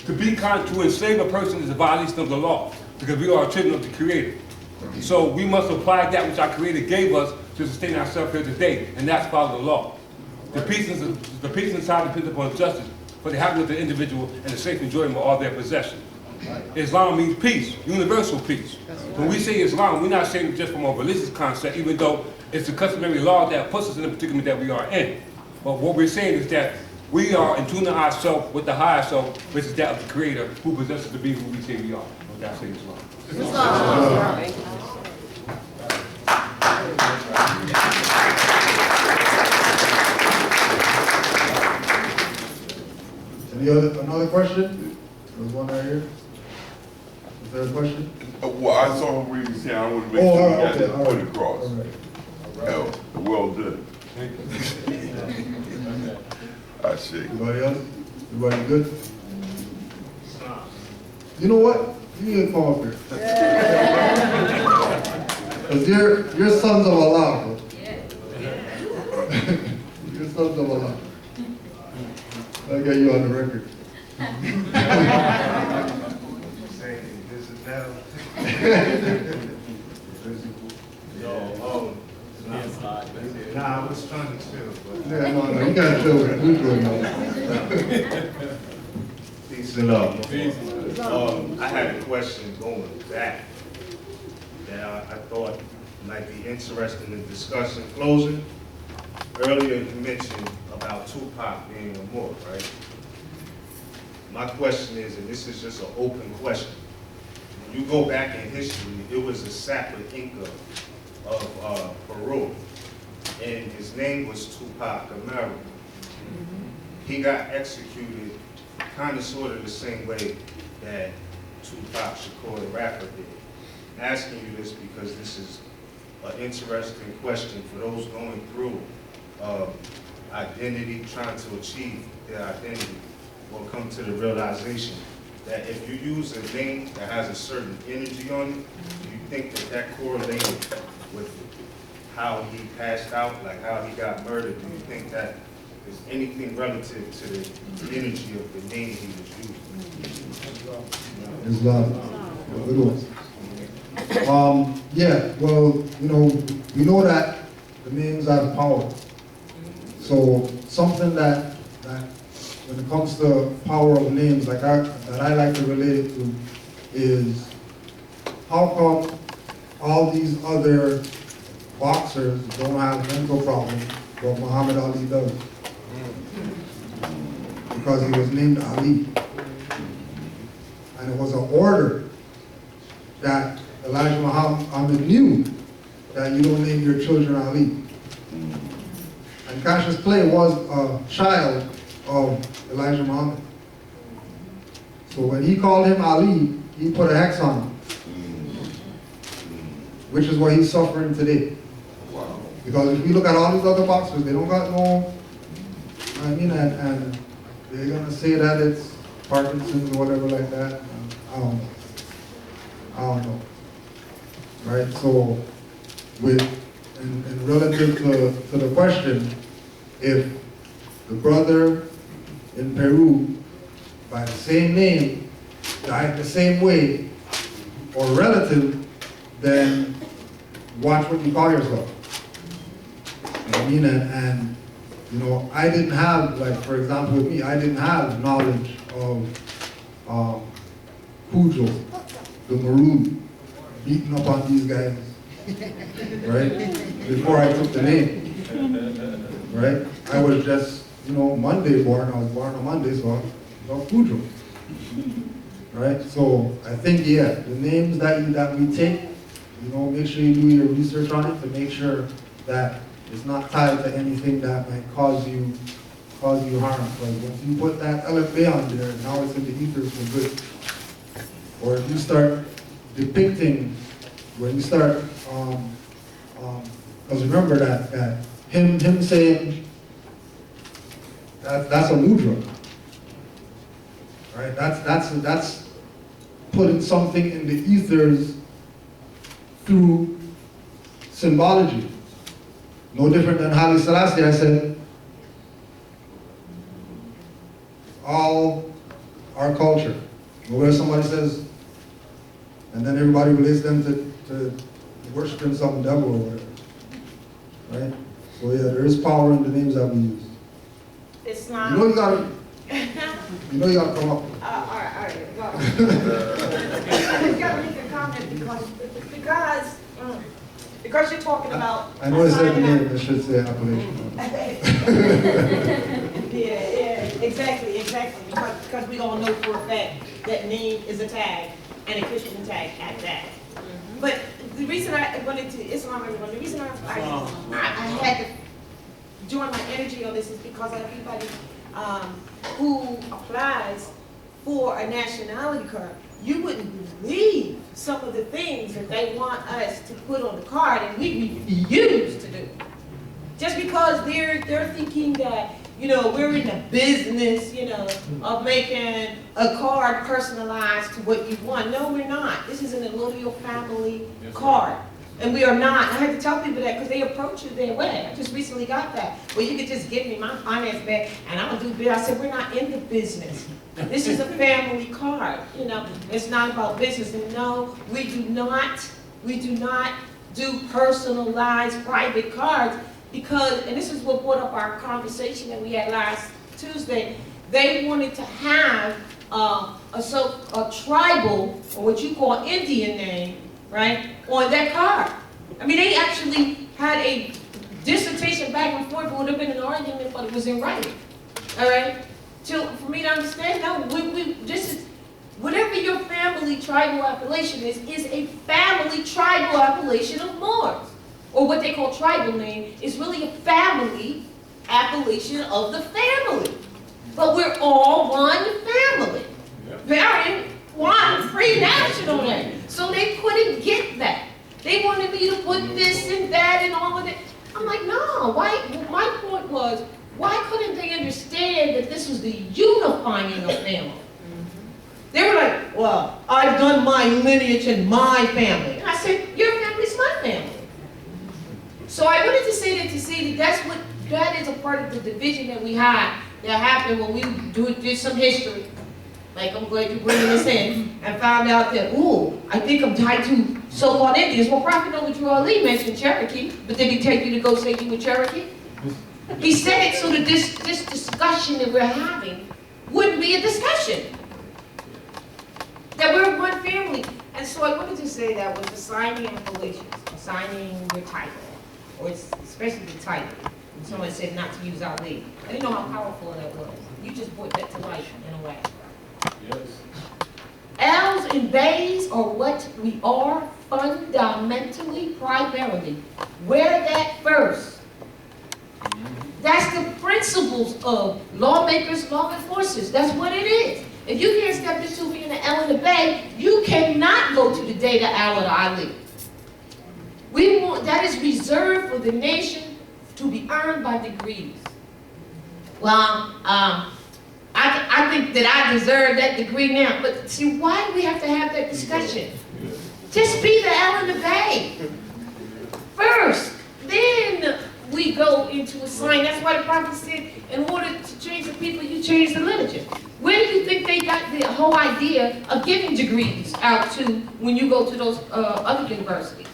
to enslave a person is a violation of the law, because we are children of the Creator. So we must apply that which our Creator gave us to sustain ourselves here today, and that's follow the law. The peace and society depends upon justice for the happiness of the individual and the safe enjoyment of all their possessions. Islam means peace, universal peace. When we say Islam, we're not saying it just from a religious concept, even though it's the customary law that puts us in the predicament that we are in. But what we're saying is that we are in tune ourselves with the higher self, which is that of the Creator, who possesses to be who we say we are. That's Islam. Islam. Another question? There's one right here. Is there a question? Well, I saw him reading his hand. I want to make sure he got that point across. Well done. I see. Everybody else? Everybody good? You know what? You need to come up here. Because you're sons of Allah, bro. You're sons of Allah. I'll get you on the record. Nah, I was trying to chill, but Yeah, no, you gotta chill with Kudjo now. Peace and love. I had a question going back that I thought might be interesting in discussion. Closing, earlier you mentioned about Tupac being a Moor, right? My question is, and this is just an open question, when you go back in history, it was a Sapper Inca of Peru, and his name was Tupac Maroon. He got executed kind of sort of the same way that Tupac Shakur the rapper did. I'm asking you this because this is an interesting question for those going through identity, trying to achieve their identity, will come to the realization that if you use a name that has a certain energy on it, do you think that that correlated with how he passed out, like how he got murdered? Do you think that is anything relative to the energy of the name he was using? Islam. Good one. Yeah, well, we know that the names have power. So something that when it comes to power of names, that I like to relate it to is how come all these other boxers don't have mental problems, but Muhammad Ali does? Because he was named Ali. And it was an order that Elijah Muhammad knew that you don't name your children Ali. And Cassius Clay was a child of Elijah Muhammad. So when he called him Ali, he put a hex on him, which is what he's suffering today. Wow. Because if you look at all these other boxers, they don't got no, and they're gonna say that it's Parkinson's or whatever like that. I don't know. Right? So, in relative to the question, if the brother in Peru by the same name died the same way, or relative, then watch what you call yourself. You know what I mean? And I didn't have, like, for example with me, I didn't have knowledge of Kudjo, the Maroon, beating up on these guys, right? Before I took the name, right? I was just, Monday born. I was born on Monday, so I was Kudjo, right? So I think, yeah, the names that we take, make sure you do your research on it to make sure that it's not tied to anything that might cause you harm. Because once you put that LFA on there, now it's in the ether for good. Or if you start depicting, when you start, because remember that him saying that's a mudra, right? That's putting something in the ethers through symbology. No different than Haile Selassie. I said, all our culture, where somebody says, and then everybody relates them to worshiping some devil or whatever, right? So yeah, there is power in the names that we use. It's not. You gotta come up. All right, well. You gotta make a comment because you're talking about. I know it said the name, I should say appellation. Yeah, exactly. Because we all know for a fact that name is a tag, and a Christian tag at that. But the reason I went into Islam, the reason I had to join my energy on this is because everybody who applies for a nationality card, you wouldn't believe some of the things that they want us to put on the card, and we refuse to do. Just because they're thinking that, we're in the business, of making a card personalized to what you want. No, we're not. This is an allodial family card. And we are not. I had to tell people that because they approach it their way. I just recently got that. Well, you could just give me my finance back and I'll do business. I said, we're not in the business. This is a family card. It's not about business. And no, we do not do personalized private cards because, and this is what brought up our conversation that we had last Tuesday, they wanted to have a tribal, or what you call Indian name, right, on that card. I mean, they actually had a dissertation back and forth. It would have been an argument, but it was in writing. All right? For me to understand, no, this is, whatever your family tribal appellation is a family tribal appellation of Moors. Or what they call tribal name is really a family appellation of the family. But we're all one family. Very one pre-national name. So they couldn't get that. They wanted me to put this and that and all of it. I'm like, no, why? My point was, why couldn't they understand that this was the unifying of family? They were like, well, I've done my lineage in my family. And I said, your family's my family. So I wanted to say that to say that that is a part of the division that we had, that happened when we did some history. Like I'm going to bring this in and found out that, ooh, I think I'm tied to so-called Indians. Well, Prophet Noah Drew Ali mentioned Cherokee, but did he take you to go say you were Cherokee? He said it so that this discussion that we're having wouldn't be a discussion. That we're one family. And so I wanted to say that with assigning appellations, assigning your title, or especially the title. And someone said not to use Ali. I didn't know how powerful that was. You just brought that to life in a way. Yes. L's and bays are what we are fundamentally, primarily. Wear that first. That's the principles of lawmakers, law enforcers. That's what it is. If you can't step into being an L and a bay, you cannot go to the data L or the Ali. That is reserved for the nation to be earned by degrees. Well, I think that I deserve that degree now, but see, why do we have to have that discussion? Just be the L and the bay first, then we go into a sign. That's why the prophet said, in order to change the people, you change the literature. Where do you think they got the whole idea of giving degrees out to when you go to those other universities?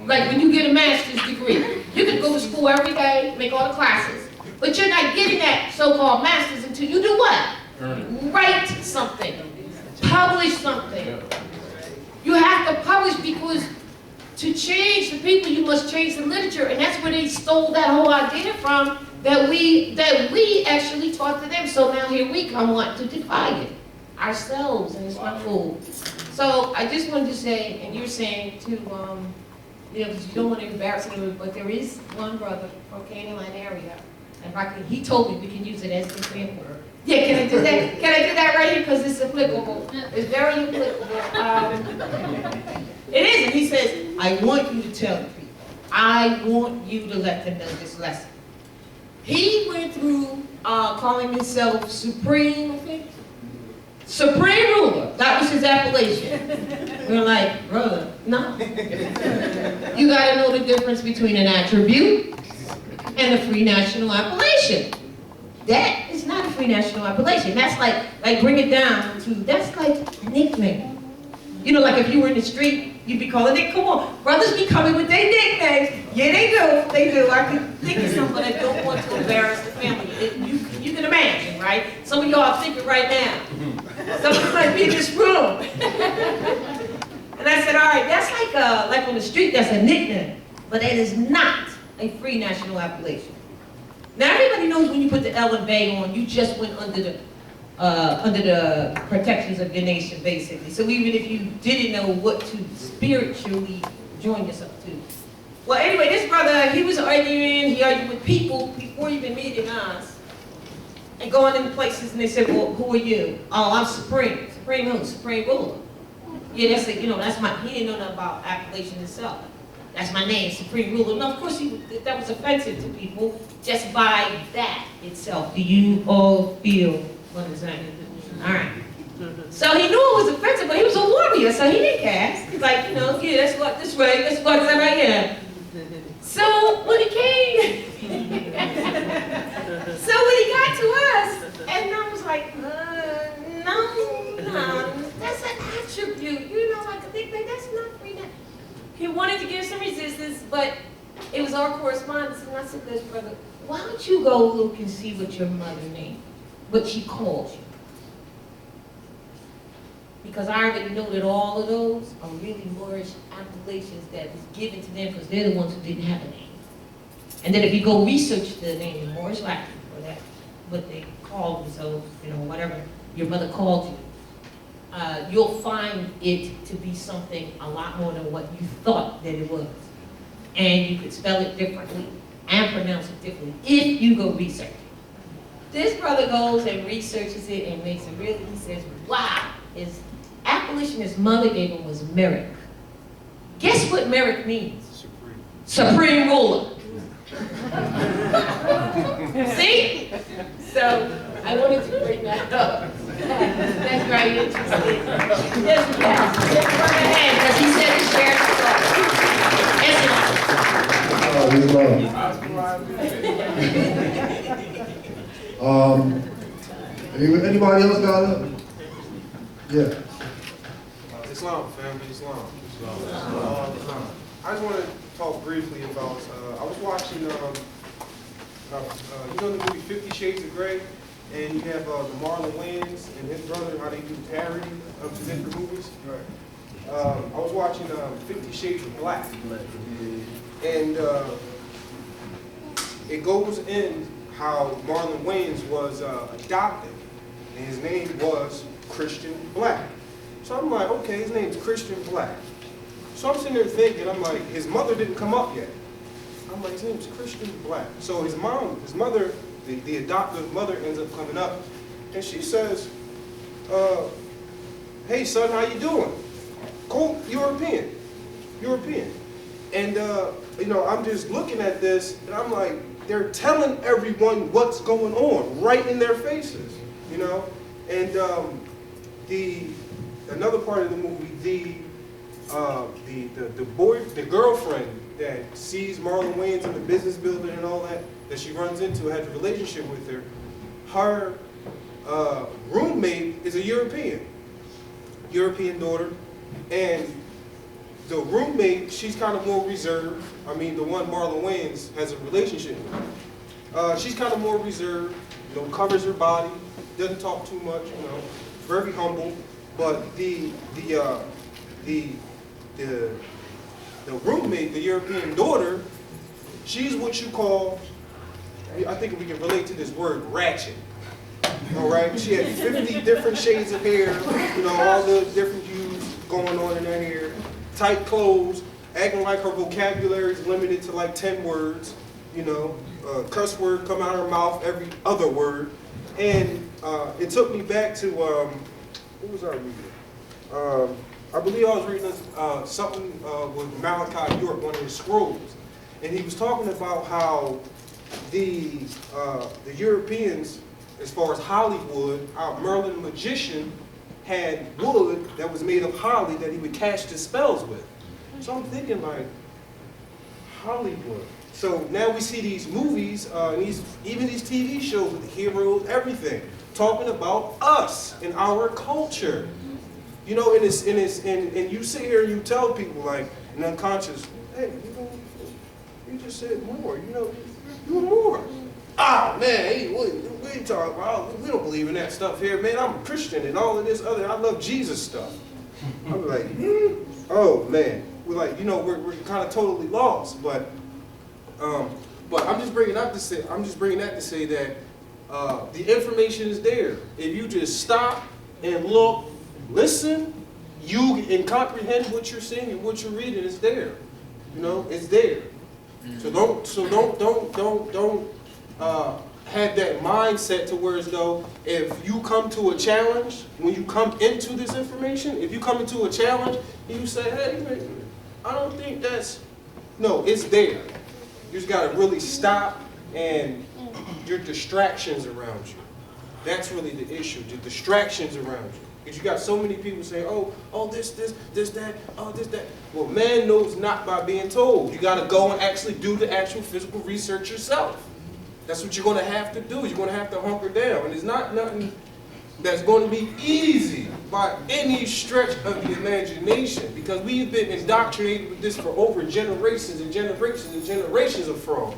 Like when you get a master's degree, you can go to school every day, make all the classes, but you're not getting that so-called master's until you do what? Write something, publish something. You have to publish because to change the people, you must change the literature, and that's where they stole that whole idea from, that we actually taught to them. So now here we come, what, to defy it ourselves, and it's not cool. So I just wanted to say, and you're saying to, you know, because you don't want to embarrass him, but there is one brother from Canaanland area, and he told me we can use it as an example. Yeah, can I do that? Can I do that right here? Because it's applicable. It's very applicable. It is, and he says, I want you to tell the people. I want you to let them know this lesson. He went through calling himself Supreme, I think. Supreme Ruler. That was his appellation. We're like, brother, no. You got to know the difference between an attribute and a free national appellation. That is not a free national appellation. That's like bring it down to, that's like a nickname. You know, like if you were in the street, you'd be calling it, come on, brothers be coming with their nicknames. Yeah, they do. I can think of someone that don't want to embarrass the family. You can imagine, right? Some of y'all are thinking right now. Some of you might be in this room. And I said, all right, that's like on the street, that's a nickname. But that is not a free national appellation. Now everybody knows when you put the L and Bay on, you just went under the protections of your nation, basically. So even if you didn't know what to spiritually join yourself to. Well, anyway, this brother, he argued with people before even meeting us, and going into places, and they said, well, who are you? Oh, I'm Supreme. Supreme who? Supreme Ruler. Yeah, that's it, that's he didn't know nothing about appellation itself. That's my name, Supreme Ruler. No, of course, that was offensive to people just by that itself. Do you all feel what I'm saying? All right. So he knew it was offensive, but he was a warrior, so he didn't cast. He's like, yeah, that's what this way, that's what I am. So when he came, so when he got to us, and I was like, no, that's an attribute. Like a big thing, that's not free. He wanted to give some resistance, but it was our correspondence, and I said, this brother, why don't you go look and see what your mother named, what she called you? Because I already know that all of those are really Moorish appellations that was given to them because they're the ones who didn't have a name. And then if you go research the name in Moorish Latin, or that, what they called themselves, whatever your mother called you, you'll find it to be something a lot more than what you thought that it was. And you could spell it differently and pronounce it differently if you go research it. This brother goes and researches it and makes it really, he says, wow, his appellation his mother gave him was Merrick. Guess what Merrick means? Supreme Ruler. See? So I wanted to bring that up. That's very interesting. Yes, run ahead, because he said he shared his anybody else got it? Yeah. Islam, family, Islam. I just want to talk briefly about, I was watching, you know the movie 50 Shades of Grey? And you have the Marlon Wayans and his brother, how they do parody of the different movies. Right. I was watching 50 Shades of Black. And it goes in how Marlon Wayans was adopted. And his name was Christian Black. So I'm like, okay, his name's Christian Black. So I'm sitting there thinking, I'm like, his mother didn't come up yet. I'm like, his name's Christian Black. So his mother, the adoptive mother ends up coming up, and she says, hey son, how you doing? Cool, European. And you know, I'm just looking at this, and I'm like, they're telling everyone what's going on right in their faces, you know? And another part of the movie, the girlfriend that sees Marlon Wayans in the business building and all that she runs into, has a relationship with her roommate is a European daughter, and the roommate, she's kind of more reserved. I mean, the one Marlon Wayans has a relationship with. She's kind of more reserved, you know, covers her body, doesn't talk too much, you know, very humble. But the roommate, the European daughter, she's what you call, I think we can relate to this word, ratchet. All right, she had 50 different shades of hair, you know, all the different hues going on in her hair, tight clothes, acting like her vocabulary is limited to like 10 words, you know, cuss word come out of her mouth every other word. And it took me back to, what was I reading? I believe I was reading something with Malachi York, one of his scrolls, and he was talking about how the Europeans, as far as Hollywood, our Merlin the magician had wood that was made of holly that he would cast his spells with. So I'm thinking like, Hollywood. So now we see these movies, even these TV shows with the heroes, everything, talking about us and our culture. You know, and you sit here and you tell people like, in unconscious, hey, you just said more, you know, you're more. Ah, man, hey, what are you talking about? We don't believe in that stuff here, man. I'm a Christian and all of this other, I love Jesus stuff. I'm like, oh man. We're like, you know, we're kind of totally lost, but I'm just bringing that to say that the information is there. If you just stop and look, listen, you can comprehend what you're seeing and what you're reading is there. You know, it's there. So don't have that mindset to where as though if you come to a challenge, when you come into this information, if you come into a challenge and you say, hey, I don't think that's, no, it's there. You just got to really stop and your distractions around you. That's really the issue, the distractions around you. Because you got so many people saying, oh, this, that, oh, this, that. Well, man knows not by being told. You got to go and actually do the actual physical research yourself. That's what you're going to have to do. You're going to have to hunker down. And it's not nothing that's going to be easy by any stretch of the imagination, because we've been indoctrinated with this for over generations and generations and generations of fraud.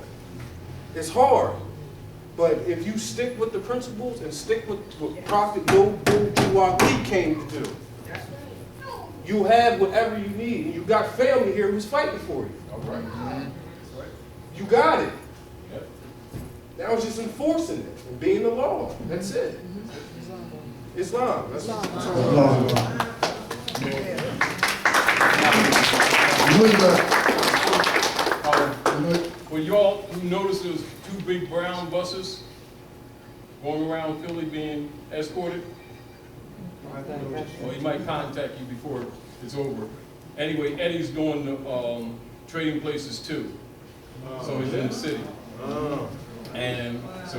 It's hard. But if you stick with the principles and stick with what Prophet Noble came to do, you have whatever you need. And you got family here who's fighting for you. All right. You got it. Now it's just enforcing it and being the law. That's it. Islam. That's what it's all about. Well, y'all noticed there was 2 big brown buses going around Philly being escorted? Well, he might contact you before it's over. Anyway, Eddie's doing the trading places too. So he's in the city. And so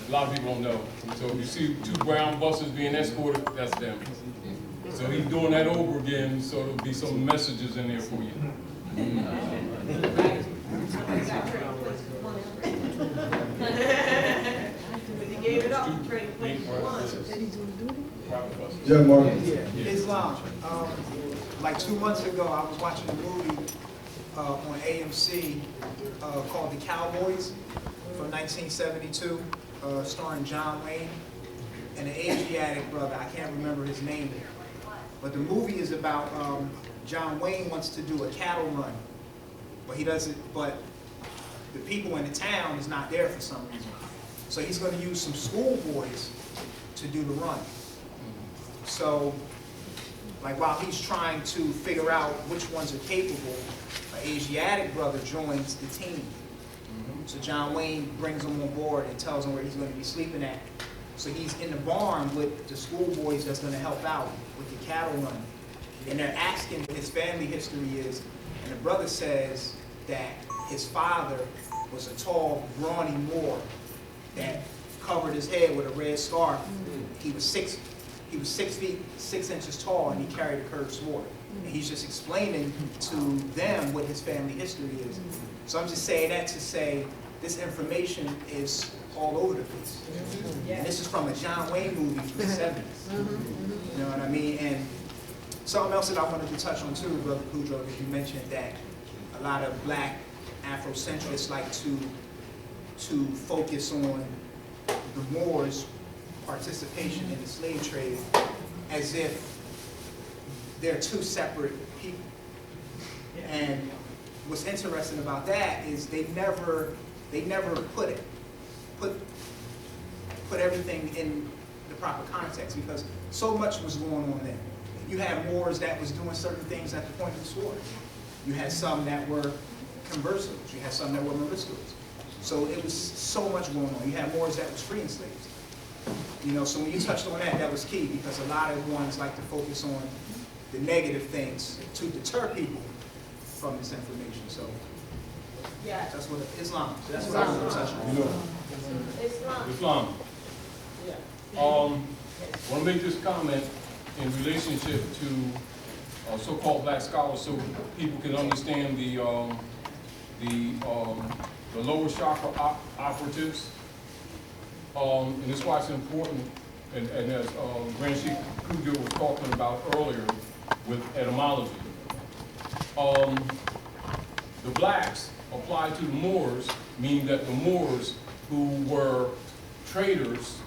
a lot of people don't know. So if you see 2 brown buses being escorted, that's them. So he's doing that over again, so there'll be some messages in there for you. But he gave it up. Trading places. Yeah, Mark. Islam. Like 2 months ago, I was watching a movie on AMC called The Cowboys from 1972, starring John Wayne and an Asiatic brother. I can't remember his name. But the movie is about John Wayne wants to do a cattle run, but he doesn't. But the people in the town is not there for some reason. So he's going to use some schoolboys to do the run. So, like while he's trying to figure out which ones are capable, an Asiatic brother joins the team. So John Wayne brings him on board and tells him where he's going to be sleeping at. So he's in the barn with the schoolboys that's going to help out with the cattle run. And they're asking what his family history is. And the brother says that his father was a tall, brawny Moor that covered his head with a red scarf. He was 6 feet 6 inches tall, and he carried a curved sword. And he's just explaining to them what his family history is. So I'm just saying that to say this information is all over the place. And this is from a John Wayne movie from the 70s. You know what I mean? And something else that I wanted to touch on too, Brother Kudjo, that you mentioned that a lot of black Afrocentrists like to focus on the Moors' participation in the slave trade as if they're two separate people. And what's interesting about that is they never put everything in the proper context, because so much was going on there. You had Moors that was doing certain things at the point of the sword. You had some that were conversos. You had some that were Moriscos. So it was so much going on. You had Moors that was freeing slaves. You know, so when you touched on that, that was key, because a lot of ones like to focus on the negative things to deter people from this information. So Yeah. that's what Islam. So that's what I was touching on. You know, Islam. Yeah. I want to make this comment in relationship to so-called black scholars, so people can understand the lower chakra operatives. And this is why it's important, and as Grand Sheikh Kudjo was talking about earlier with etymology. The blacks applied to the Moors, meaning that the Moors who were traders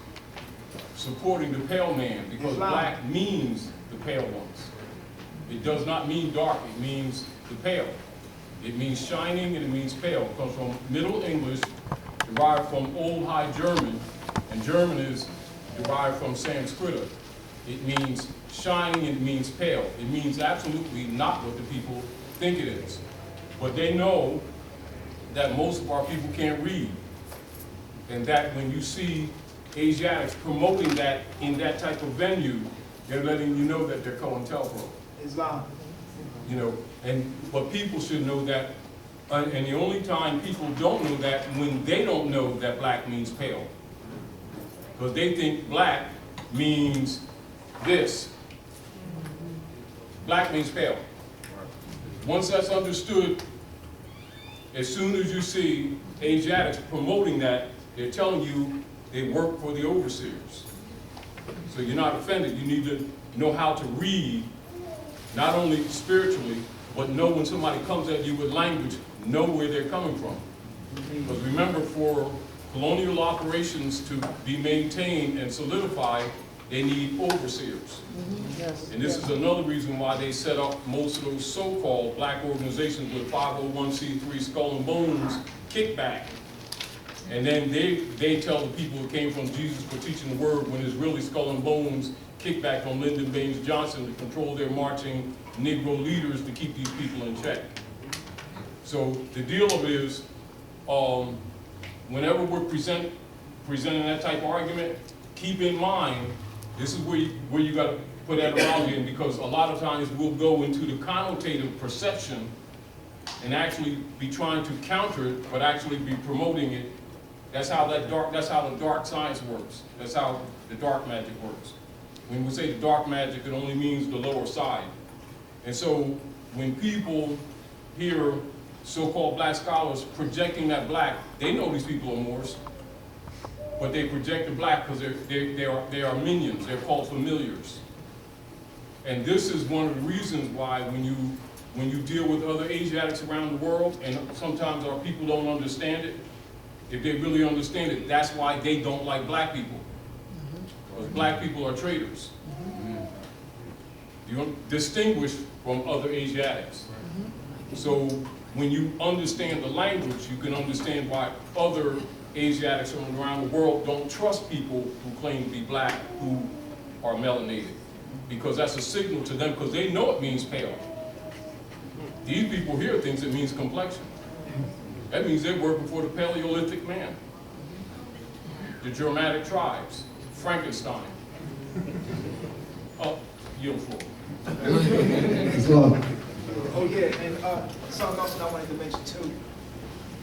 supporting the pale man, because black means the pale ones. It does not mean dark, it means the pale. It means shining and it means pale. It comes from Middle English, derived from Old High German, and German is derived from Sanskrit. It means shining and it means pale. It means absolutely not what the people think it is. But they know that most of our people can't read. And that when you see Asiatics promoting that in that type of venue, they're letting you know that they're COINTELPRO. Islam. You know, but people should know that, and the only time people don't know that when they don't know that black means pale. Because they think black means this. Black means pale. Once that's understood, as soon as you see Asiatics promoting that, they're telling you they work for the overseers. So you're not offended. You need to know how to read, not only spiritually, but know when somebody comes at you with language, know where they're coming from. Because remember, for colonial operations to be maintained and solidified, they need overseers. And this is another reason why they set up most of those so-called black organizations with 501c3 skull and bones kickback. And then they tell the people who came from Jesus for teaching the word, when it's really skull and bones kickback from Lyndon Baines Johnson to control their marching Negro leaders to keep these people in check. So the deal of it is, whenever we're presenting that type of argument, keep in mind, this is where you got to put etymology in, because a lot of times we'll go into the connotative perception and actually be trying to counter it, but actually be promoting it. That's how the dark science works. That's how the dark magic works. When we say the dark magic, it only means the lower side. And so when people hear so-called black scholars projecting that black, they know these people are Moors, but they project the black because they are minions. They're called familiars. And this is one of the reasons why when you deal with other Asiatics around the world, and sometimes our people don't understand it, if they really understand it, that's why they don't like black people. Because black people are traitors. You distinguish from other Asiatics. So when you understand the language, you can understand why other Asiatics around the world don't trust people who claim to be black, who are melanated. Because that's a signal to them, because they know it means pale. These people here think it means complexion. That means they're working for the Paleolithic man. The Germanic tribes, Frankenstein. Oh, yield floor. Islam. Oh yeah, and something else that I wanted to mention too.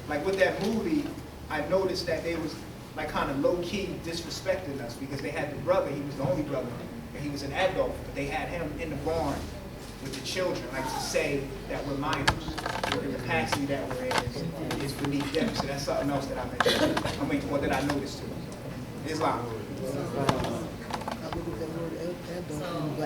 Like with that movie, I noticed that they was like kind of low-key disrespecting us because they had the brother, he was the only brother, and he was an adult, but they had him in the barn with the children, like to say that we're minors. The capacity that we're in is beneath them. So that's something else that I mentioned. I mean, or that I noticed too. Islam. So,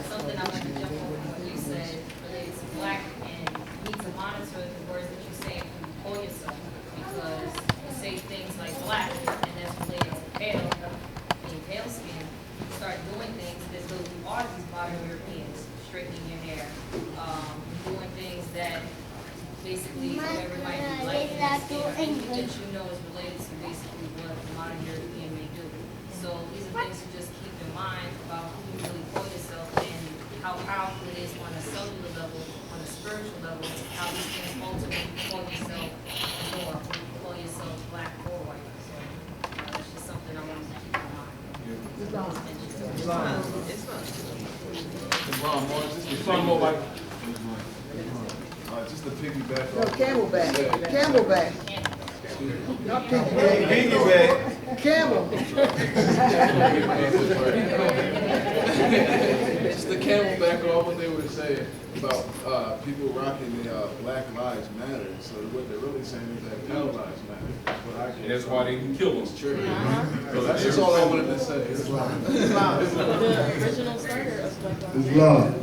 something I like to jump on what you said related to black, and you need to monitor the words that you're saying when you call yourself, because you say things like black, and that's related to pale, being pale skin. You start doing things as though you are these modern Europeans, straightening your hair, doing things that basically everybody be like that you know is related to basically what the modern European may do. So these are things to just keep in mind about who you really call yourself and how powerful it is on a cellular level, on a spiritual level, how these things ultimately call yourself or who you call yourself black or white. So that's just something I want to keep in mind. Just to piggyback No, Camelback. Camelback. Not Piggyback. Camel. Just to camelback off what they were saying about people rocking the Black Lives Matter. So what they're really saying is that Pale Lives Matter. That's what I get. That's why they can kill us. True. So that's just all I wanted to say. Islam. The original starter of Black Lives Islam.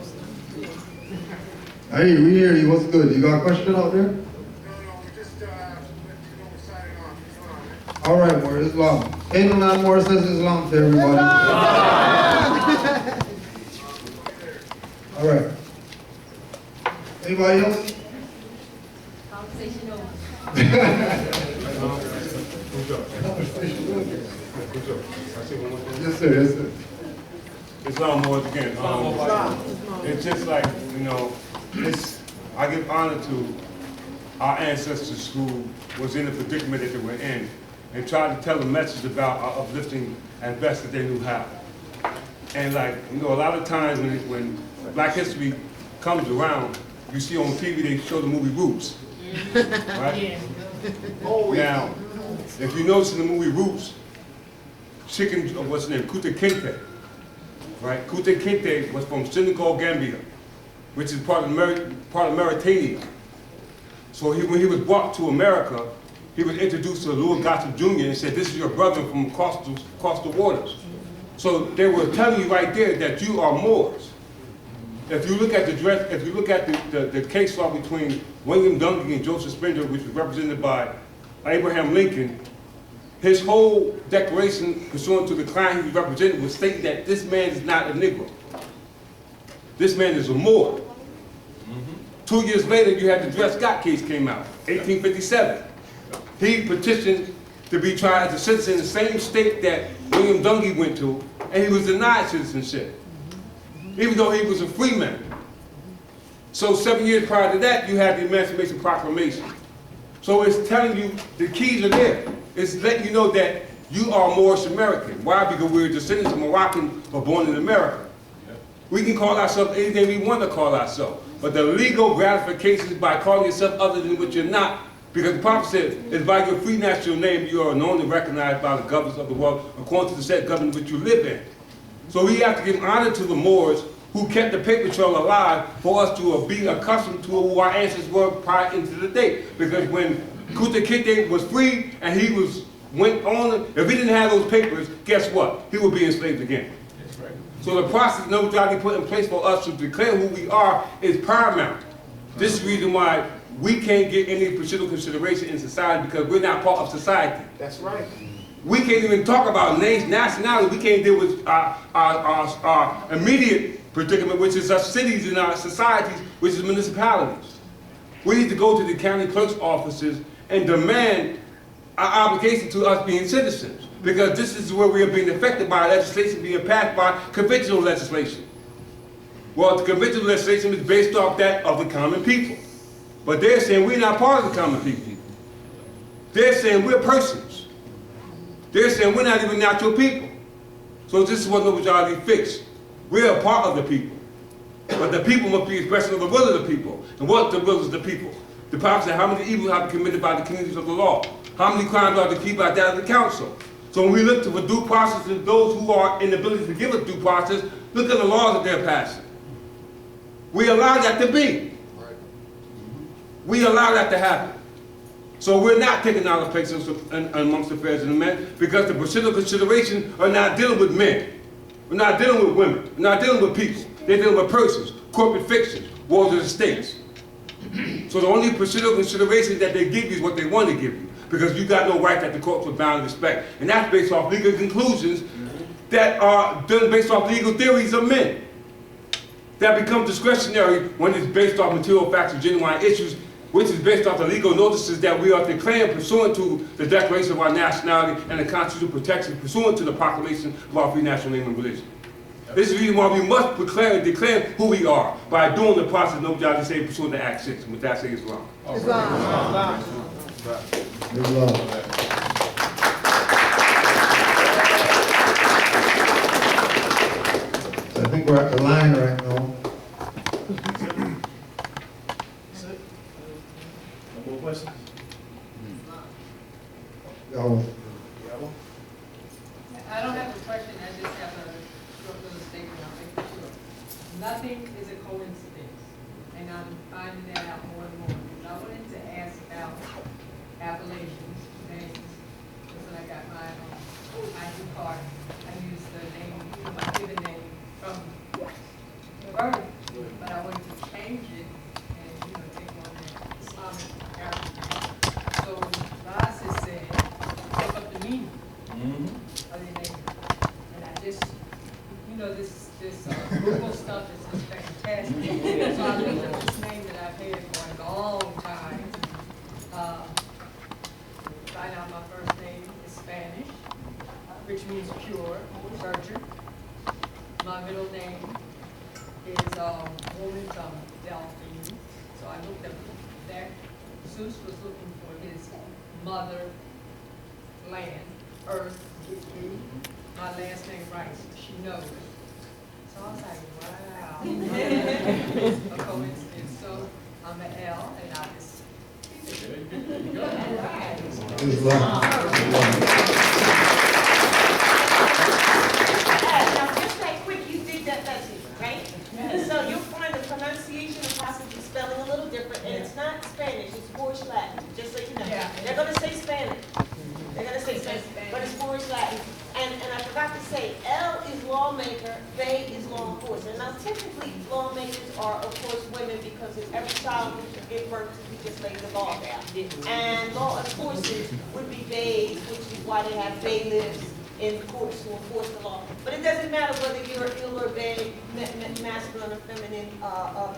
Hey, we hear you. What's good? You got a question out there? All right, more Islam. Canaanland more says Islam to everybody. All right. Anybody else? Conversation over. Yes, sir. Yes, sir. Islam once again. It's just like, you know, I give honor to our ancestors who was in the predicament that they were in and tried to tell a message about our uplifting as best that they knew how. And like, you know, a lot of times when Black history comes around, you see on TV they show the movie Roots, right? Now, if you notice in the movie Roots, what's his name, Kunta Kinte, right? Kunta Kinte was from Senegal, Gambia, which is part of Mauritania. So when he was brought to America, he was introduced to Louis Gossett Jr. and said, "This is your brother from across the waters." So they were telling you right there that you are Moors. If you look at the case law between William Duncan and Joseph Springer, which was represented by Abraham Lincoln, his whole declaration pursuant to the client he represented was stating that this man is not a Negro. This man is a Moor. 2 years later, you had the Dred Scott case came out, 1857. He petitioned to be tried as a citizen in the same state that William Dungy went to, and he was denied citizenship, even though he was a free man. So 7 years prior to that, you had the Emancipation Proclamation. So it's telling you the keys are there. It's letting you know that you are Moorish American. Why? Because we're descendants of Moroccans but born in America. We can call ourselves anything we want to call ourselves. But the legal gratification is by calling yourself other than what you're not. Because the Prophet said, it's by your free national name you are known and recognized by the governments of the world according to the said government which you live in. So we have to give honor to the Moors who kept the paper trail alive for us to be accustomed to who our ancestors were prior into the day. Because when Kunta Kinte was free and went on, if he didn't have those papers, guess what? He would be enslaved again. That's right. So the process no job put in place for us to declare who we are is paramount. This is the reason why we can't get any procedural consideration in society, because we're not part of society. That's right. We can't even talk about nationality. We can't deal with our immediate predicament, which is our cities and our societies, which is municipalities. We need to go to the county clerk's offices and demand our obligation to us being citizens, because this is where we are being affected by legislation being passed by conventional legislation. Well, the conventional legislation is based off that of the common people. But they're saying we're not part of the common people. They're saying we're persons. They're saying we're not even natural people. So this is what the majority fixed. We're a part of the people. But the people must be expressing of the will of the people. And what the will is the people? The Bible said how many evils have been committed by the communities of the law? How many crimes are to keep by that of the council? So when we look for due process and those who are in the ability to give us due process, look at the laws that they're passing. We allow that to be. We allow that to happen. So we're not taking our places amongst the affairs of the men, because the procedural consideration are not dealing with men. We're not dealing with women. We're not dealing with people. They're dealing with persons, corporate fictions, wars of the states. So the only procedural consideration that they give you is what they want to give you, because you got no right that the courts are bound to respect. And that's based off legal conclusions that are done based off legal theories of men. That becomes discretionary when it's based off material facts and genuine issues, which is based off the legal notices that we are declaring pursuant to the Declaration of our Nationality and the constitutional protection pursuant to the proclamation of our free national name and religion. This is the reason why we must declare who we are by doing the process no judge say pursuant to Act 6. And with that, say Islam. Islam. So I think we're at the line right now. No more questions? Oh, I don't have a question, I just have a short little statement I'll make it short. Nothing is a coincidence, and I'm finding that out more and more. I wanted to ask about appellations, names, because when I got my ID card, I used the name, my given name from birth, but I wanted to change it and, take on the Islamic character. So Laz has said, look up the meaning of the name. And I just, this Google stuff is just fantastic. So I looked up this name that I've had for a long time. Find out my first name is Spanish, which means pure, searcher. My middle name is Woman from Delphine. So I looked up that. Zeus was looking for his mother, land, earth. My last name Rice, she knows. So I was like, wow. A coincidence. So I'm an L, and I just Now, just that quick, you did that message, right? And so you'll find the pronunciation and possibly spelling a little different, and it's not Spanish, it's Moorish Latin, just so you know. They're going to say Spanish. They're going to say Spanish, but it's Moorish Latin. And I forgot to say, L is lawmaker, Bay is law enforcer. Now, typically, lawmakers are, of course, women, because if every child who should give birth to, we just lay the law down. And law enforcers would be bays, which is why they have bailiffs in courts to enforce the law. But it doesn't matter whether you're ill or bay, masculine or feminine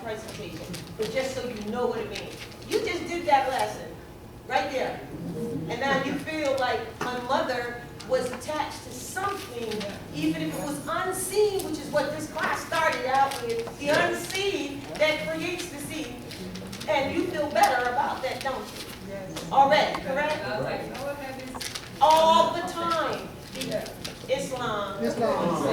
presentation. But just so you know what it means. You just did that lesson, right there. And now you feel like my mother was attached to something, even if it was unseen, which is what this class started out with, the unseen that creates the seen. And you feel better about that, don't you? Yes. Already, correct? All the time. Islam. Islam.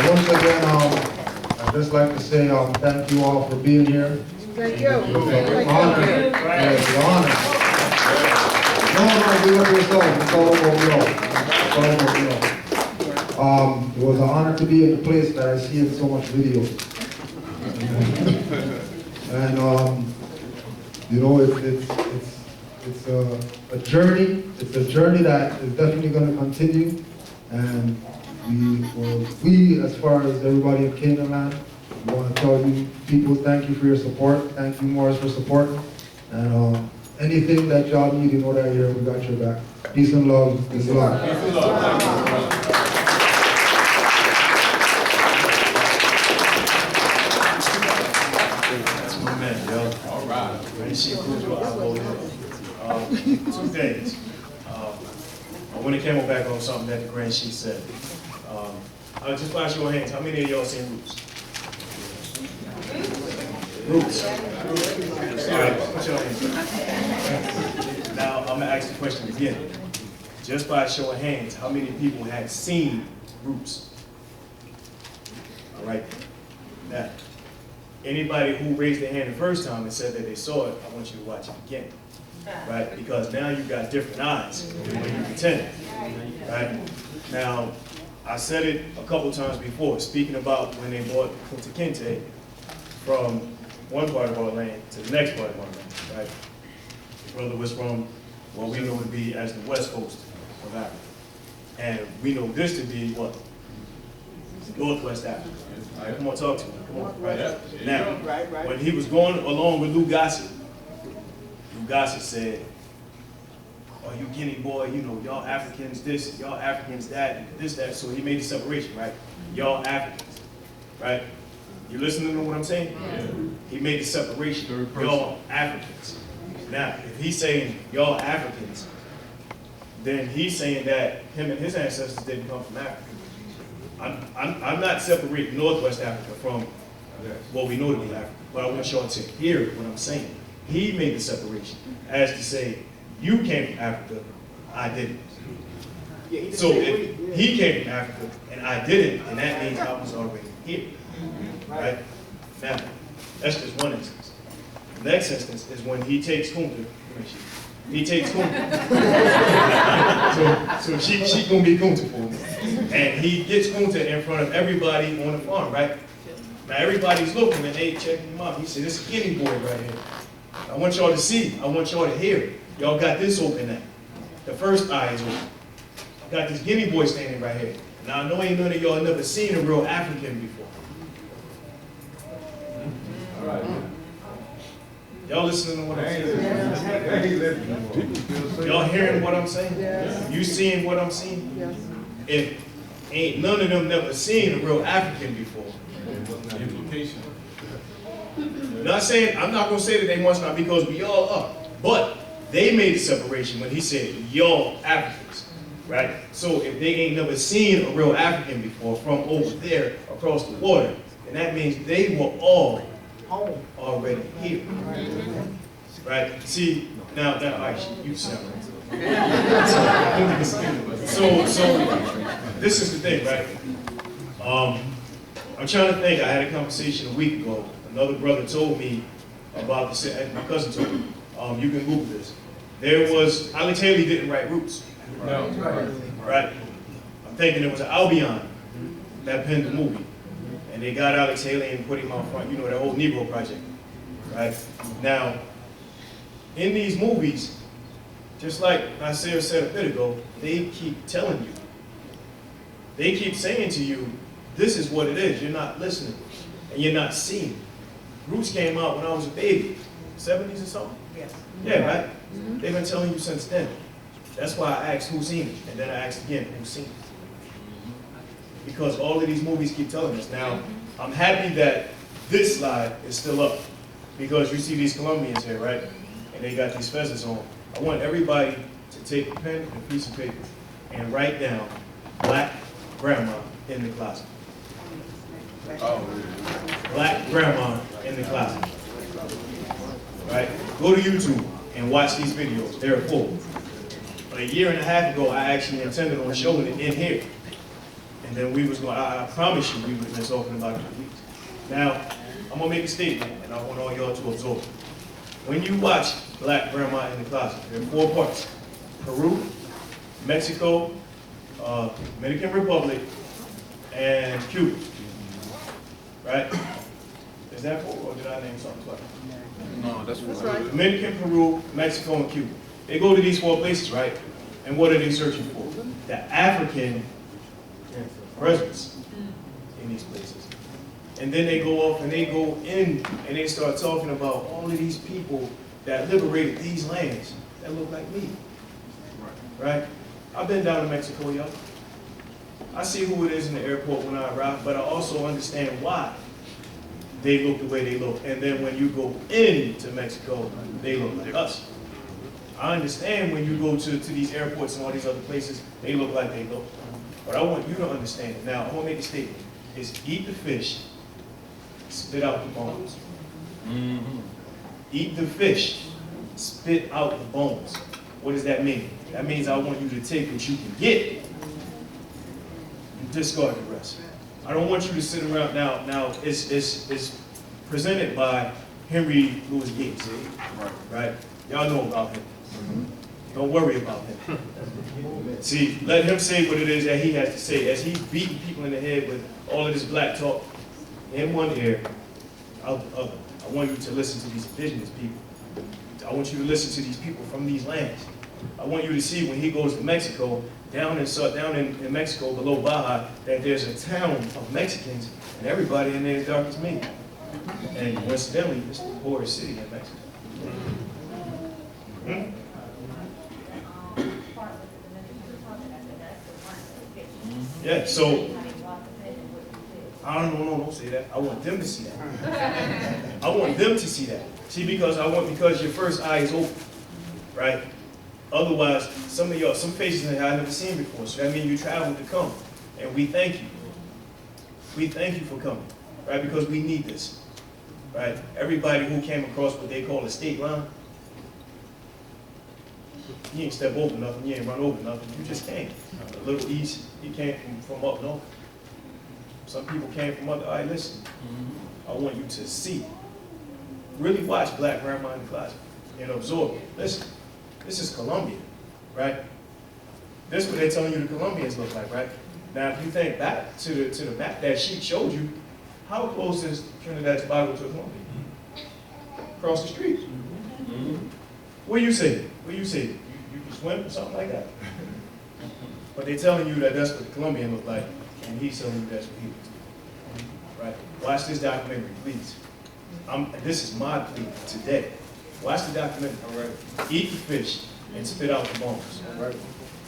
Once again, I'd just like to say thank you all for being here. Thank you. It was an honor. Yes, an honor. No, do it yourself. It's all over you. It's all over you. It was an honor to be in the place that I see in so much videos. And it's a journey. It's a journey that is definitely going to continue. And we, as far as everybody in Canaanland, we want to tell you people, thank you for your support. Thank you, Morris, for supporting. And anything that y'all need, you know that here, we got your back. Peace and love. Peace and love. Peace and love. All right. Kudjo, I'll go ahead. Two things. I want to camel back on something that the Grand Chief said. Just by show of hands, how many of y'all seen Roots? Roots. All right, put your hands up. Now, I'm going to ask the question again. Just by show of hands, how many people had seen Roots? All right. Now, anybody who raised their hand the first time and said that they saw it, I want you to watch it again. Right? Because now you've got different eyes than when you pretended. Right? Now, I said it a couple times before, speaking about when they brought Kunta Kinte from one part of our land to the next part of our land. Right? The brother was from what we know to be as the west coast of Africa. And we know this to be what? Northwest Africa. All right, come on, talk to me. Come on. Right. Now, when he was going along with Lou Gossett said, "Oh, you Guinea boy, you know, y'all Africans this, y'all Africans that, this, that." So he made the separation, right? Y'all Africans, right? You listening to what I'm saying? Yeah. He made the separation. Y'all Africans. Now, if he's saying y'all Africans, then he's saying that him and his ancestors didn't come from Africa. I'm not separating Northwest Africa from what we know to be Africa, but I want y'all to hear what I'm saying. He made the separation as to say, you came from Africa, I didn't. Yeah, so if he came from Africa and I didn't, then that means I was already here. Right? Now, that's just one instance. The next instance is when he takes Kunta. He takes Kunta. so she gonna be Kunta for me. And he gets Kunta in front of everybody on the farm, right? Now everybody's looking and they checking him out. He said, "This is a Guinea boy right here. I want y'all to see. I want y'all to hear. Y'all got this open now. The first eye is open. I got this Guinea boy standing right here. Now I know ain't none of y'all never seen a real African before." All right. Y'all listening to what I'm saying? Y'all hearing what I'm saying? Yes. You seeing what I'm seeing? Yes. If ain't none of them never seen a real African before. Implication. I'm not gonna say that they must not, because we all are. But they made the separation when he said y'all Africans. Right? So if they ain't never seen a real African before from over there across the water, then that means they were all home already here. Right? See, now you sound right. So this is the thing, right? I'm trying to think. I had a conversation a week ago. Another brother told me about the, my cousin told me, you can Google this. There was, Ali Taylor didn't write Roots. No. Right? I'm thinking it was an Albion that penned the movie. And they got Alex Haley and put him out front, you know, the whole Negro Project, right? Now, in these movies, just like Nasir said a bit ago, they keep telling you. They keep saying to you, this is what it is. You're not listening, and you're not seeing. Roots came out when I was a baby, 70s or something? Yes. Yeah, right? Mm-hmm. They've been telling you since then. That's why I asked who's seen it, and then I asked again, who's seen it? Because all of these movies keep telling us. Now, I'm happy that this slide is still up, because you see these Colombians here, right? And they got these feathers on. I want everybody to take a pen and a piece of paper and write down Black Grandma in the Closet. Black Grandma in the Closet. Right? Go to YouTube and watch these videos. They're full. But a year and a half ago, I actually intended on showing it in here. And then we was going, I promise you, we was just talking about it for weeks. Now, I'm gonna make a statement, and I want all y'all to absorb. When you watch Black Grandma in the Closet, there are 4 parts: Peru, Mexico, Dominican Republic, and Cuba. Right? Is that 4, or did I name something twice? No, that's right. Dominican, Peru, Mexico, and Cuba. They go to these 4 places, right? And what are they searching for? The African presence in these places. And then they go off and they go in and they start talking about all of these people that liberated these lands that look like me. Right? I've been down to Mexico, y'all. I see who it is in the airport when I arrive, but I also understand why they look the way they look. And then when you go into Mexico, they look like us. I understand when you go to these airports and all these other places, they look like they look. But I want you to understand it. Now, I want to make a statement. Is eat the fish, spit out the bones. Eat the fish, spit out the bones. What does that mean? That means I want you to take what you can get and discard the rest. I don't want you to sit around now. It's presented by Henry Louis Gates, right? Y'all know about him. Don't worry about him. See, let him say what it is that he has to say. As he's beating people in the head with all of this black talk in one ear, out the other. I want you to listen to these indigenous people. I want you to listen to these people from these lands. I want you to see when he goes to Mexico, down in Mexico, below Baja, that there's a town of Mexicans, and everybody in there is dark as me. And coincidentally, it's the poorest city in Mexico. Yeah, so, don't say that. I want them to see that. I want them to see that. See, because your first eye is open, right? Otherwise, some faces that I've never seen before. So that means you traveled to come, and we thank you. We thank you for coming, right? Because we need this, right? Everybody who came across what they call a state line, you ain't step over nothing, you ain't run over nothing, you just came. A little east, you came from up north. Some people came from other, all right, listen, I want you to see. Really watch Black Grandma in the Closet and absorb it. Listen, this is Colombia, right? This is what they're telling you the Colombians look like, right? Now, if you think back to the map that sheet showed you, how close is Trinidad and Tobago to Colombia? Across the street. What do you say? What do you say? You can swim or something like that? But they're telling you that that's what the Colombian look like, and he's telling you that's what he looks like. Right? Watch this documentary, please. This is my plea today. Watch the documentary. All right. Eat the fish and spit out the bones. All right.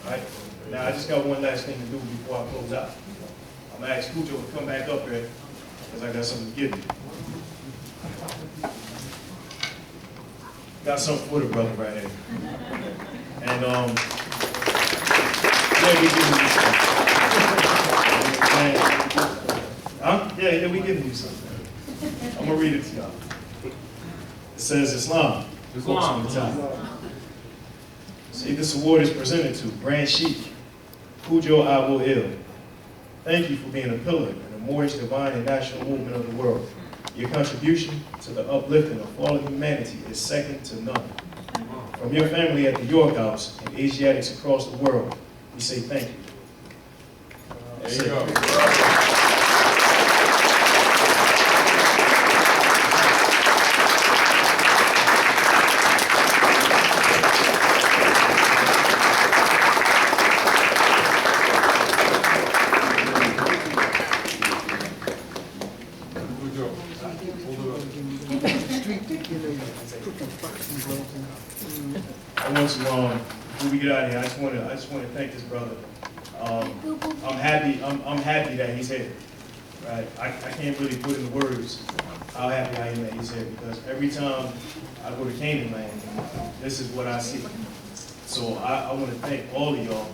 All right. Now I just got one last thing to do before I close out. I'm gonna ask Kudjo to come back up here because I got something to give you. Got something for the brother right here. And yeah, we giving you something. Huh? Yeah, we giving you something. I'm gonna read it to y'all. It says Islam. On the top. See, this award is presented to Grand Sheikh Kudjo Abu Il. Thank you for being a pillar in the Moorish divine and national movement of the world. Your contribution to the uplifting of fallen humanity is second to none. From your family at the Yorkhouse and Asiatics across the world, we say thank you. There you go. I want to, before we get out of here, I just want to thank this brother. I'm happy that he's here. Right? I can't really put in words how happy I am that he's here, because every time I go to Canaanland, this is what I see. So I want to thank all of y'all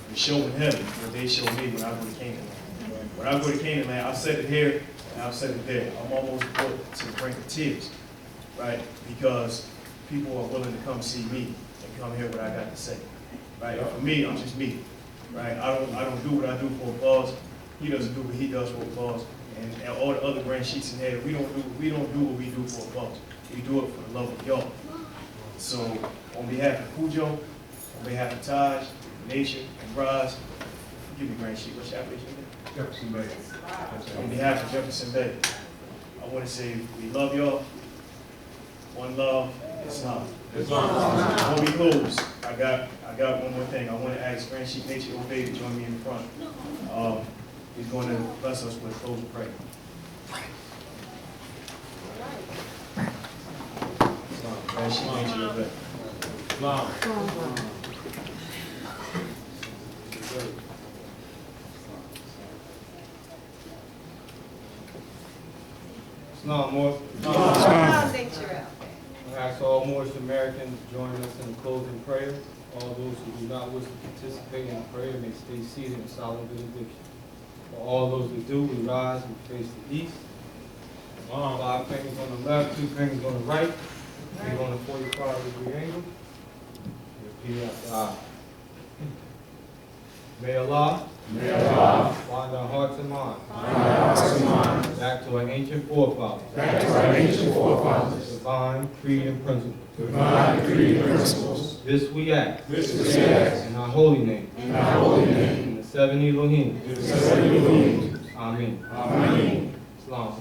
for showing him what they show me when I go to Canaanland. When I go to Canaanland, I've said it here and I've said it there. I'm almost brought to the brink of tears, right? Because people are willing to come see me and come hear what I got to say, right? And for me, I'm just me, right? I don't do what I do for applause. He doesn't do what he does for applause, and all the other grand sheets in here, we don't do what we do for applause. We do it for the love of y'all. So on behalf of Kudjo, on behalf of Taj, Nation, and Roz, give me grand sheet. What's your application? Jefferson Bay. On behalf of Jefferson Bay, I want to say we love y'all. One love, Islam. Before we close, I got one more thing. I want to ask Grand Chief Nature Obey to join me in front. He's going to bless us with closing prayer. Grand Chief Nature Obey. Islam, Moorish. Nature I ask all Moorish Americans to join us in the closing prayer. All those who do not wish to participate in the prayer may stay seated in solemn benediction. For all those that do, we rise and face the east. 5 fingers on the left, 2 fingers on the right. We're going to 45-degree angle. Repeat after I. May Allah find our hearts and minds back to our ancient forefathers. Divine creed and principles. This we ask. In our holy name. In the 7 Elohim. Amen. Islam.